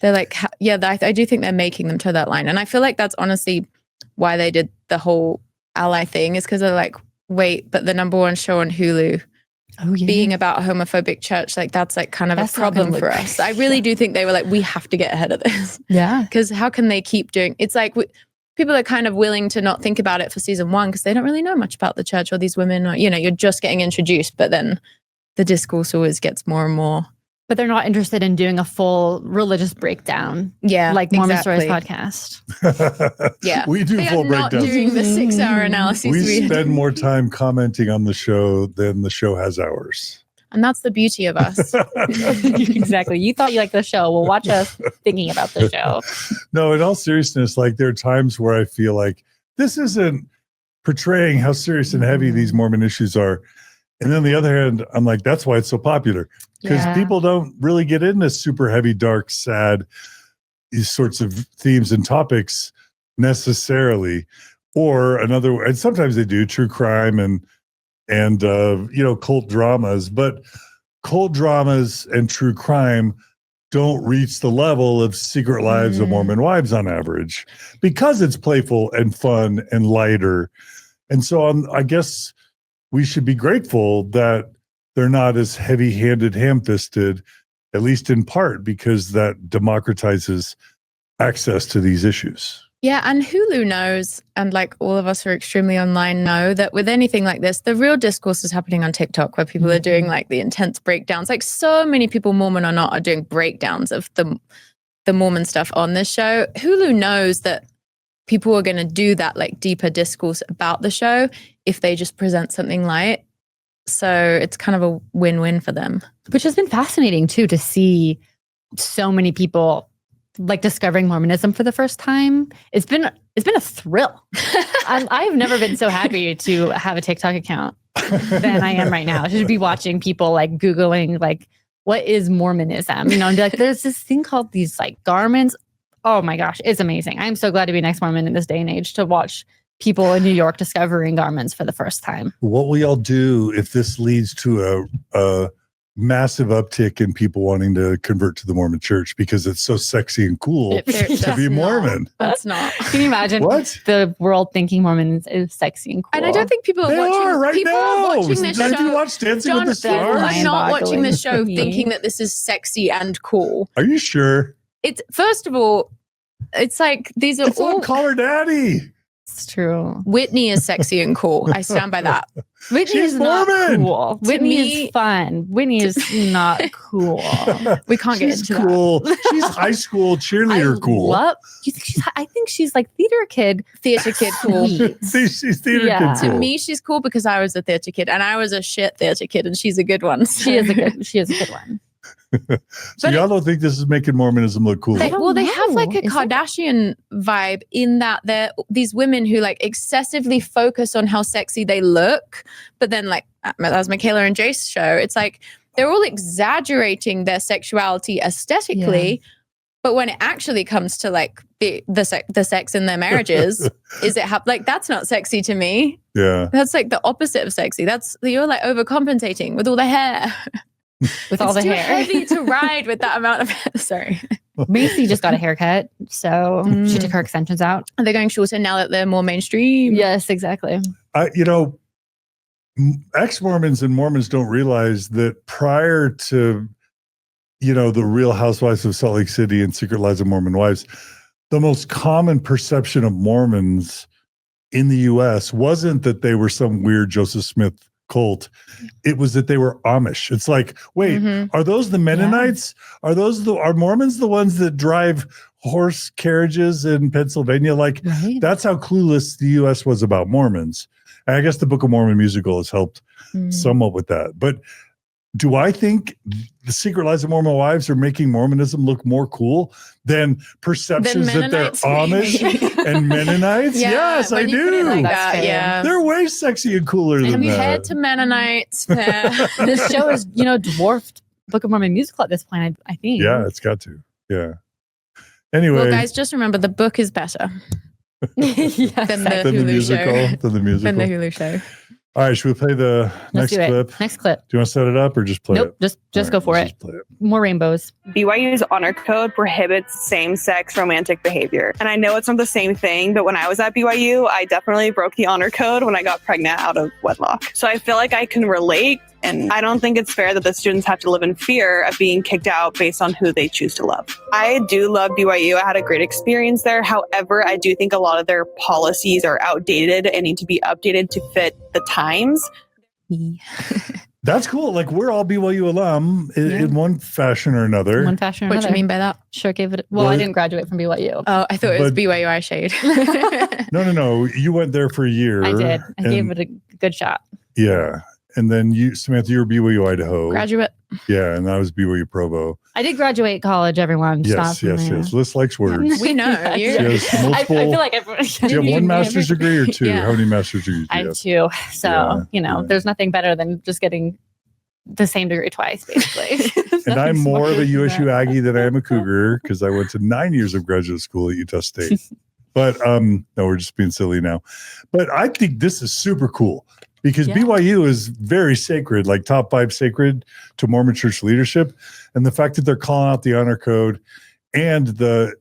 They're like, I do think they're making them toe that line. And I feel like that's honestly why they did the whole ally thing, is because they're like, wait, but the number one show on Hulu being about a homophobic church, like that's like kind of a problem for us. I really do think they were like, we have to get ahead of this. Yeah. Because how can they keep doing, it's like people are kind of willing to not think about it for season 1 because they don't really know much about the church or these women, or, you know, you're just getting introduced, but then the discourse always gets more and more. But they're not interested in doing a full religious breakdown. Yeah. Like Mormon Stories podcast. We do full breakdowns. Not doing the 6-hour analyses. We spend more time commenting on the show than the show has hours. And that's the beauty of us. Exactly. You thought you liked the show. Well, watch us thinking about the show. No, in all seriousness, like there are times where I feel like this isn't portraying how serious and heavy these Mormon issues are. And then on the other hand, I'm like, that's why it's so popular. Because people don't really get into super heavy, dark, sad, these sorts of themes and topics necessarily. Or another, and sometimes they do, true crime and you know, cult dramas. But cult dramas and true crime don't reach the level of Secret Lives of Mormon Wives on average, because it's playful and fun and lighter. And so I guess we should be grateful that they're not as heavy-handed, ham-fisted, at least in part, because that democratizes access to these issues. Yeah, and Hulu knows, and like all of us who are extremely online know, that with anything like this, the real discourse is happening on TikTok, where people are doing like the intense breakdowns. Like so many people, Mormon or not, are doing breakdowns of the Mormon stuff on this show. Hulu knows that people are going to do that like deeper discourse about the show if they just present something light. So it's kind of a win-win for them. Which has been fascinating too, to see so many people like discovering Mormonism for the first time. It's been a thrill. I've never been so happy to have a TikTok account than I am right now. I should be watching people like Googling like, what is Mormonism? You know, and be like, there's this thing called these like garments. Oh my gosh, it's amazing. I'm so glad to be an ex-Mormon in this day and age, to watch people in New York discovering garments for the first time. What will y'all do if this leads to a massive uptick in people wanting to convert to the Mormon church because it's so sexy and cool to be Mormon? That's not. Can you imagine the world thinking Mormons is sexy and cool? And I don't think people are watching. People are watching this show. Have you watched Dancing with the Stars? I'm not watching this show thinking that this is sexy and cool. Are you sure? It's, first of all, it's like these are all. Call her daddy. It's true. Whitney is sexy and cool. I stand by that. Whitney is not cool. Whitney is fun. Whitney is not cool. We can't get into cool. that. She's high school cheerleader cool. I think she's like theater kid cool. She's theater kid cool. To me, she's cool because I was a theater kid and I was a shit theater kid, and she's a good one. So. She is a good one. So y'all don't think this is making Mormonism look cool? They have like a Kardashian vibe in that they're these women who like excessively focus on how sexy they look, but then like as Mikayla and Jace show, it's like they're all exaggerating their sexuality aesthetically, but when it actually comes to like the sex in their marriages, like that's not sexy to me. Yeah, that's like the opposite of sexy. You're like overcompensating with all the hair. With all the hair. It's too heavy to ride with that amount of hair. Sorry. Mayci just got a haircut, so she took her extensions out. Are they going shorter now that they're more mainstream? Yes, exactly. Ex-Mormons and Mormons don't realize that prior to, the Real Housewives of Salt Lake City and Secret Lives of Mormon Wives, the most common perception of Mormons in the U.S. wasn't that they were some weird Joseph Smith cult, it was that they were Amish. It's like, wait, are those the Mennonites? Are Mormons the ones that drive horse carriages in Pennsylvania? Like, that's how clueless the U.S. was about Mormons. And I guess the Book of Mormon musical has helped somewhat with that. But do I think the Secret Lives of Mormon Wives are making Mormonism look more cool than perceptions that they're Amish and Mennonites? Yes, I do. They're way sexy and cooler than that. Compared to Mennonites. This show is, dwarfed Book of Mormon musical at this point, I think. Yeah, it's got to. Yeah. Anyway. Well, guys, just remember the book is better than the musical. Than the Hulu show. All right, should we play the next clip? Next clip. Do you want to set it up or just play it? Nope, just go for it. More rainbows. BYU's honor code prohibits same-sex romantic behavior. And I know it's not the same thing, but when I was at BYU, I definitely broke the honor code when I got pregnant out of wedlock. So I feel like I can relate, and I don't think it's fair that the students have to live in fear of being kicked out based on who they choose to love. I do love BYU. I had a great experience there. However, I do think a lot of their policies are outdated and need to be updated to fit the times. That's cool. Like, we're all BYU alum in one fashion or another. One fashion or What another. do you mean by that? Sure gave it. Well, I didn't graduate from BYU. Oh, I thought it was BYU I shade. No. You went there for a year. I did. I gave it a good shot. Yeah. And then Samantha, you were BYU Idaho. Graduate. Yeah, and I was BYU Provo. I did graduate college, everyone. Yes. Liz likes words. We know. I feel like everyone. Do you have one master's degree or two? Yeah. How many master's degrees do you I have have? two. So, there's nothing better than just getting the same degree twice, basically. And I'm more of a USU Aggie than I am a Cougar because I went to 9 years of graduate school at Utah State. But no, we're just being silly now. But I think this is super cool. Because BYU is very sacred, like top 5 sacred to Mormon church leadership. And the fact that they're calling out the honor code and the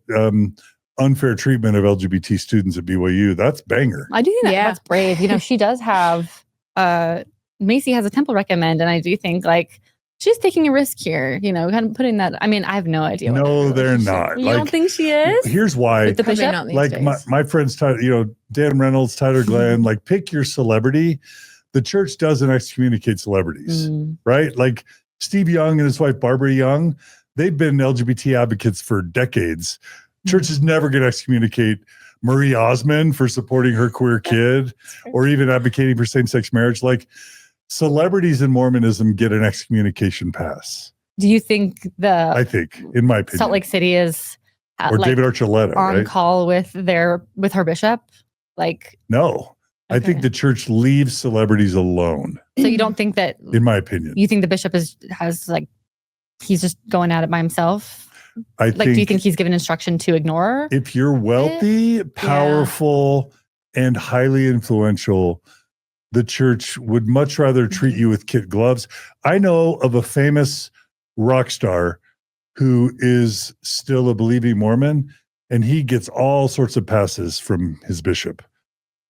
unfair treatment of LGBT students at BYU, that's banger. I do think that's brave. She does have, Mayci has a temple recommend. And I do think she's taking a risk here, kind of putting that. I mean, I have no idea. No, they're not. You don't think she is? Here's why. With the bishop? Like my friends, Dan Reynolds, Tyler Glenn, pick your celebrity. The church doesn't excommunicate celebrities, right? Like Steve Young and his wife, Barbara Young, they've been LGBT advocates for decades. Church is never going to excommunicate Marie Osmond for supporting her queer kid or even advocating for same-sex marriage. Like, celebrities in Mormonism get an excommunication pass. Do you think I think, in my opinion. Salt Lake City is or David Archuleta, on call with her bishop? No. I think the church leaves celebrities alone. So you don't think that, in my opinion, you think the bishop has he's just going at it by himself? Do you think he's given instruction to ignore? If you're wealthy, powerful, and highly influential, the church would much rather treat you with kid gloves. I know of a famous rock star who is still a believing Mormon, and he gets all sorts of passes from his bishop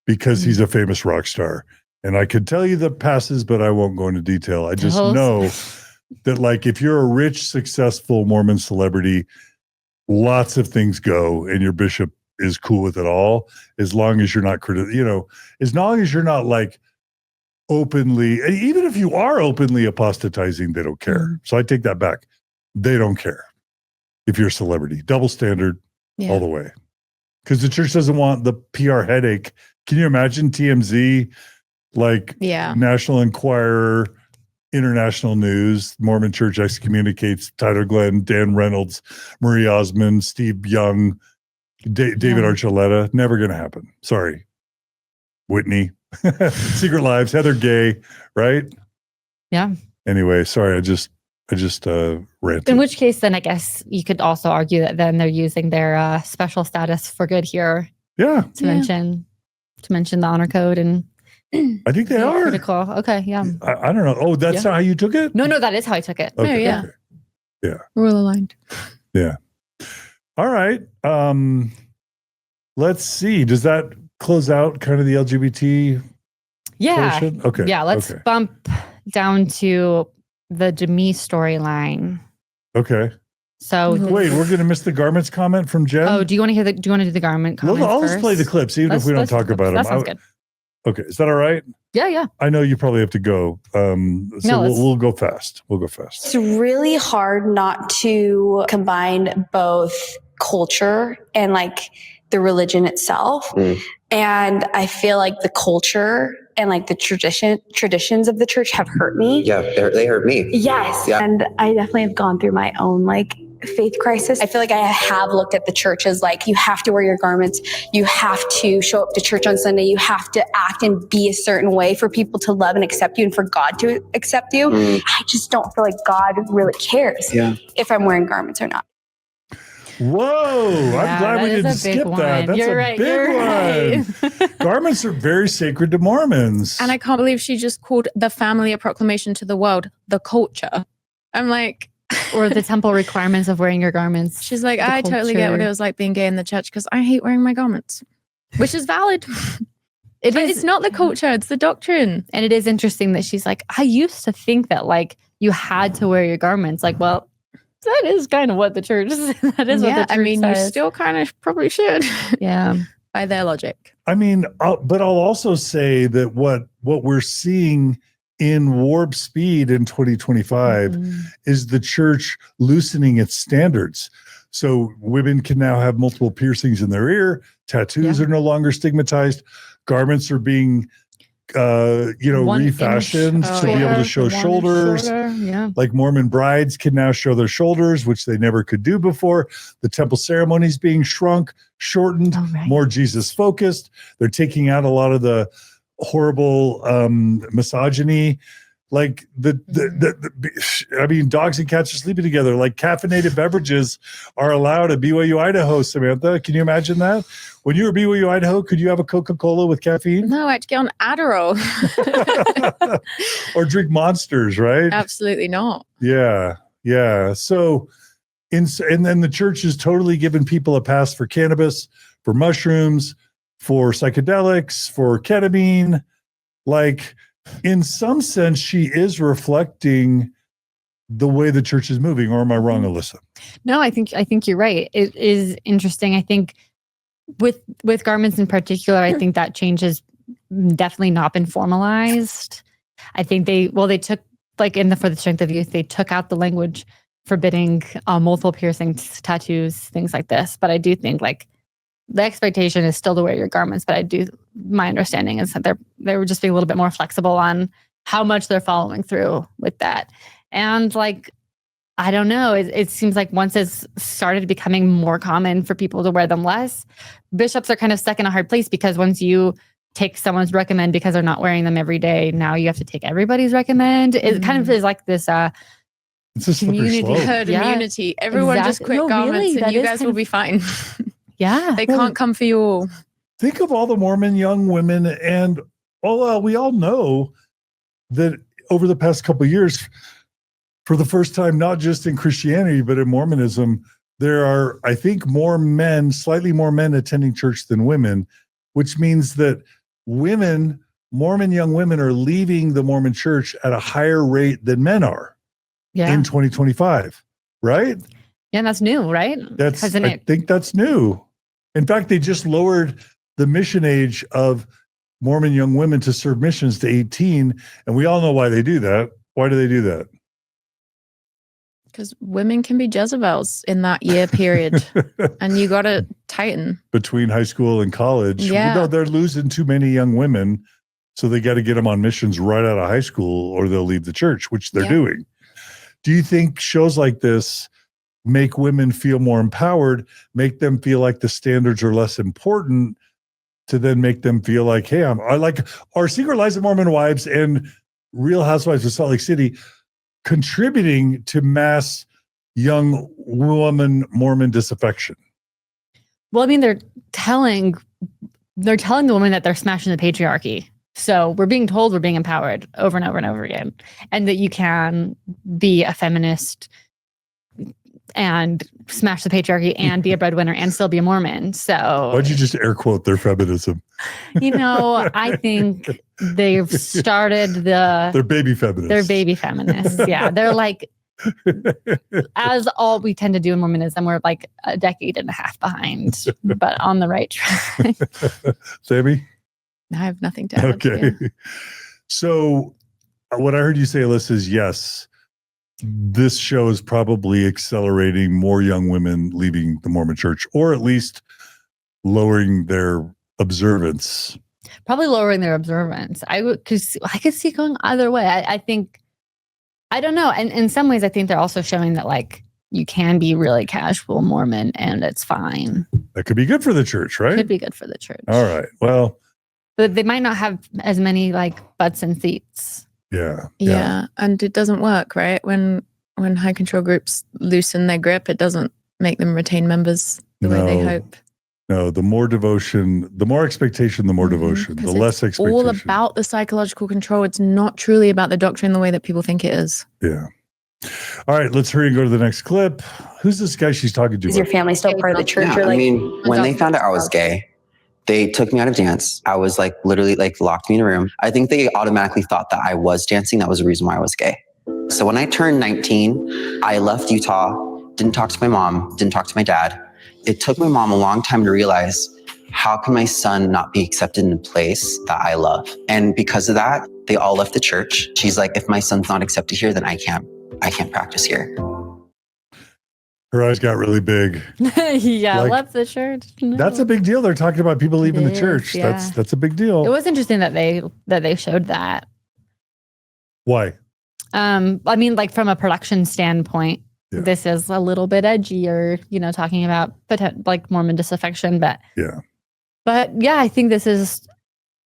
because he's a famous rock star. And I could tell you the passes, but I won't go into detail. I just know that if you're a rich, successful Mormon celebrity, lots of things go and your bishop is cool with it all, as long as you're not as long as you're not openly, even if you are openly apostatizing, they don't care. So I take that back. They don't care if you're a celebrity. Double standard all the way. Because the church doesn't want the PR headache. Can you imagine TMZ, National Enquirer, International News, Mormon Church excommunicates Tyler Glenn, Dan Reynolds, Marie Osmond, Steve Young, David Archuleta? Never going to happen. Sorry. Whitney, Secret Lives, Heather Gay, right? Yeah. Anyway, sorry, I just ranted. In which case, then I guess you could also argue that then they're using their special status for good here. Yeah. To mention the honor code and. I think they are critical. Okay, yeah. I don't know. Oh, that's not how you took it? No, that is how I took it. Okay, yeah. Okay. Yeah. We're all aligned. Yeah. All right. Let's see. Does that close out kind of the LGBT portion? Okay. Yeah, let's bump down to the Demi storyline. Okay. So wait, we're gonna miss the garments comment from Jen. Oh, do you want to do the garment comment? I'll just play the clips, even if we don't talk about them. That sounds good. Okay, is that all right? Yeah. I know you probably have to go. So we'll go fast. It's really hard not to combine both culture and like the religion itself. And I feel like the culture and like the traditions of the church have hurt me. Yeah, they hurt me. Yes. Yeah. And I definitely have gone through my own like faith crisis. I feel like I have looked at the church as like, you have to wear your garments. You have to show up to church on Sunday. You have to act and be a certain way for people to love and accept you and for God to accept you. I just don't feel like God really cares if I'm wearing garments or not. Whoa, I'm glad we didn't skip that. That's a big one. Garments are very sacred to Mormons. And I can't believe she just called the family a proclamation to the world, the culture. I'm like... Or the temple requirements of wearing your garments. She's like, I totally get what it was like being gay in the church because I hate wearing my garments, which is valid. It's not the culture, it's the doctrine. And it is interesting that she's like, I used to think that like you had to wear your garments. Like, well, that is kind of what the church is. That is what the church says. You still kind of probably should. Yeah. By their logic. I mean, but I'll also say that what we're seeing in warp speed in 2025 is the church loosening its standards. So women can now have multiple piercings in their ear. Tattoos are no longer stigmatized. Garments are being, refashioned to be able to show shoulders. Like Mormon brides can now show their shoulders, which they never could do before. The temple ceremonies being shrunk, shortened, more Jesus focused. They're taking out a lot of the horrible misogyny, like I mean, dogs and cats are sleeping together. Like caffeinated beverages are allowed at BYU Idaho. Samantha, can you imagine that? When you were BYU Idaho, could you have a Coca-Cola with caffeine? No, I had to get on Adderall. Or drink Monsters, right? Absolutely not. Yeah. So, and then the church is totally giving people a pass for cannabis, for mushrooms, for psychedelics, for ketamine. Like, in some sense, she is reflecting the way the church is moving. Or am I wrong, Alyssa? No, I think you're right. It is interesting. I think with garments in particular, I think that change has definitely not been formalized. I think they took, like For the Strength of Youth, they took out the language forbidding multiple piercings, tattoos, things like this. But I do think like the expectation is still to wear your garments, but my understanding is that they were just being a little bit more flexible on how much they're following through with that. And like, I don't know, it seems like once it's started becoming more common for people to wear them less, bishops are kind of stuck in a hard place because once you take someone's recommend because they're not wearing them every day, now you have to take everybody's recommend. It kind of is like this it's a community, herd immunity. Everyone just quit garments and you guys will be fine. Yeah. They can't come for you all. Think of all the Mormon young women, and we all know that over the past couple of years, for the first time, not just in Christianity, but in Mormonism, there are, I think, slightly more men attending church than women, which means that Mormon young women are leaving the Mormon church at a higher rate than men are in 2025, right? Yeah, and that's new, right? I think that's new. In fact, they just lowered the mission age of Mormon young women to serve missions to 18. And we all know why they do that. Why do they do that? Because women can be Jezebels in that year period. And you got to tighten. Between high school and college. Yeah. No, they're losing too many young women. So they got to get them on missions right out of high school or they'll leave the church, which they're doing. Do you think shows like this make women feel more empowered, make them feel like the standards are less important, to then make them feel like, hey, I like our Secret Lives of Mormon Wives and Real Housewives of Salt Lake City contributing to mass young woman Mormon disaffection? Well, I mean, they're telling the women that they're smashing the patriarchy. So we're being told we're being empowered over and over and over again, and that you can be a feminist and smash the patriarchy and be a breadwinner and still be a Mormon. So why'd you just air quote their feminism? I think they've started they're baby feminists. They're baby feminists. Yeah. They're like, as all we tend to do in Mormonism, we're like a decade and a half behind, but on the right track. Sammy? I have nothing to add. Okay. Yeah. So what I heard you say, Alyssa, is yes, this show is probably accelerating more young women leaving the Mormon church, or at least lowering their observance. Probably lowering their observance. I could see it going either way. I think, I don't know. And in some ways, I think they're also showing that like you can be really casual Mormon and it's fine. That could be good for the church, right? Could be good for the church. All right. Well, but they might not have as many like butts and seats. Yeah. And it doesn't work, right? When high control groups loosen their grip, it doesn't make them retain members the way they hope. No, the more devotion, the more expectation, the more devotion, the less expectation. All about the psychological control. It's not truly about the doctrine the way that people think it is. Yeah. All right, let's hurry and go to the next clip. Who's this guy she's talking to? Is your family still part of the church? Yeah, Or like, I mean, when they found out I was gay, they took me out of dance. I was like literally like locked me in a room. I think they automatically thought that I was dancing. That was the reason why I was gay. So when I turned 19, I left Utah, didn't talk to my mom, didn't talk to my dad. It took my mom a long time to realize, how can my son not be accepted in a place that I love? And because of that, they all left the church. She's like, if my son's not accepted here, then I can't practice here. Her eyes got really big. Yeah, Like, left the church. No. That's a big deal. They're talking about people leaving the is, church. yeah. That's a big deal. It was interesting that they showed that. Why? I mean, like from a production standpoint, this is a little bit edgier, talking about like Mormon disaffection, but yeah, I think this is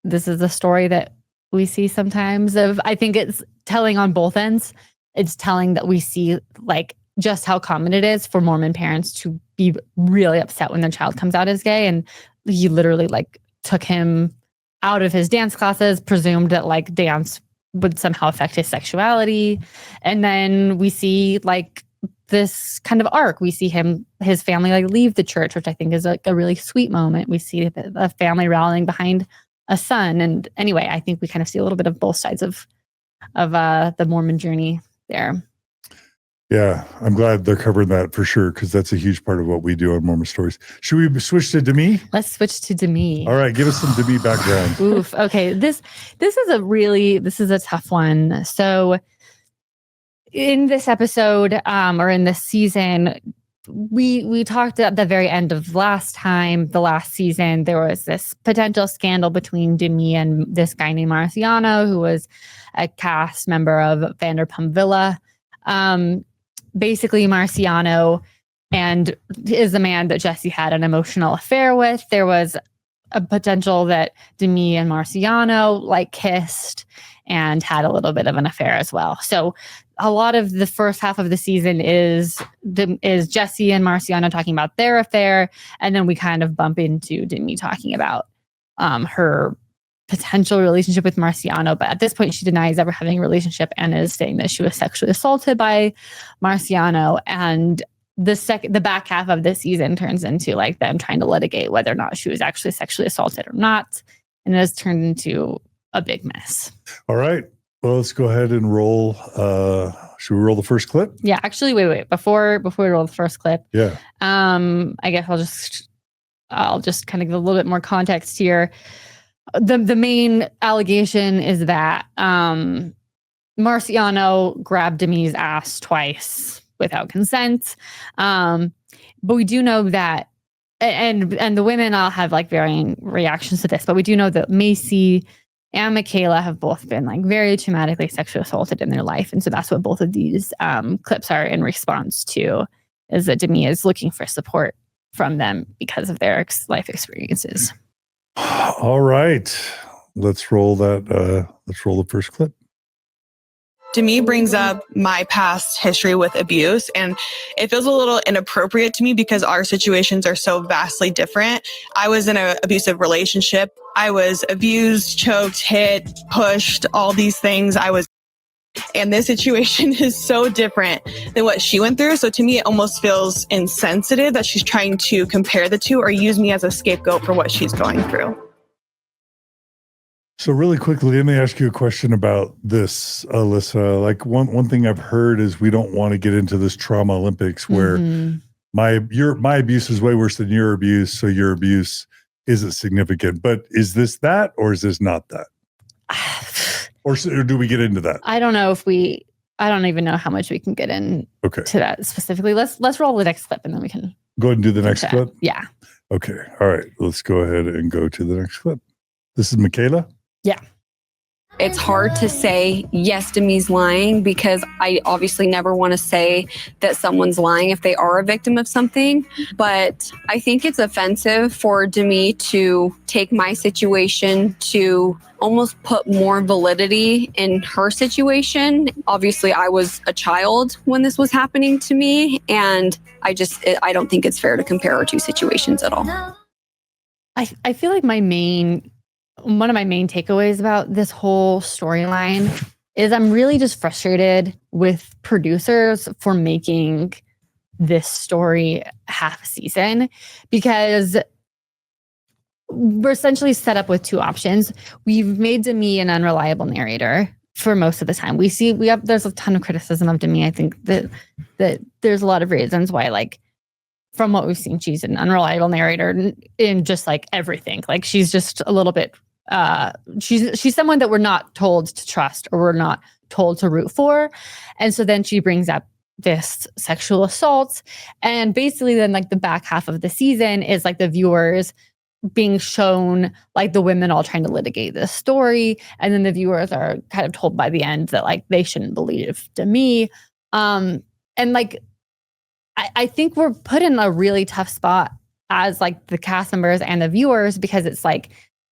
the story that we see sometimes of, I think it's telling on both ends. It's telling that we see like just how common it is for Mormon parents to be really upset when their child comes out as gay. And he literally like took him out of his dance classes, presumed that like dance would somehow affect his sexuality. And then we see like this kind of arc. We see his family like leave the church, which I think is like a really sweet moment. We see a family rallying behind a son. And anyway, I think we kind of see a little bit of both sides of the Mormon journey there. Yeah, I'm glad they're covering that for sure, because that's a huge part of what we do on Mormon Stories. Should we switch to Demi? Let's switch to Demi. All right, give us some Demi background. Oof. Okay, this is a tough one. So in this episode, or in this season, we talked at the very end of the last season, there was this potential scandal between Demi and this guy named Marciano, who was a cast member of Vanderpump Villa. Basically, Marciano is the man that Jesse had an emotional affair with. There was a potential that Demi and Marciano like kissed and had a little bit of an affair as well. So a lot of the first half of the season is Jesse and Marciano talking about their affair, and then we kind of bump into Demi talking about her potential relationship with Marciano. But at this point, she denies ever having a relationship and is saying that she was sexually assaulted by Marciano. And the back half of the season turns into like them trying to litigate whether or not she was actually sexually assaulted or not, and it has turned into a big mess. All right. Well, let's go ahead and roll. Should we roll the first clip? Yeah, actually, wait. Before we roll the first clip, I guess I'll just kind of give a little bit more context here. The main allegation is that Marciano grabbed Demi's ass twice without consent. But we do know that, and the women all have like varying reactions to this, but we do know that Mayci and Mikayla have both been like very traumatically sexually assaulted in their life. And so that's what both of these clips are in response to, is that Demi is looking for support from them because of their life experiences. All right. Let's roll that. Let's roll the first clip. Demi brings up my past history with abuse, and it feels a little inappropriate to me because our situations are so vastly different. I was in an abusive relationship. I was abused, choked, hit, pushed, all these things. And this situation is so different than what she went through. So to me, it almost feels insensitive that she's trying to compare the two or use me as a scapegoat for what she's going through. So really quickly, let me ask you a question about this, Alyssa. Like one thing I've heard is we don't want to get into this trauma Olympics where my abuse is way worse than your abuse, so your abuse is it significant? But is this that, or is this not that? Or do we get into that? I don't know I don't even know how much we can get in Okay. to that specifically. Let's roll the next clip and then we can Go ahead and do the next chat. clip. Yeah. Okay. All right. Let's go ahead and go to the next clip. This is Mikayla. Yeah. It's hard to say, yes, Demi's lying, because I obviously never want to say that someone's lying if they are a victim of something. But I think it's offensive for Demi to take my situation to almost put more validity in her situation. Obviously, I was a child when this was happening to me, and I don't think it's fair to compare our two situations at all. I feel like one of my main takeaways about this whole storyline is I'm really just frustrated with producers for making this story half season, because we're essentially set up with two options. We've made Demi an unreliable narrator for most of the time. There's a ton of criticism of Demi. I think that there's a lot of reasons why, like, from what we've seen, she's an unreliable narrator in just like everything. Like, she's just a little bit she's someone that we're not told to trust, or we're not told to root for. And so then she brings up this sexual assault, and basically then like the back half of the season is like the viewers being shown like the women all trying to litigate this story, and then the viewers are kind of told by the end that like they shouldn't believe Demi. And like I think we're put in a really tough spot as like the cast members and the viewers, because it's like,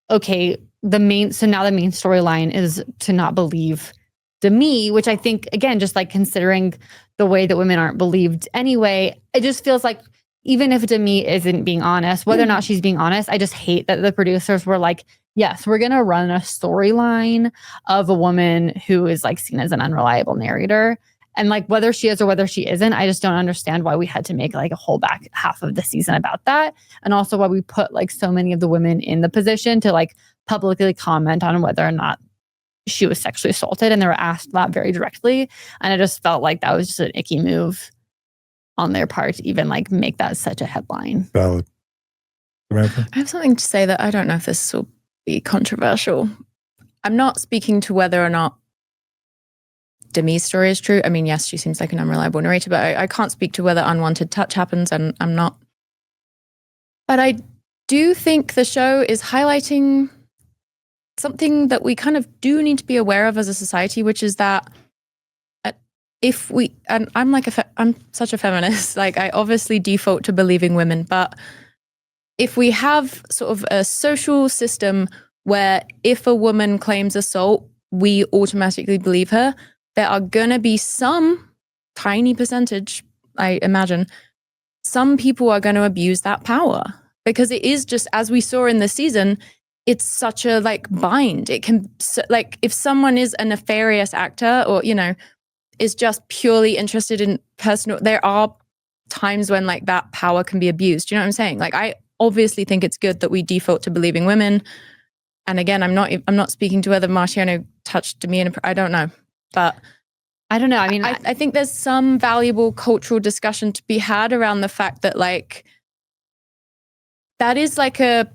okay, now the main storyline is to not believe Demi, which I think, again, just like considering the way that women aren't believed anyway, it just feels like even if Demi isn't being honest, whether or not she's being honest, I just hate that the producers were like, yes, we're going to run a storyline of a woman who is like seen as an unreliable narrator. And like whether she is or whether she isn't, I just don't understand why we had to make like a whole back half of the season about that. And also why we put like so many of the women in the position to like publicly comment on whether or not she was sexually assaulted. And they were asked that very directly. And I just felt like that was just an icky move on their part to even like make that such a headline. Valid. Samantha? I have something to say that I don't know if this will be controversial. I'm not speaking to whether or not Demi's story is true. I mean, yes, she seems like an unreliable narrator, but I can't speak to whether unwanted touch happens, and I'm not. But I do think the show is highlighting something that we kind of do need to be aware of as a society, which is that if we, and I'm such a feminist, like I obviously default to believing women, but if we have sort of a social system where if a woman claims assault, we automatically believe her, there are going to be some tiny percentage, I imagine, some people are going to abuse that power, because it is just, as we saw in the season, it's such a like bind. It can, like, if someone is a nefarious actor or, you know, is just purely interested in personal, there are times when like that power can be abused. Do you know what I'm saying? Like, I obviously think it's good that we default to believing women. And again, I'm not speaking to whether Marciano touched Demi, I don't know. But I don't know. I mean, I think there's some valuable cultural discussion to be had around the fact that like that is like a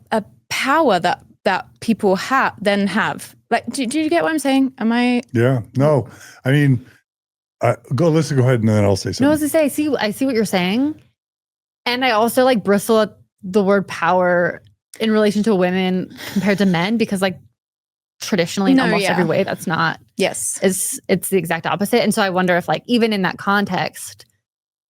power that people then have. Like, do you get what I'm saying? Am I? Yeah. No. I mean, Alyssa, go ahead, and then I'll say something. No, I was to say, I see what you're saying, and I also like bristle at the word power in relation to women compared to men, because like traditionally in almost every way that's not. Yes. It's the exact opposite. And so I wonder if like even in that context,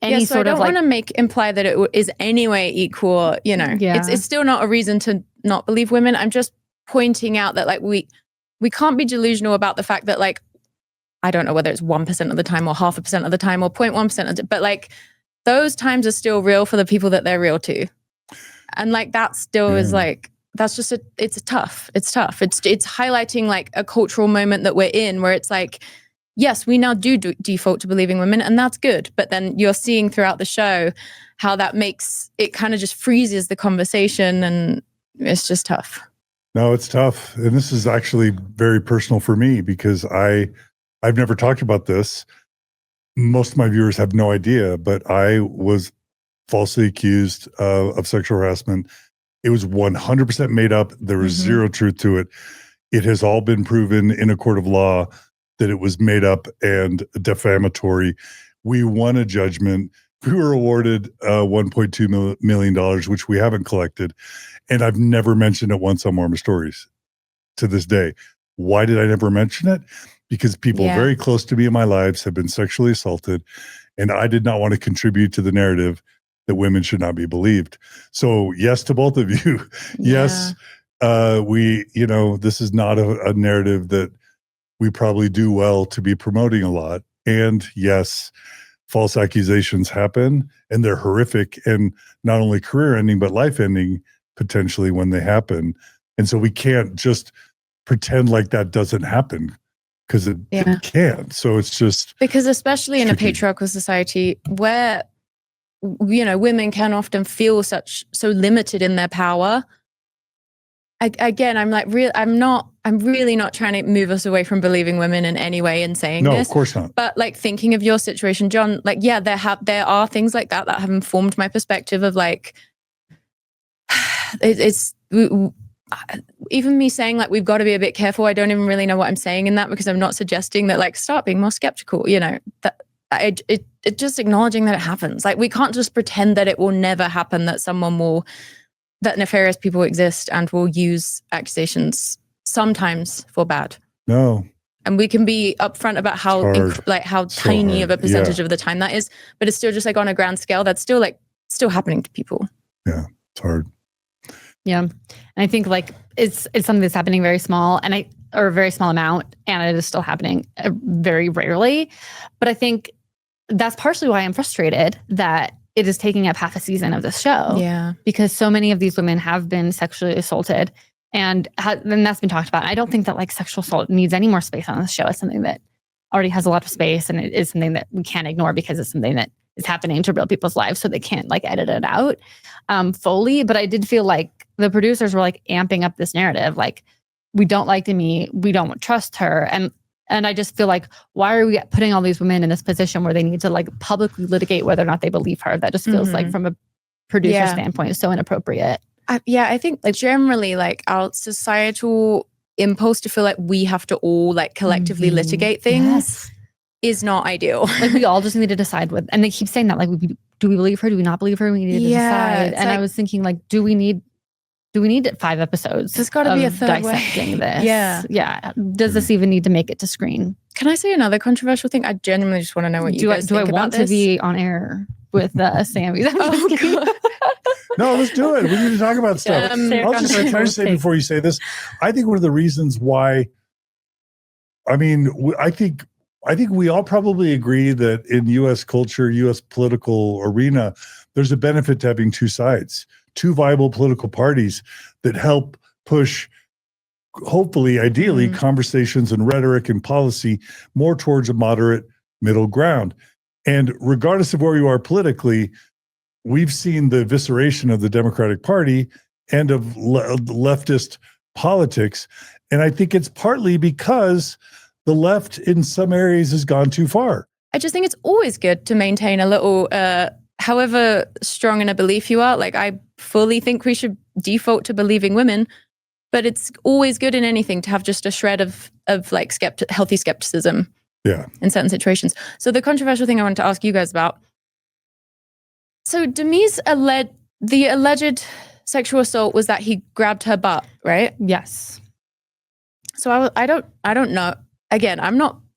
any so sort I don't of like want to imply that it is anyway equal, you know. Yeah. It's still not a reason to not believe women. I'm just pointing out that like we can't be delusional about the fact that like, I don't know whether it's 1% of the time or 0.5% of the time or 0.1%, but like those times are still real for the people that they're real to. And like that still is like, that's just it's tough. It's highlighting like a cultural moment that we're in where it's like, yes, we now do default to believing women, and that's good. But then you're seeing throughout the show how that makes it kind of just freezes the conversation, and it's just tough. No, it's tough. And this is actually very personal for me, because I've never talked about this. Most of my viewers have no idea, but I was falsely accused of sexual harassment It was 100% made up. There was zero truth to it. It has all been proven in a court of law that it was made up and defamatory. We won a judgment. We were awarded $1.2 million, which we haven't collected. And I've never mentioned it once on Mormon Stories to this day. Why did I never mention it? Because people very close to me in my lives have been sexually assaulted, and I did not want to contribute to the narrative that women should not be believed. So yes to both of you. Yes, this is not a narrative that we probably do well to be promoting a lot. And yes, false accusations happen, and they're horrific, and not only career ending, but life ending potentially when they happen. And so we can't just pretend like that doesn't happen, because it can't. So it's just because especially in a patriarchal society where women can often feel so limited in their power. Again, I'm really not trying to move us away from believing women in any way in saying this. No, of course not. But like thinking of your situation, John, like, there are things like that have informed my perspective of like, it's even me saying like, we've got to be a bit careful. I don't even really know what I'm saying in that, because I'm not suggesting that like, start being more skeptical, that it's just acknowledging that it happens. Like, we can't just pretend that it will never happen, that nefarious people exist and will use accusations sometimes for bad. No. And we can be upfront about how tiny of a percentage of the time that is, but it's still just like on a grand scale, that's still happening to people. Yeah, it's hard. Yeah. And I think like it's something that's happening very small or a very small amount, and it is still happening very rarely. But I think that's partially why I'm frustrated that it is taking up half a season of this show. Yeah. Because so many of these women have been sexually assaulted, and that's been talked about. I don't think that like sexual assault needs any more space on this show. It's something that already has a lot of space, and it is something that we can't ignore because it's something that is happening to real people's lives, so they can't like edit it out fully. But I did feel like the producers were like amping up this narrative, like, we don't like Demi, we don't trust her, and I just feel like, why are we putting all these women in this position where they need to like publicly litigate whether or not they believe her? That just feels like, from a producer standpoint, so inappropriate. I think like generally like our societal impulse to feel like we have to all like collectively litigate things is not ideal. Like, we all just need to decide and they keep saying that, like, do we believe her? Do we not believe her? We need to decide. And I was thinking, like, do we need 5 episodes? There's got to be a third dissecting way. this. Yeah. Does this even need to make it to screen? Can I say another controversial thing? I genuinely just want to know what you guys think about this. Do I want to be on air with Sammy? No, let's do it. We need to talk about stuff. I'll just say before you say this, I think one of the reasons why, I think we all probably agree that in U.S. culture, U.S. political arena, there's a benefit to having two sides, two viable political parties that help push, hopefully, ideally, conversations and rhetoric and policy more towards a moderate middle ground. And regardless of where you are politically, we've seen the evisceration of the Democratic Party and of leftist politics. And I think it's partly because the left in some areas has gone too far. I just think it's always good to maintain a little, however strong in a belief you are. Like, I fully think we should default to believing women, but it's always good in anything to have just a shred of like healthy skepticism. Yeah. In certain situations. So the controversial thing I wanted to ask you guys about. So Demi's the alleged sexual assault was that he grabbed her butt, right? Yes. So I don't know. Again,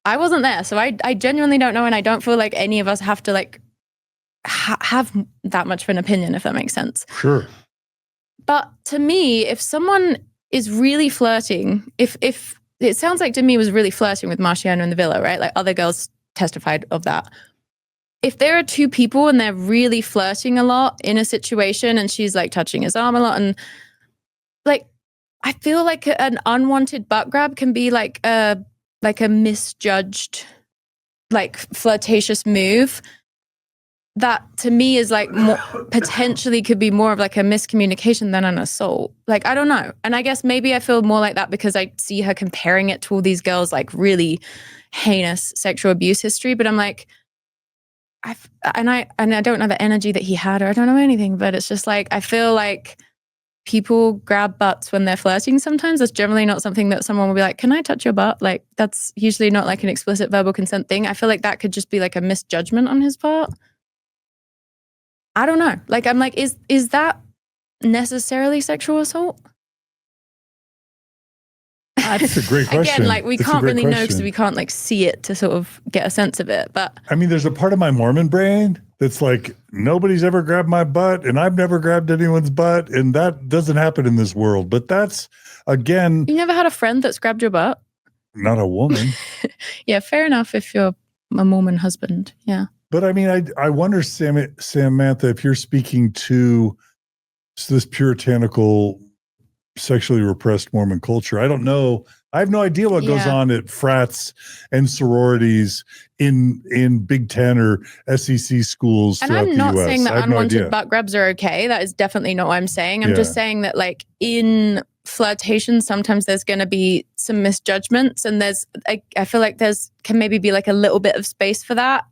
I wasn't there, so I genuinely don't know, and I don't feel like any of us have to like have that much of an opinion, if that makes sense. Sure. But to me, if someone is really flirting, if it sounds like Demi was really flirting with Marciano in the villa, right? Like, other girls testified of that. If there are two people and they're really flirting a lot in a situation, and she's like touching his arm a lot, and like, I feel like an unwanted butt grab can be like a misjudged, like, flirtatious move that to me is like more, potentially could be more of like a miscommunication than an assault. Like, I don't know. And I guess maybe I feel more like that because I see her comparing it to all these girls, like really heinous sexual abuse history. But I'm like, I don't know the energy that he had, or I don't know anything, but it's just like, I feel like people grab butts when they're flirting sometimes. That's generally not something that someone will be like, can I touch your butt? Like, that's usually not like an explicit verbal consent thing. I feel like that could just be like a misjudgment on his part. I don't know. Like, I'm like, is that necessarily sexual assault? That's a great question. Again, like, we It's a can't great really know because question. we can't like see it to sort of get a sense of it. But I mean, there's a part of my Mormon brain that's like, nobody's ever grabbed my butt and I've never grabbed anyone's butt. And that doesn't happen in this world. But that's, again, you never had a friend that's grabbed your butt? not a woman. Yeah, fair enough if you're a Mormon husband. Yeah. But I mean, I wonder, Samantha, if you're speaking to this puritanical, sexually repressed Mormon culture. I don't know. I have no idea what goes on at frats and sororities in Big Ten or SEC schools. And I'm not saying that unwanted no butt grabs are okay. That is definitely not what I'm saying. I'm just saying that, like, in flirtation, sometimes there's going to be some misjudgments, and I feel like can maybe be like a little bit of space for that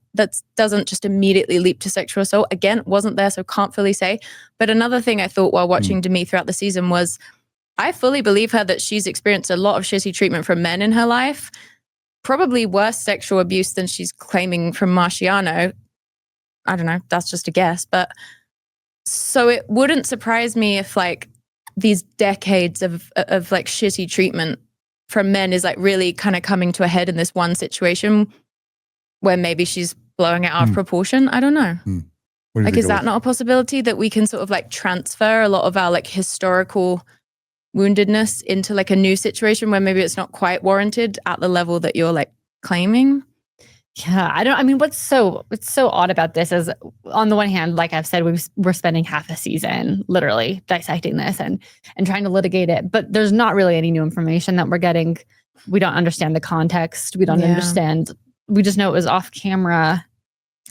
doesn't just immediately leap to sexual assault. Again, wasn't there, so can't fully say. But another thing I thought while watching Demi throughout the season was, I fully believe her that she's experienced a lot of shitty treatment from men in her life, probably worse sexual abuse than she's claiming from Marciano. I don't know, that's just a guess. But so it wouldn't surprise me if like these decades of like shitty treatment from men is like really kind of coming to a head in this one situation where maybe she's blowing it out of proportion. I don't know. Like, is that not a possibility that we can sort of like transfer a lot of our like historical woundedness into like a new situation where maybe it's not quite warranted at the level that you're like claiming? Yeah, I mean, what's so odd about this is, on the one hand, like I've said, we're spending half a season literally dissecting this and trying to litigate it, but there's not really any new information that we're getting. We don't understand the context. We don't understand. We just know it was off camera.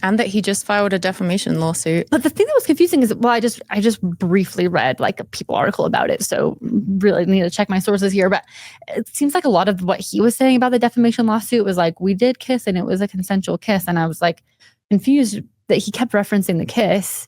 And that he just filed a defamation lawsuit. But the thing that was confusing is, well, I just briefly read like a People article about it, so really need to check my sources here. But it seems like a lot of what he was saying about the defamation lawsuit was like, we did kiss and it was a consensual kiss, and I was like confused that he kept referencing the kiss.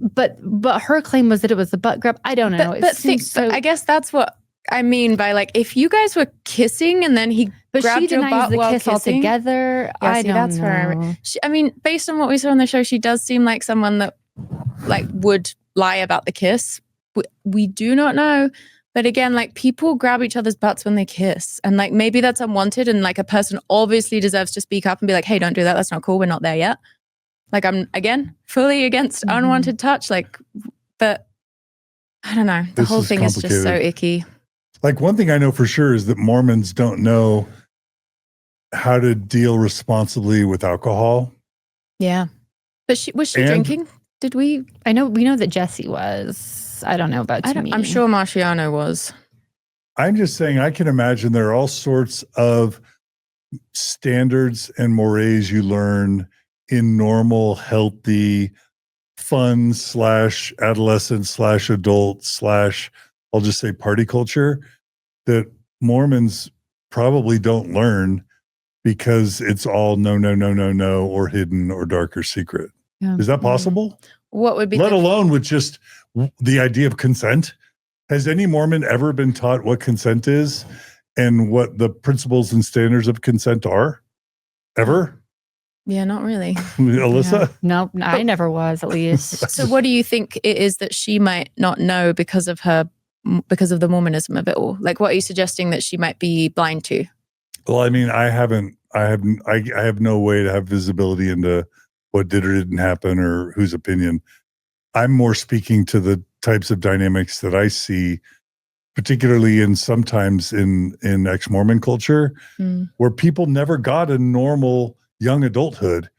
But her claim was that it was the butt grab. I don't know. But I guess that's what I mean by like, if you guys were kissing and then he grabbed your butt the while kiss kissing altogether. Yeah, I don't that's know. where I mean, based on what we saw on the show, she does seem like someone that like would lie about the kiss. We do not know, but again, like, people grab each other's butts when they kiss, and like maybe that's unwanted, and like a person obviously deserves to speak up and be like, hey, don't do that. That's not cool. We're not there yet. Like, I'm again fully against unwanted touch. Like, but I don't know. The whole thing is just so icky. Like, one thing I know for sure is that Mormons don't know how to deal responsibly with alcohol. Yeah. But was she drinking? Did we? We know that Jesse was. I don't know about Demi. I'm sure Marciano was. I'm just saying, I can imagine there are all sorts of standards and mores you learn in normal, healthy, fun / adolescent / adult / I'll just say party culture that Mormons probably don't learn because it's all no, or hidden or dark or secret. Yeah. Is that possible? What would be Let alone with just the idea of consent? Has any Mormon ever been taught what consent is and what the principles and standards of consent are? Ever? Yeah, not really. Alyssa? No, I never was, at least. So what do you think it is that she might not know because of the Mormonism of it all? Like, what are you suggesting that she might be blind to? Well, I mean, I have no way to have visibility into what did or didn't happen or whose opinion. I'm more speaking to the types of dynamics that I see, particularly sometimes in ex-Mormon culture, where people never got a normal young adulthood.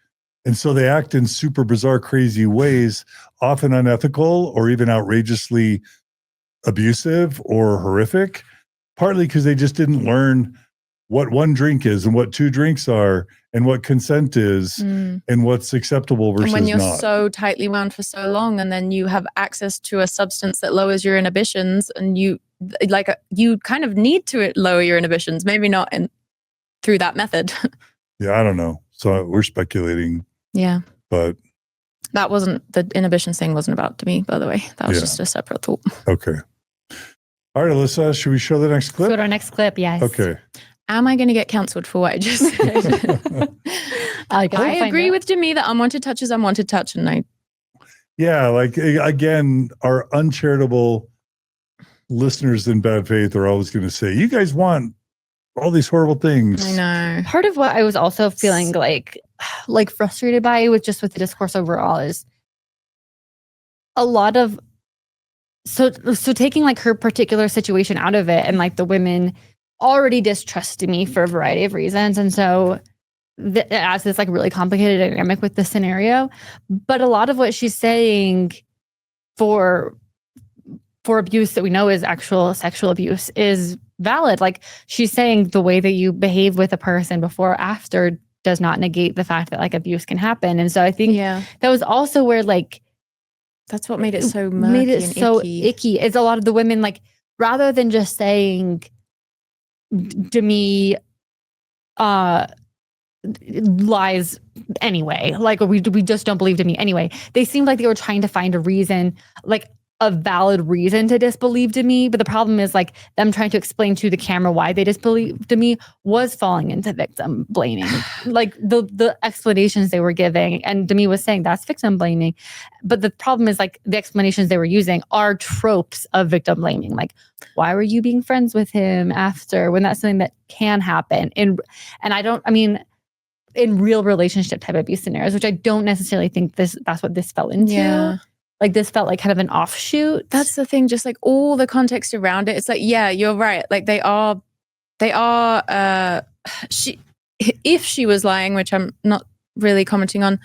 And so they act in super bizarre, crazy ways, often unethical or even outrageously abusive or horrific, partly because they just didn't learn what one drink is and what two drinks are and what consent is and what's accepeptable versus not. And when you're so tightly wound for so long, and then you have access to a substance that lowers your inhibitions, and you kind of need to lower your inhibitions, maybe not through that method. Yeah, I don't know. So we're speculating. Yeah. But That wasn't, the inhibitions thing wasn't about Demi, by the way. That was just a separate thought. Okay. All right, Alyssa, should we show the next clip? Go to our next clip, yes. Okay. Am I going to get cancelled for what I just said? I agree with Demi that unwanted touch is unwanted touch. And Yeah, like, again, our uncharitable listeners in bad faith are always going to say, you guys want all these horrible things. I know. Part of what I was also feeling like frustrated by with the discourse overall is a lot of so taking like her particular situation out of it, and like the women already distrusted me for a variety of reasons, and so it adds this like really complicated dynamic with the scenario. But a lot of what she's saying for abuse that we know is actual sexual abuse is valid. Like, she's saying the way that you behave with a person before or after does not negate the fact that like abuse can happen. And so I think that was also where like that's what made it so murky and icky. Is a lot of the women, like, rather than just saying Demi lies anyway, like we just don't believe Demi anyway, they seemed like they were trying to find a reason, like a valid reason to disbelieve Demi. But the problem is like them trying to explain to the camera why they disbelieved Demi was falling into victim blaming. Like the explanations they were giving, and Demi was saying that's victim blaming. But the problem is like the explanations they were using are tropes of victim blaming. Like, why were you being friends with him after, when that's something that can happen? In real relationship type abuse scenarios, which I don't necessarily think that's what this fell into. Yeah. Like, this felt like kind of an offshoot. That's the thing, just like all the context around it. It's like, yeah, you're right. Like if she was lying, which I'm not really commenting on,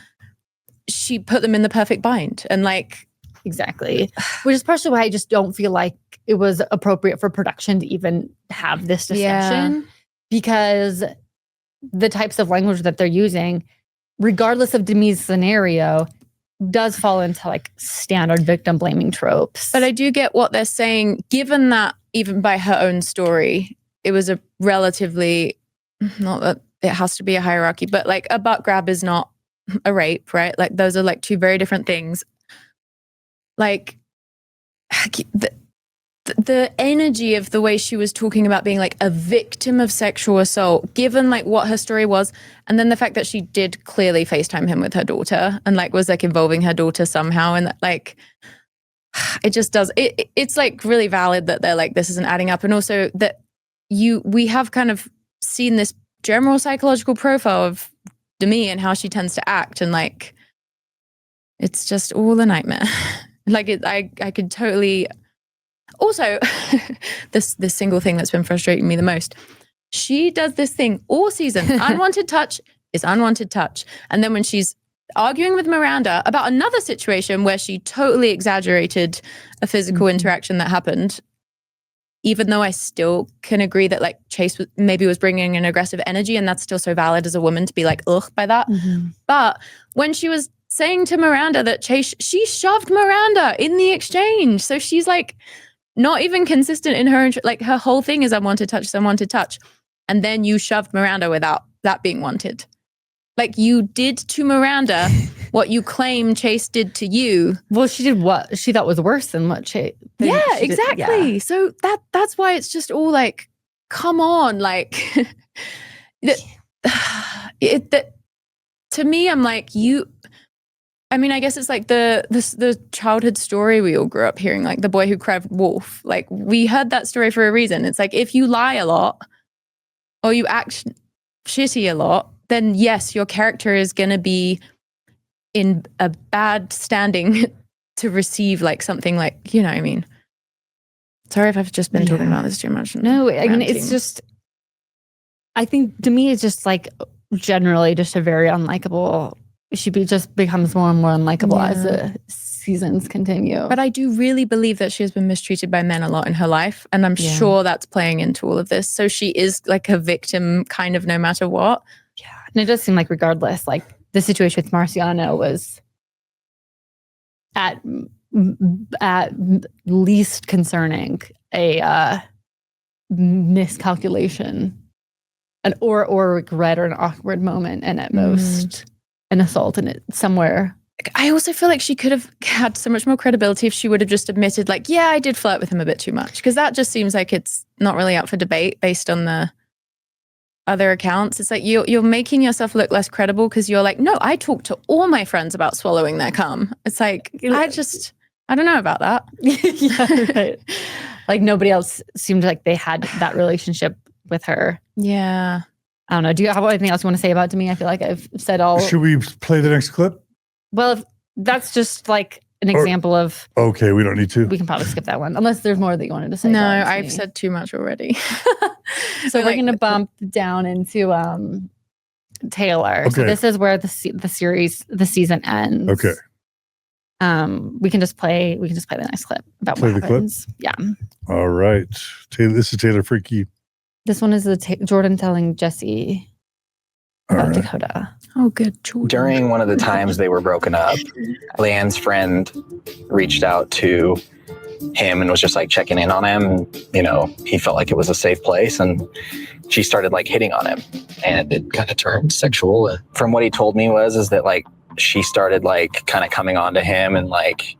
she put them in the perfect bind. And like, exactly. Which is partially why I just don't feel like it was appropriate for production to even have this discussion. Because the types of language that they're using, regardless of Demi's scenario, does fall into like standard victim blaming tropes. But I do get what they're saying, given that even by her own story, it was a relatively, not that it has to be a hierarchy, but like a butt grab is not a rape, right? Like those are like two very different things. Like the energy of the way she was talking about being like a victim of sexual assault, given like what her story was, and then the fact that she did clearly FaceTime him with her daughter and like was like involving her daughter somehow, and that, like, it just does it's like really valid that they're like, this isn't adding up. And also that we have kind of seen this general psychological profile of Demi and how she tends to act, and like it's just all a nightmare. Like I could totally. Also, this single thing that's been frustrating me the most, she does this thing all season. Unwanted touch is unwanted touch. And then when she's arguing with Miranda about another situation where she totally exaggerated a physical interaction that happened, even though I still can agree that like Chase maybe was bringing an aggressive energy, and that's still so valid as a woman to be like, ugh, by that. But when she was saying to Miranda that she shoved Miranda in the exchange. So she's like, not even consistent in her, like her whole thing is unwanted touch, unwanted touch. And then you shoved Miranda without that being wanted. Like, you did to Miranda what you claim Chase did to you. Well, she did what she thought was worse than what Chase. Yeah, exactly. Yeah. So that's why it's just all like, come on. Like, to me, I'm like, I mean, I guess it's like the childhood story we all grew up hearing, like the boy who cried wolf. Like, we heard that story for a reason. It's like, if you lie a lot or you act shitty a lot, then yes, your character is going to be in a bad standing to receive like something like, you know what I mean? Sorry if I've just been talking about this too much. No, I mean, it's just, I think to me, it's just like generally just a very unlikable. She just becomes more and more unlikable as the seasons continue. But I do really believe that she has been mistreated by men a lot in her life. And I'm sure that's playing into all of this. So she is like a victim kind of no matter what. Yeah. And it does seem like regardless, like the situation with Marciano was at least concerning a miscalculation or regret or an awkward moment, and at most an assault, and it somewhere I also feel like she could have had so much more credibility if she would have just admitted, like, yeah, I did flirt with him a bit too much. Because that just seems like it's not really up for debate based on the other accounts. It's like you're making yourself look less credible because you're like, no, I talked to all my friends about swallowing their cum. It's like, I don't know about that. Yeah, right. Like nobody else seemed like they had that relationship with her. Yeah. I don't know. Do you have anything else you want to say about Demi? I feel like I've said all. Should we play the next clip? Well, that's just like an example of. Okay, we don't need to. We can probably skip that one unless there's more that you wanted to say. No, I've said too much already. So we're going to bump down into Taylor. Okay. So this is where the season ends. Okay. We can just play the next clip about Play what the clip? happens. Yeah. All right. Taylor, this is Taylor Franke. This one is Jordan telling Jesse about All right. Dakota. Oh, good. Jordan. During one of the times they were broken up, Leanne's friend reached out to him and was just like checking in on him. You know, he felt like it was a safe place, and she started like hitting on him, and it kind of turned sexual. From what he told me is that like she started like kind of coming on to him and like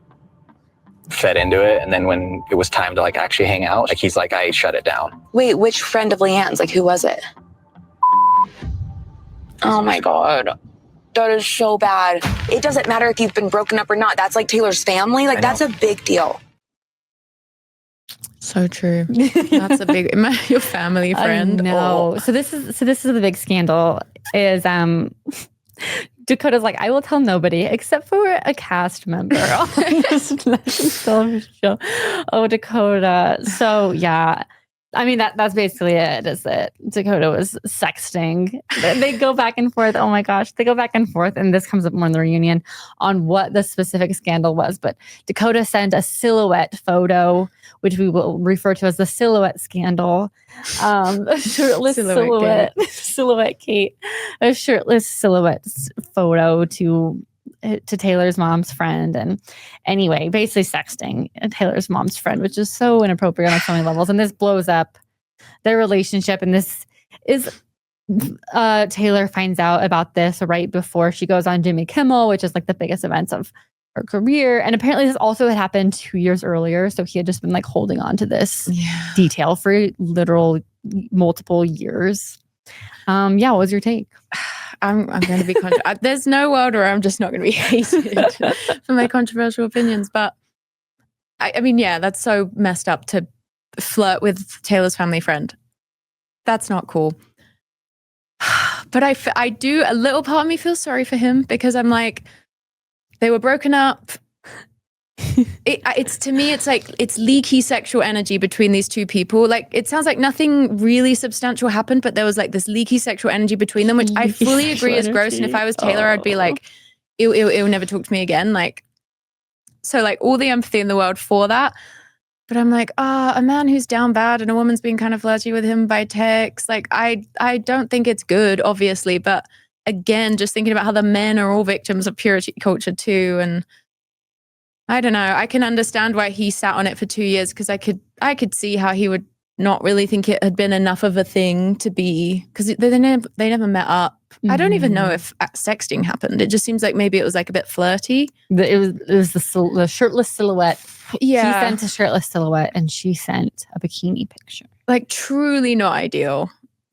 fed into it, and then when it was time to like actually hang out, like he's like, I shut it down. Wait, which friend of Leanne's? Like, who was it? Oh my God. That is so bad. It doesn't matter if you've been broken up or not. That's like Taylor's family. Like, that's a big deal. So true. That's a big, your family friend. No. So this is the big scandal is Dakota's like, I will tell nobody except for a cast member on this television show. Oh, Dakota. So yeah. I mean, that's basically it, is that Dakota was sexting. They go back and forth. Oh my gosh. They go back and forth. And this comes up more in the reunion on what the specific scandal was. But Dakota sent a silhouette photo, which we will refer to as the silhouette scandal. A shirtless silhouette Kate. A shirtless silhouette photo to Taylor's mom's friend. And anyway, basically sexting Taylor's mom's friend, which is so inappropriate on so many levels. And this blows up their relationship. And this is Taylor finds out about this right before she goes on Jimmy Kimmel, which is like the biggest events of her career. And apparently this also had happened 2 years earlier. So he had just been like holding on to this detail for literal multiple years. What was your take? I'm going to be there's no world where I'm just not going to be hated for my controversial opinions. But I mean, yeah, that's so messed up to flirt with Taylor's family friend. That's not cool. But I do, a little part of me feels sorry for him because I'm like, they were broken up. It's to me, it's like it's leaky sexual energy between these two people. Like it sounds like nothing really substantial happened, but there was like this leaky sexual energy between them, which I fully agree is gross. And if I was Taylor, I'd be like, ew, never talk to me again. Like, so like all the empathy in the world for that. But I'm like, a man who's down bad and a woman's being kind of flirty with him by text. Like I don't think it's good, obviously. But again, just thinking about how the men are all victims of purity culture too, and I don't know. I can understand why he sat on it for 2 years because I could see how he would not really think it had been enough of a thing to be, because they never met up. I don't even know if sexting happened. It just seems like maybe it was like a bit flirty. It was the shirtless silhouette. Yeah, he sent a shirtless silhouette and she sent a bikini picture. Like truly not ideal.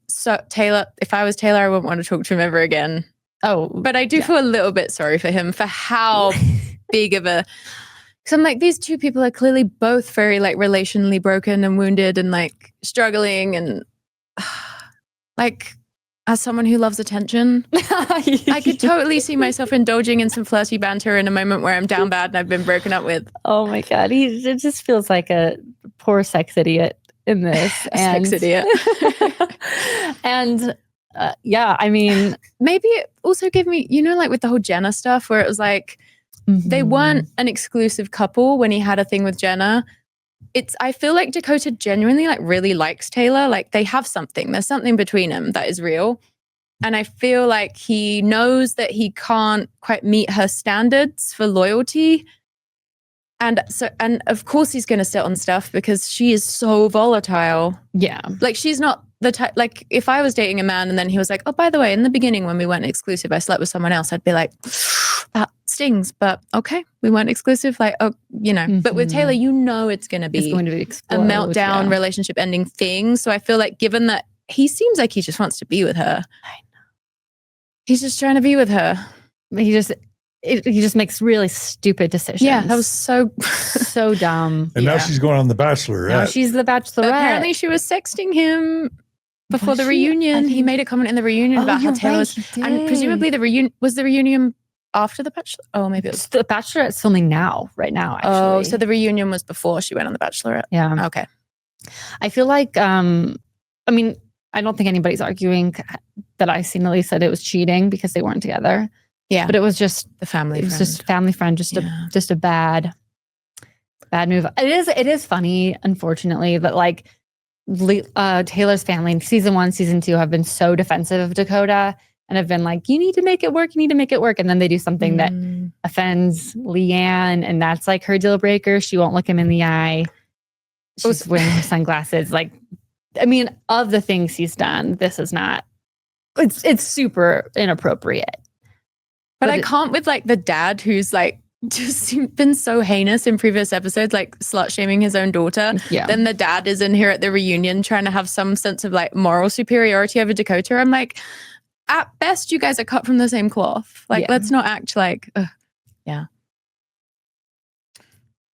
So Taylor, if I was Taylor, I wouldn't want to talk to him ever again. Oh, but I do feel a little bit sorry for him for how big of a. So I'm like, these two people are clearly both very like relationally broken and wounded and like struggling, and like as someone who loves attention, I could totally see myself indulging in some flirty banter in a moment where I'm down bad and I've been broken up with. Oh my God. It just feels like a poor sex idiot in this. Sex idiot. And I mean, maybe it also gave me, like with the whole Jenna stuff where it was like, they weren't an exclusive couple when he had a thing with Jenna. I feel like Dakota genuinely like really likes Taylor. Like they have something. There's something between them that is real. And I feel like he knows that he can't quite meet her standards for loyalty. And of course he's going to sit on stuff because she is so volatile. Yeah. Like she's not the type, like if I was dating a man and then he was like, oh, by the way, in the beginning when we went exclusive, I slept with someone else, I'd be like, that's stings, but okay, we weren't exclusive. Like, oh, you know, but with Taylor, you know, it's going to be a meltdown, relationship ending thing. So I feel like given that he seems like he just wants to be with her. I know. He's just trying to be with her. He just makes really stupid decisions. Yeah, that was so dumb. And now she's going on The Bachelorette. Now she's the Bachelorette. But apparently she was sexting him before the reunion. He made a comment in the reunion about how Taylor was, and presumably the reunion after the Bachelor. Oh, maybe it was the Bachelorette's filming right now. Actually. Oh, so the reunion was before she went on the Bachelorette. Yeah. Okay. I feel like, I mean, I don't think anybody's arguing that I've seen at least that it was cheating because they weren't together. Yeah, but it was just the family. It was just family friend. Just a bad move. It is funny, unfortunately, that like Taylor's family in season 1, season 2 have been so defensive of Dakota and have been like, you need to make it work. You need to make it work. And then they do something that offends Leanne, and that's like her deal breaker. She won't look him in the eye. She's wearing her sunglasses. Like, I mean, of the things he's done, this is not. It's super inappropriate. But I can't with like the dad who's like just been so heinous in previous episodes, like slut shaming his own daughter. Yeah. Then the dad is in here at the reunion trying to have some sense of like moral superiority over Dakota. I'm like, at best, you guys are cut from the same cloth. Like, let's not act like, yeah.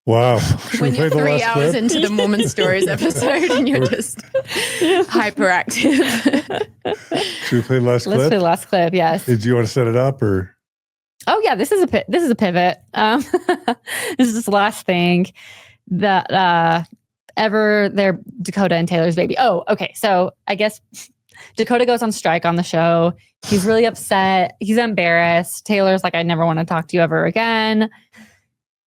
Wow. When you're 3 hours into the Mormon Stories episode and you're just hyperactive. Should we play the last clip? Let's play the last clip, yes. Did you want to set it up or? Oh yeah, this is a pivot. This is this last thing that they're Dakota and Taylor's baby. Oh, okay. So I guess Dakota goes on strike on the show. He's really upset. He's embarrassed. Taylor's like, I never want to talk to you ever again.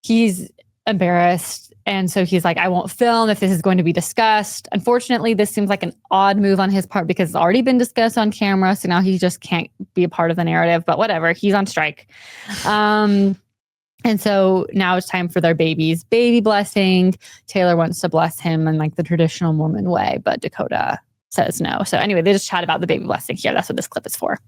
He's embarrassed. And so he's like, I won't film if this is going to be discussed. Unfortunately, this seems like an odd move on his part because it's already been discussed on camera. So now he just can't be a part of the narrative, but whatever, he's on strike. And so now it's time for their baby's baby blessing. Taylor wants to bless him in like the traditional Mormon way, but Dakota says no. So anyway, they just chat about the baby blessing here. That's what this clip is for.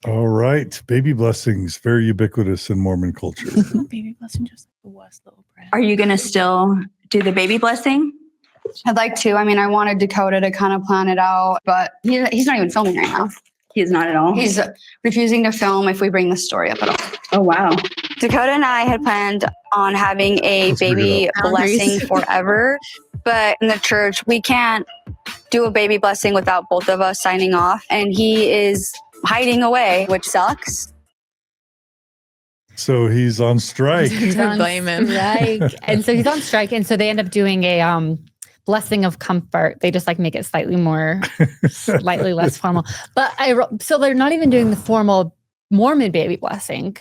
All right. Baby blessings, very ubiquitous in Mormon culture. Baby blessing, just the worst little prayer. Are you going to still do the baby blessing? I'd like to. I mean, I wanted Dakota to kind of plan it out, but he's not even filming right now. He's not at all. He's refusing to film if we bring the story up at all. Oh, wow. Dakota and I had planned on having a baby blessing forever, but in the church, we can't do a baby blessing without both of us signing off. And he is hiding away, which sucks. So he's on strike. Don't blame him. Strike. And so he's on strike. And so they end up doing a blessing of comfort. They just like make it slightly less formal. But so they're not even doing the formal Mormon baby blessing,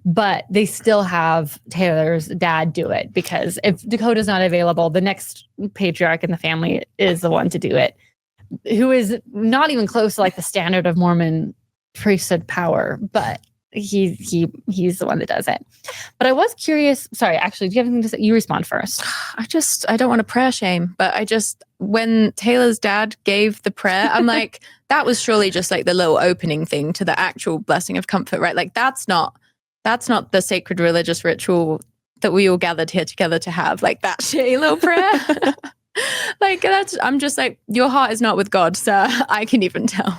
but they still have Taylor's dad do it because if Dakota's not available, the next patriarch in the family is the one to do it, who is not even close to like the standard of Mormon priesthood power, but he's the one that does it. But I was curious. Sorry, actually, do you have anything to say? You respond first. I don't want to prayer shame, but when Taylor's dad gave the prayer, I'm like, that was surely just like the little opening thing to the actual blessing of comfort, right? Like that's not the sacred religious ritual that we all gathered here together to have, like that shitty little prayer. Like I'm just like, your heart is not with God, sir. I can even tell.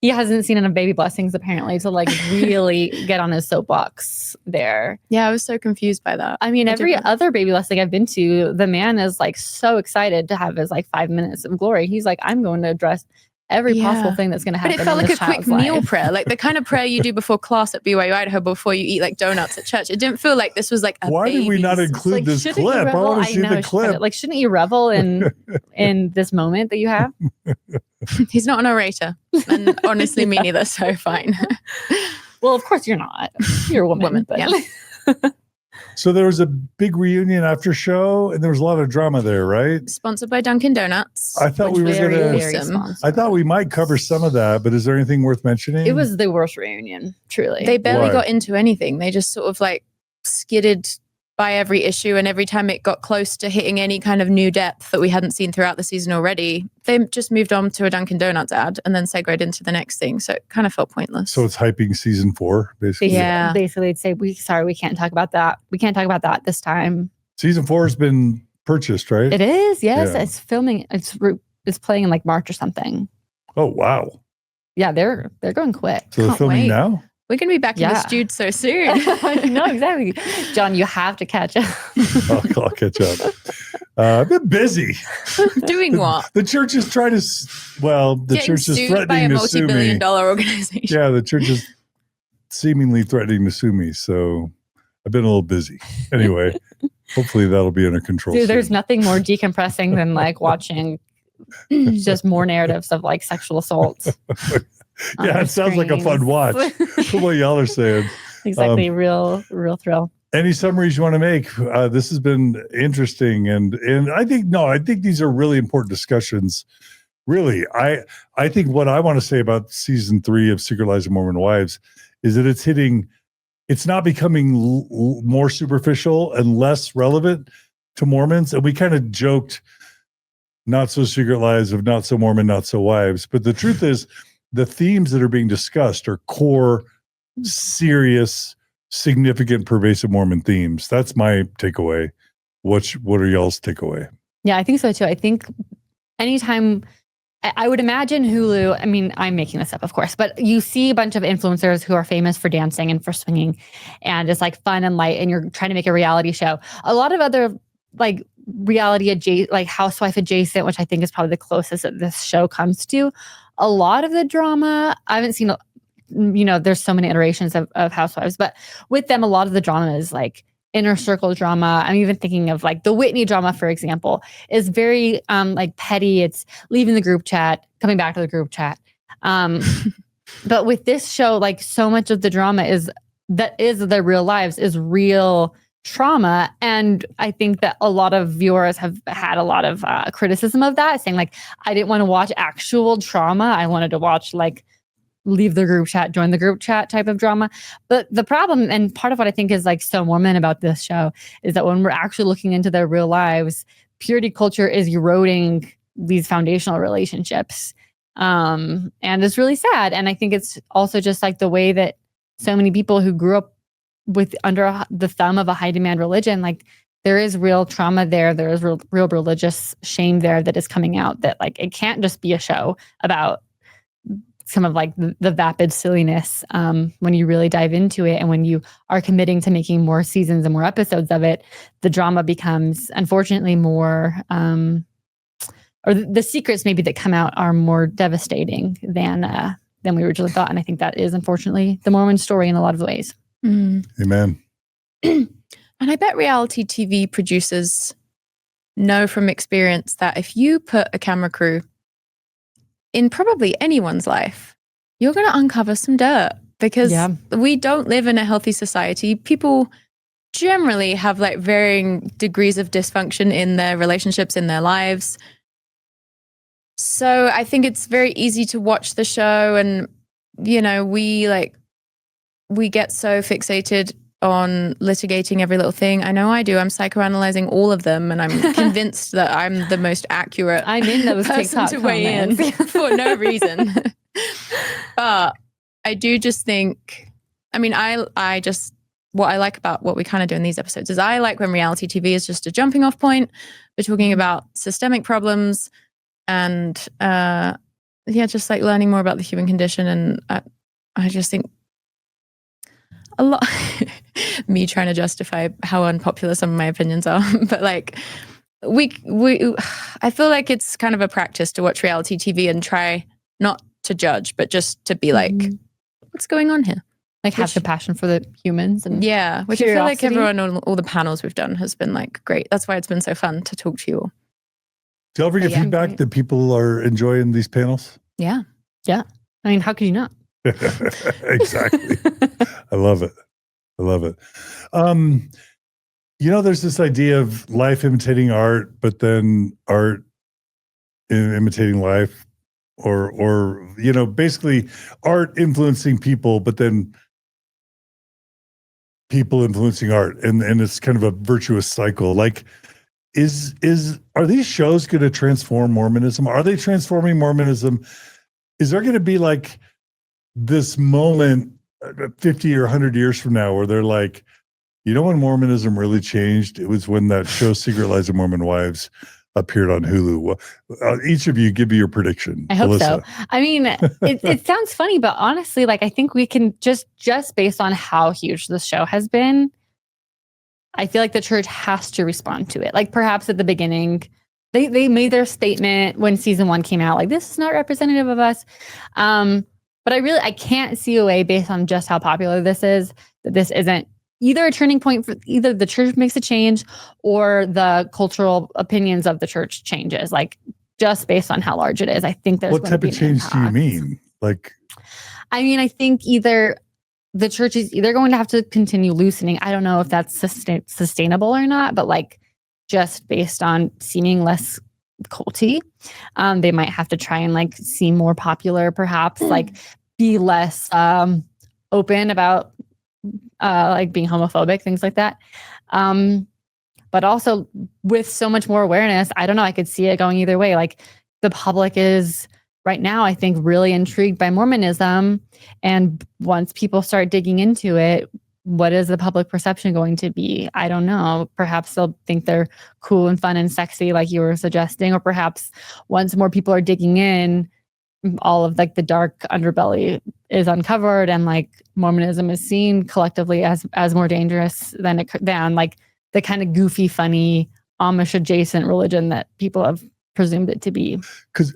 He hasn't seen enough baby blessings apparently to like really get on his soapbox there. Yeah, I was so confused by that. I mean, every other baby blessing I've been to, the man is like so excited to have his like 5 minutes of glory. He's like, I'm going to address every possible thing that's going to happen. But it felt like a quick meal prayer, like the kind of prayer you do before class at BYU Idaho before you eat like donuts at church. It didn't feel like this was like a Why did we not include this clip? I want to see the clip. Like, shouldn't you revel in this moment that you have? He's not an orator, and honestly, me neither. So fine. Well, of course you're not. You're a woman. But. Yeah. So there was a big reunion after show, and there was a lot of drama there, right? Sponsored by Dunkin' Donuts. I thought we were going I thought we might cover some of that, but is there anything worth mentioning? It was the worst reunion, truly. They barely got into anything. They just sort of like skidded by every issue, and every time it got close to hitting any kind of new depth that we hadn't seen throughout the season already, they just moved on to a Dunkin' Donuts ad and then segued into the next thing. So it kind of felt pointless. So it's hyping season 4, basically. Yeah. Basically, it'd say, we can't talk about that. We can't talk about that this time. Season 4 has been purchased, right? It is, yes. Yeah. It's filming. It's playing in like March or something. Oh, wow. Yeah, they're going quick. So they're Can't filming wait. now? We're going to be back in the Yeah. studio so soon. No, exactly. John, you have to catch up. I'll catch up. I've been busy. Doing what? The church is trying to, the Getting church is sued by a threatening to sue me. multi-billion-dollar organization. Yeah, the church is seemingly threatening to sue me. So I've been a little busy. Anyway, hopefully that'll be under control. Dude, there's soon. nothing more decompressing than like watching just more narratives of like sexual assault. on Yeah, the it sounds like a fun screens. watch. From what y'all are saying. Exactly. Real thrill. Any summaries you want to make? This has been interesting, and I think these are really important discussions. Really, I think what I want to say about season 3 of Secret Lives of Mormon Wives is that it's not becoming more superficial and less relevant to Mormons. And we kind of joked, not so Secret Lives of Not So Mormon, Not So Wives. But the truth is, the themes that are being discussed are core, serious, significant, pervasive Mormon themes. That's my takeaway. What are y'all's takeaway? Yeah, I think so too. I think anytime I would imagine Hulu, I mean, I'm making this up, of course, but you see a bunch of influencers who are famous for dancing and for swinging, and it's like fun and light, and you're trying to make a reality show. A lot of other like reality adjacent, like housewife adjacent, which I think is probably the closest that this show comes to. A lot of the drama, I haven't seen, there's so many iterations of housewives, but with them, a lot of the drama is like inner circle drama. I'm even thinking of like the Whitney drama, for example, is very like petty. It's leaving the group chat, coming back to the group chat. But with this show, like so much of the drama is their real lives, is real trauma. And I think that a lot of viewers have had a lot of criticism of that, saying like, I didn't want to watch actual trauma. I wanted to watch like leave the group chat, join the group chat type of drama. But the problem, and part of what I think is like so Mormon about this show, is that when we're actually looking into their real lives, purity culture is eroding these foundational relationships. And it's really sad. And I think it's also just like the way that so many people who grew up under the thumb of a high demand religion, like there is real trauma there. There is real religious shame there that is coming out, that like it can't just be a show about some of like the vapid silliness. When you really dive into it, and when you are committing to making more seasons and more episodes of it, the drama becomes unfortunately more, or the secrets maybe that come out are more devastating than we originally thought. And I think that is unfortunately the Mormon story in a lot of ways. Amen. And I bet reality TV producers know from experience that if you put a camera crew in probably anyone's life, you're going to uncover some dirt, because we don't live in a healthy society. People generally have like varying degrees of dysfunction in their relationships, in their lives. So I think it's very easy to watch the show, and we get so fixated on litigating every little thing. I know I do. I'm psychoanalyzing all of them, and I'm convinced that I'm the most accurate I'm in those person TikTok to weigh in for no reason. But I do just think, I just, what I like about what we kind of do in these episodes is I like when reality TV is just a jumping off point. We're talking about systemic problems and, just like learning more about the human condition. And I just think a lot, me trying to justify how unpopular some of my opinions are, but like I feel like it's kind of a practice to watch reality TV and try not to judge, but just to be like, what's going on here? Like have compassion for the humans. And which I feel like everyone on all the panels we've done has been like great. That's why it's been so fun to talk to you all. Do you ever get feedback that people are enjoying these panels? Yeah. I mean, how could you not? Exactly. I love it. There's this idea of life imitating art, but then art imitating life, or basically art influencing people, but then people influencing art, and it's kind of a virtuous cycle. Like, are these shows going to transform Mormonism? Are they transforming Mormonism? Is there going to be like this moment 50 or 100 years from now where they're like, you know, when Mormonism really changed, it was when that show Secret Lives of Mormon Wives appeared on Hulu. Each of you give me your prediction. I hope Alyssa. so. I mean, it sounds funny, but honestly, like, I think we can just based on how huge this show has been, I feel like the church has to respond to it. Like, perhaps at the beginning, they made their statement when season 1 came out, like, this is not representative of us. But I can't see a way, based on just how popular this is, that this isn't either a turning point for either the church makes a change or the cultural opinions of the church changes. Like, just based on how large it is, I think there's what type of change do you mean? Like, I mean, I think either the church is either going to have to continue loosening. I don't know if that's sustainable or not, but like, just based on seeming less culty, they might have to try and like seem more popular, perhaps like be less open about like being homophobic, things like that. But also with so much more awareness, I don't know, I could see it going either way. Like, the public is right now, I think, really intrigued by Mormonism. And once people start digging into it, what is the public perception going to be? I don't know. Perhaps they'll think they're cool and fun and sexy, like you were suggesting, or perhaps once more people are digging in, all of like the dark underbelly is uncovered, and like Mormonism is seen collectively as more dangerous than like the kind of goofy, funny Amish adjacent religion that people have presumed it to be. Because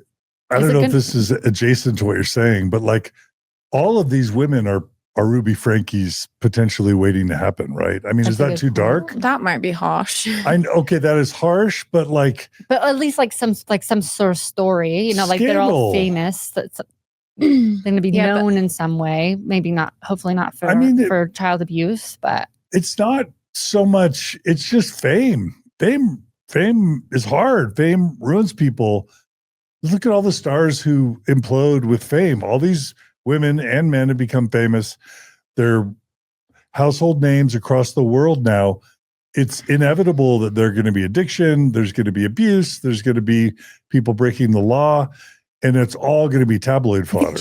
I don't know if this is adjacent to what you're saying, but like, all of these women are Ruby Franke's potentially waiting to happen, right? I mean, is that too dark? That might be harsh. Okay, that is harsh, but like, but at least like some sort of story, you know, like they're all famous. That's going to be known in some way. Maybe not. Hopefully not for for child abuse, but it's not so much. It's just fame. Fame is hard. Fame ruins people. Look at all the stars who implode with fame. All these women and men have become famous. They're household names across the world now. It's inevitable that there's going to be addiction, there's going to be abuse, there's going to be people breaking the law, and it's all going to be tabloid fodder.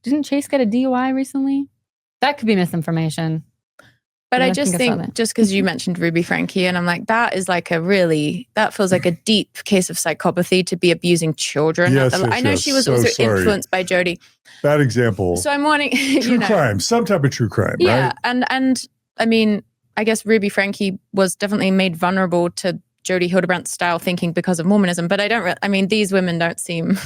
Didn't Chase get a DUI recently? That could be misinformation. But I just think, just because you mentioned Ruby Franke, and I'm like, that is like that feels like a deep case of psychopathy to be abusing children. Yes, I know she was also influenced by Jody. Bad example. So I'm wanting true crime, some type of true crime, right? And I mean, I guess Ruby Franke was definitely made vulnerable to Jody Hildebrandt style thinking because of Mormonism. But I mean, these women don't seem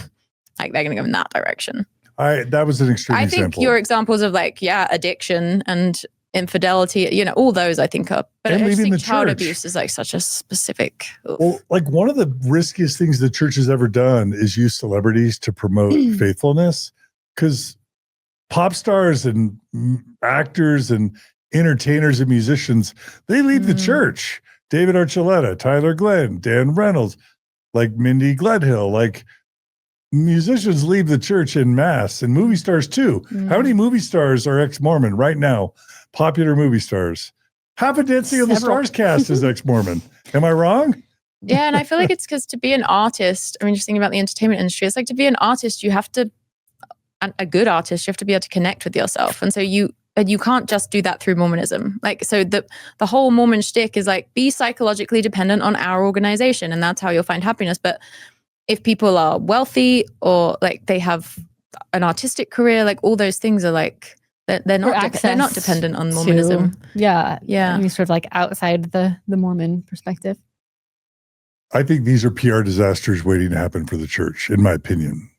like they're going to go in that direction. That was an extreme example. I think your examples of like, addiction and infidelity, you know, all those I think are, but I just think child abuse is like such a specific. Well, like, one of the riskiest things the church has ever done is use celebrities to promote faithfulness, because pop stars and actors and entertainers and musicians, they leave the church. David Archuleta, Tyler Glenn, Dan Reynolds, like Mindy Gledhill, like, musicians leave the church en masse, and movie stars too. How many movie stars are ex-Mormon right now? Popular movie stars. Half a Dancing of the Stars cast is ex-Mormon. Am I wrong? Yeah, and I feel like it's because to be an artist, I mean, just thinking about the entertainment industry, it's like to be an artist, you have to, a good artist, you have to be able to connect with yourself. And so you can't just do that through Mormonism. Like, so the whole Mormon shtick is like, be psychologically dependent on our organization, and that's how you'll find happiness. But if people are wealthy or like they have an artistic career, like all those things are like, they're not dependent on Mormonism. Yeah. Any sort of like outside the Mormon perspective. I think these are PR disasters waiting to happen for the church, in my opinion.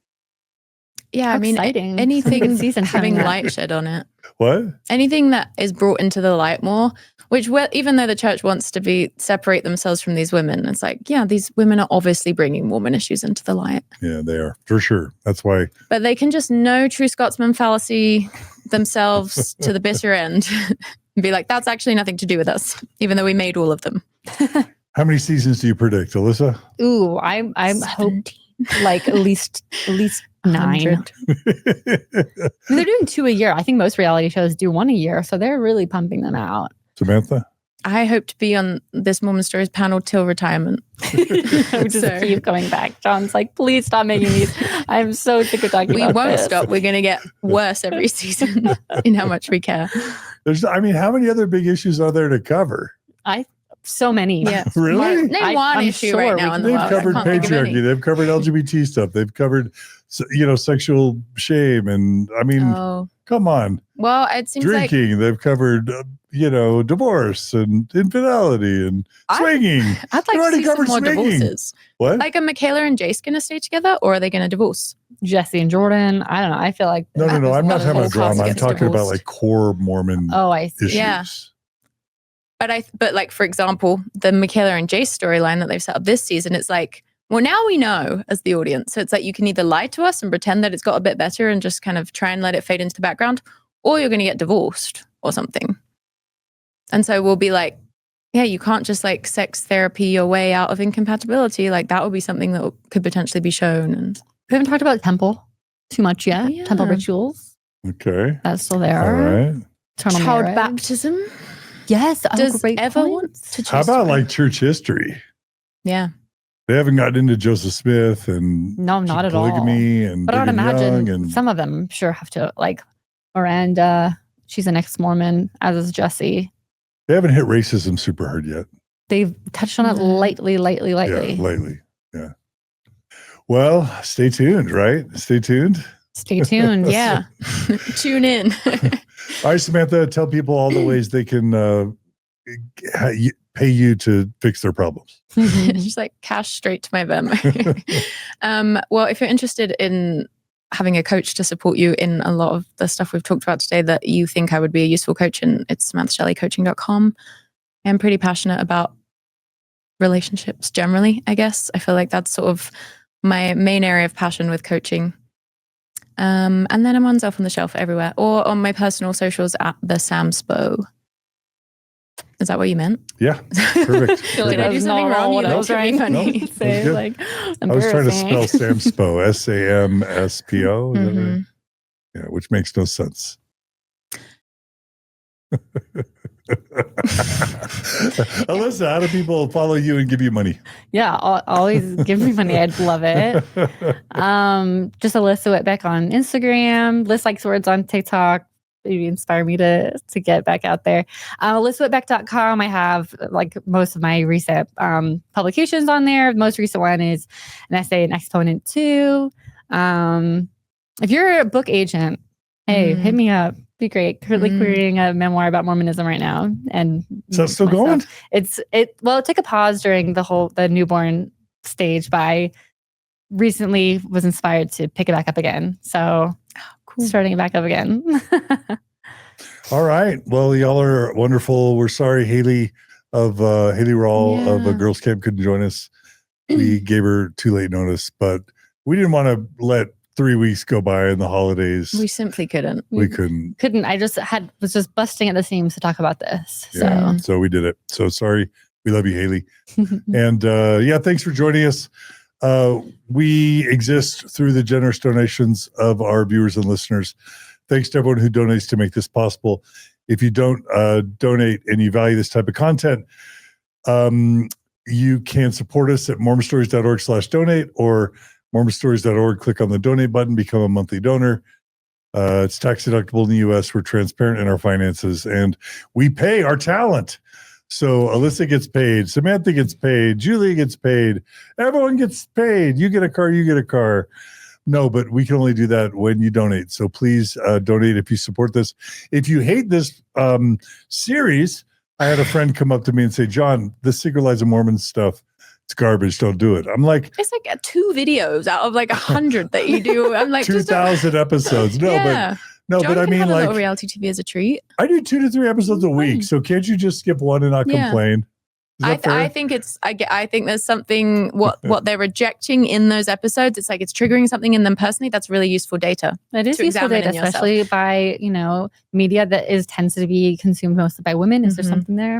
Yeah, I mean, anything having light shed on it. What? Anything that is brought into the light more, which even though the church wants to separate themselves from these women, it's like, these women are obviously bringing Mormon issues into the light. Yeah, they are, for sure. That's why. But they can just know true Scotsman fallacy themselves to the bitter end and be like, that's actually nothing to do with us, even though we made all of them. How many seasons do you predict, Alyssa? Ooh, I'm hoping like at least 9. They're doing 2 a year. I think most reality shows do 1 a year, so they're really pumping them out. Samantha? I hope to be on this Mormon Stories panel till retirement. We just keep going back. John's like, please stop making these. I'm so sick of talking about this. We won't stop. We're going to get worse every season in how much we care. How many other big issues are there to cover? So many. Yeah. Really? Name one I'm issue sure right now in the They've world. covered I can't think of any. patriarchy. They've covered LGBT stuff. They've covered, sexual shame. And come on. Well, it seems Drinking. They've covered, divorce and infidelity and swinging. I'd They've like to already see some covered more swinging. divorces. What? Like, are Mikayla and Jace going to stay together, or are they going to divorce? Jesse and Jordan. I don't know. I feel like No. I'm not having a whole drama. class I'm gets talking about divorced. like core Mormon I see. issues. Yeah. But like, for example, the Mikayla and Jace storyline that they've set up this season, it's like, well, now we know as the audience. So it's like you can either lie to us and pretend that it's got a bit better and just kind of try and let it fade into the background, or you're going to get divorced or something. And so we'll be like, yeah, you can't just like sex therapy your way out of incompatibility. Like that would be something that could potentially be shown. And we haven't talked about temple too much yet. Yeah. Temple rituals. Okay. That's still there. All right. Eternal child marriage. baptism. Yes. Does great ever point. want to choose How about to- like church history? Yeah. They haven't gotten into Joseph Smith and No, not at all. polygamy and But I would Brigham imagine Young and some of them sure have to, like Miranda. She's an ex-Mormon, as is Jesse. they haven't hit racism super hard yet. They've touched on it lightly. Yeah, lately. Yeah. Well, stay tuned, right? Stay tuned. Stay tuned. Yeah. Tune in. All right, Samantha, tell people all the ways they can pay you to fix their problems. Just like cash straight to my Venmo. Well, if you're interested in having a coach to support you in a lot of the stuff we've talked about today that you think I would be a useful coach in, it's SamanthaShelleyCoaching.com. I'm pretty passionate about relationships generally, I guess. I feel like that's sort of my main area of passion with coaching. And then I'm on Self on the Shelf everywhere, or on my personal socials at the Samspo. Is that what you meant? Yeah, perfect. Did I do something wrong? You know, trying funny. Nope. That was good. I was trying to spell Samspo, SAMSPO. Is that right? Yeah, which makes no sense. Alyssa, how do people follow you and give you money? Yeah, always give me money. I'd love it. Just Alyssa Witbeck on Instagram. Liz Likes Words on TikTok. Maybe inspire me to get back out there. AlyssaWhitbeck.com. I have like most of my recent publications on there. The most recent one is an essay in Exponent 2. If you're a book agent, hey, hit me up. Be great. Currently creating a memoir about Mormonism right now. And is that still going? It took a pause during the newborn stage, but I recently was inspired to pick it back up again. So starting it back up again. All right. Well, y'all are wonderful. We're sorry Haley Rawl of Girls Camp couldn't join us. We gave her too late notice, but we didn't want to let 3 weeks go by in the holidays. We simply couldn't. We couldn't. I was just busting at the seams to talk about this. Yeah, so we did it. So sorry. We love you, Haley. And thanks for joining us. We exist through the generous donations of our viewers and listeners. Thanks to everyone who donates to make this possible. If you don't donate and you value this type of content, you can support us at mormonstories.org/donate or mormonstories.org. Click on the donate button, become a monthly donor. It's tax deductible in the U.S. We're transparent in our finances, and we pay our talent. So Alyssa gets paid, Samantha gets paid, Julie gets paid, everyone gets paid. You get a car. No, but we can only do that when you donate. So please donate if you support this. If you hate this series, I had a friend come up to me and say, John, this Secret Lives of Mormon stuff, it's garbage. Don't do it. I'm like, it's like 2 videos out of like 100 that you do. I'm like 2,000 episodes. No, John but I mean, have a like little reality TV as a treat. I do 2 to 3 episodes a week. So can't you just skip one and not complain? I think I think there's something what they're rejecting in those episodes. It's like it's triggering something in them personally. That's really useful data. That is useful data, especially by media that tends to be consumed mostly by women. Is there something there?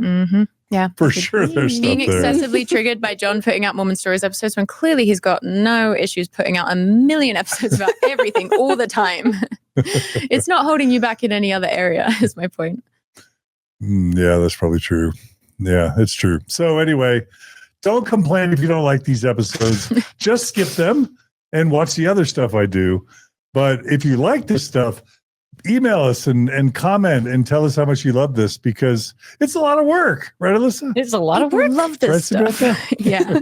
Yeah, for sure. There's being stuff there. excessively triggered by John putting out Mormon Stories episodes when clearly he's got no issues putting out a million episodes about everything all the time. It's not holding you back in any other area. Is my point. Yeah, that's probably true. Yeah, it's true. So anyway, don't complain if you don't like these episodes. Just skip them and watch the other stuff I do. But if you like this stuff, email us and comment and tell us how much you love this, because it's a lot of work, right, Alyssa? It's a lot of I work. love this Right, stuff. Samantha? Yeah.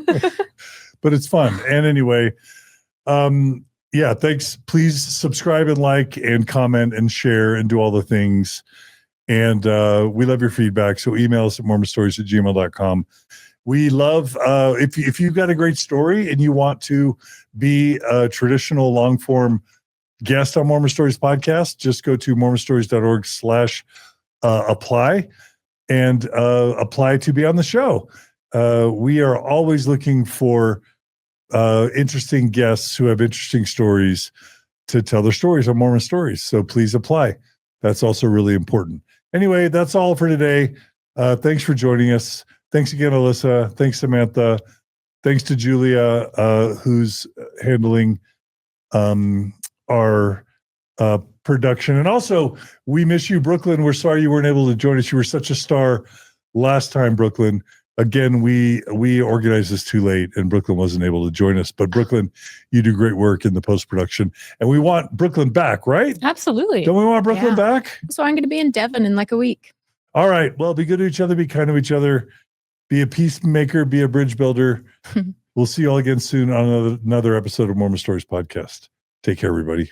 But it's fun. And anyway, yeah, thanks. Please subscribe and like and comment and share and do all the things. And we love your feedback. So email us at mormonstories@gmail.com. We love, if you've got a great story and you want to be a traditional long form guest on Mormon Stories podcast, just go to mormonstories.org/apply and apply to be on the show. We are always looking for interesting guests who have interesting stories to tell their stories on Mormon Stories. So please apply. That's also really important. Anyway, that's all for today. Thanks for joining us. Thanks again, Alyssa. Thanks, Samantha. Thanks to Julia, who's handling our production. And also, we miss you, Brooklyn. We're sorry you weren't able to join us. You were such a star last time, Brooklyn. Again, we organized this too late, and Brooklyn wasn't able to join us. But Brooklyn, you do great work in the post-production. And we want Brooklyn back, right? Absolutely. Don't we want Brooklyn back? So I'm going to be in Devon in like a week. All right. Well, be good to each other. Be kind to each other. Be a peacemaker. Be a bridge builder. We'll see you all again soon on another episode of Mormon Stories Podcast. Take care, everybody.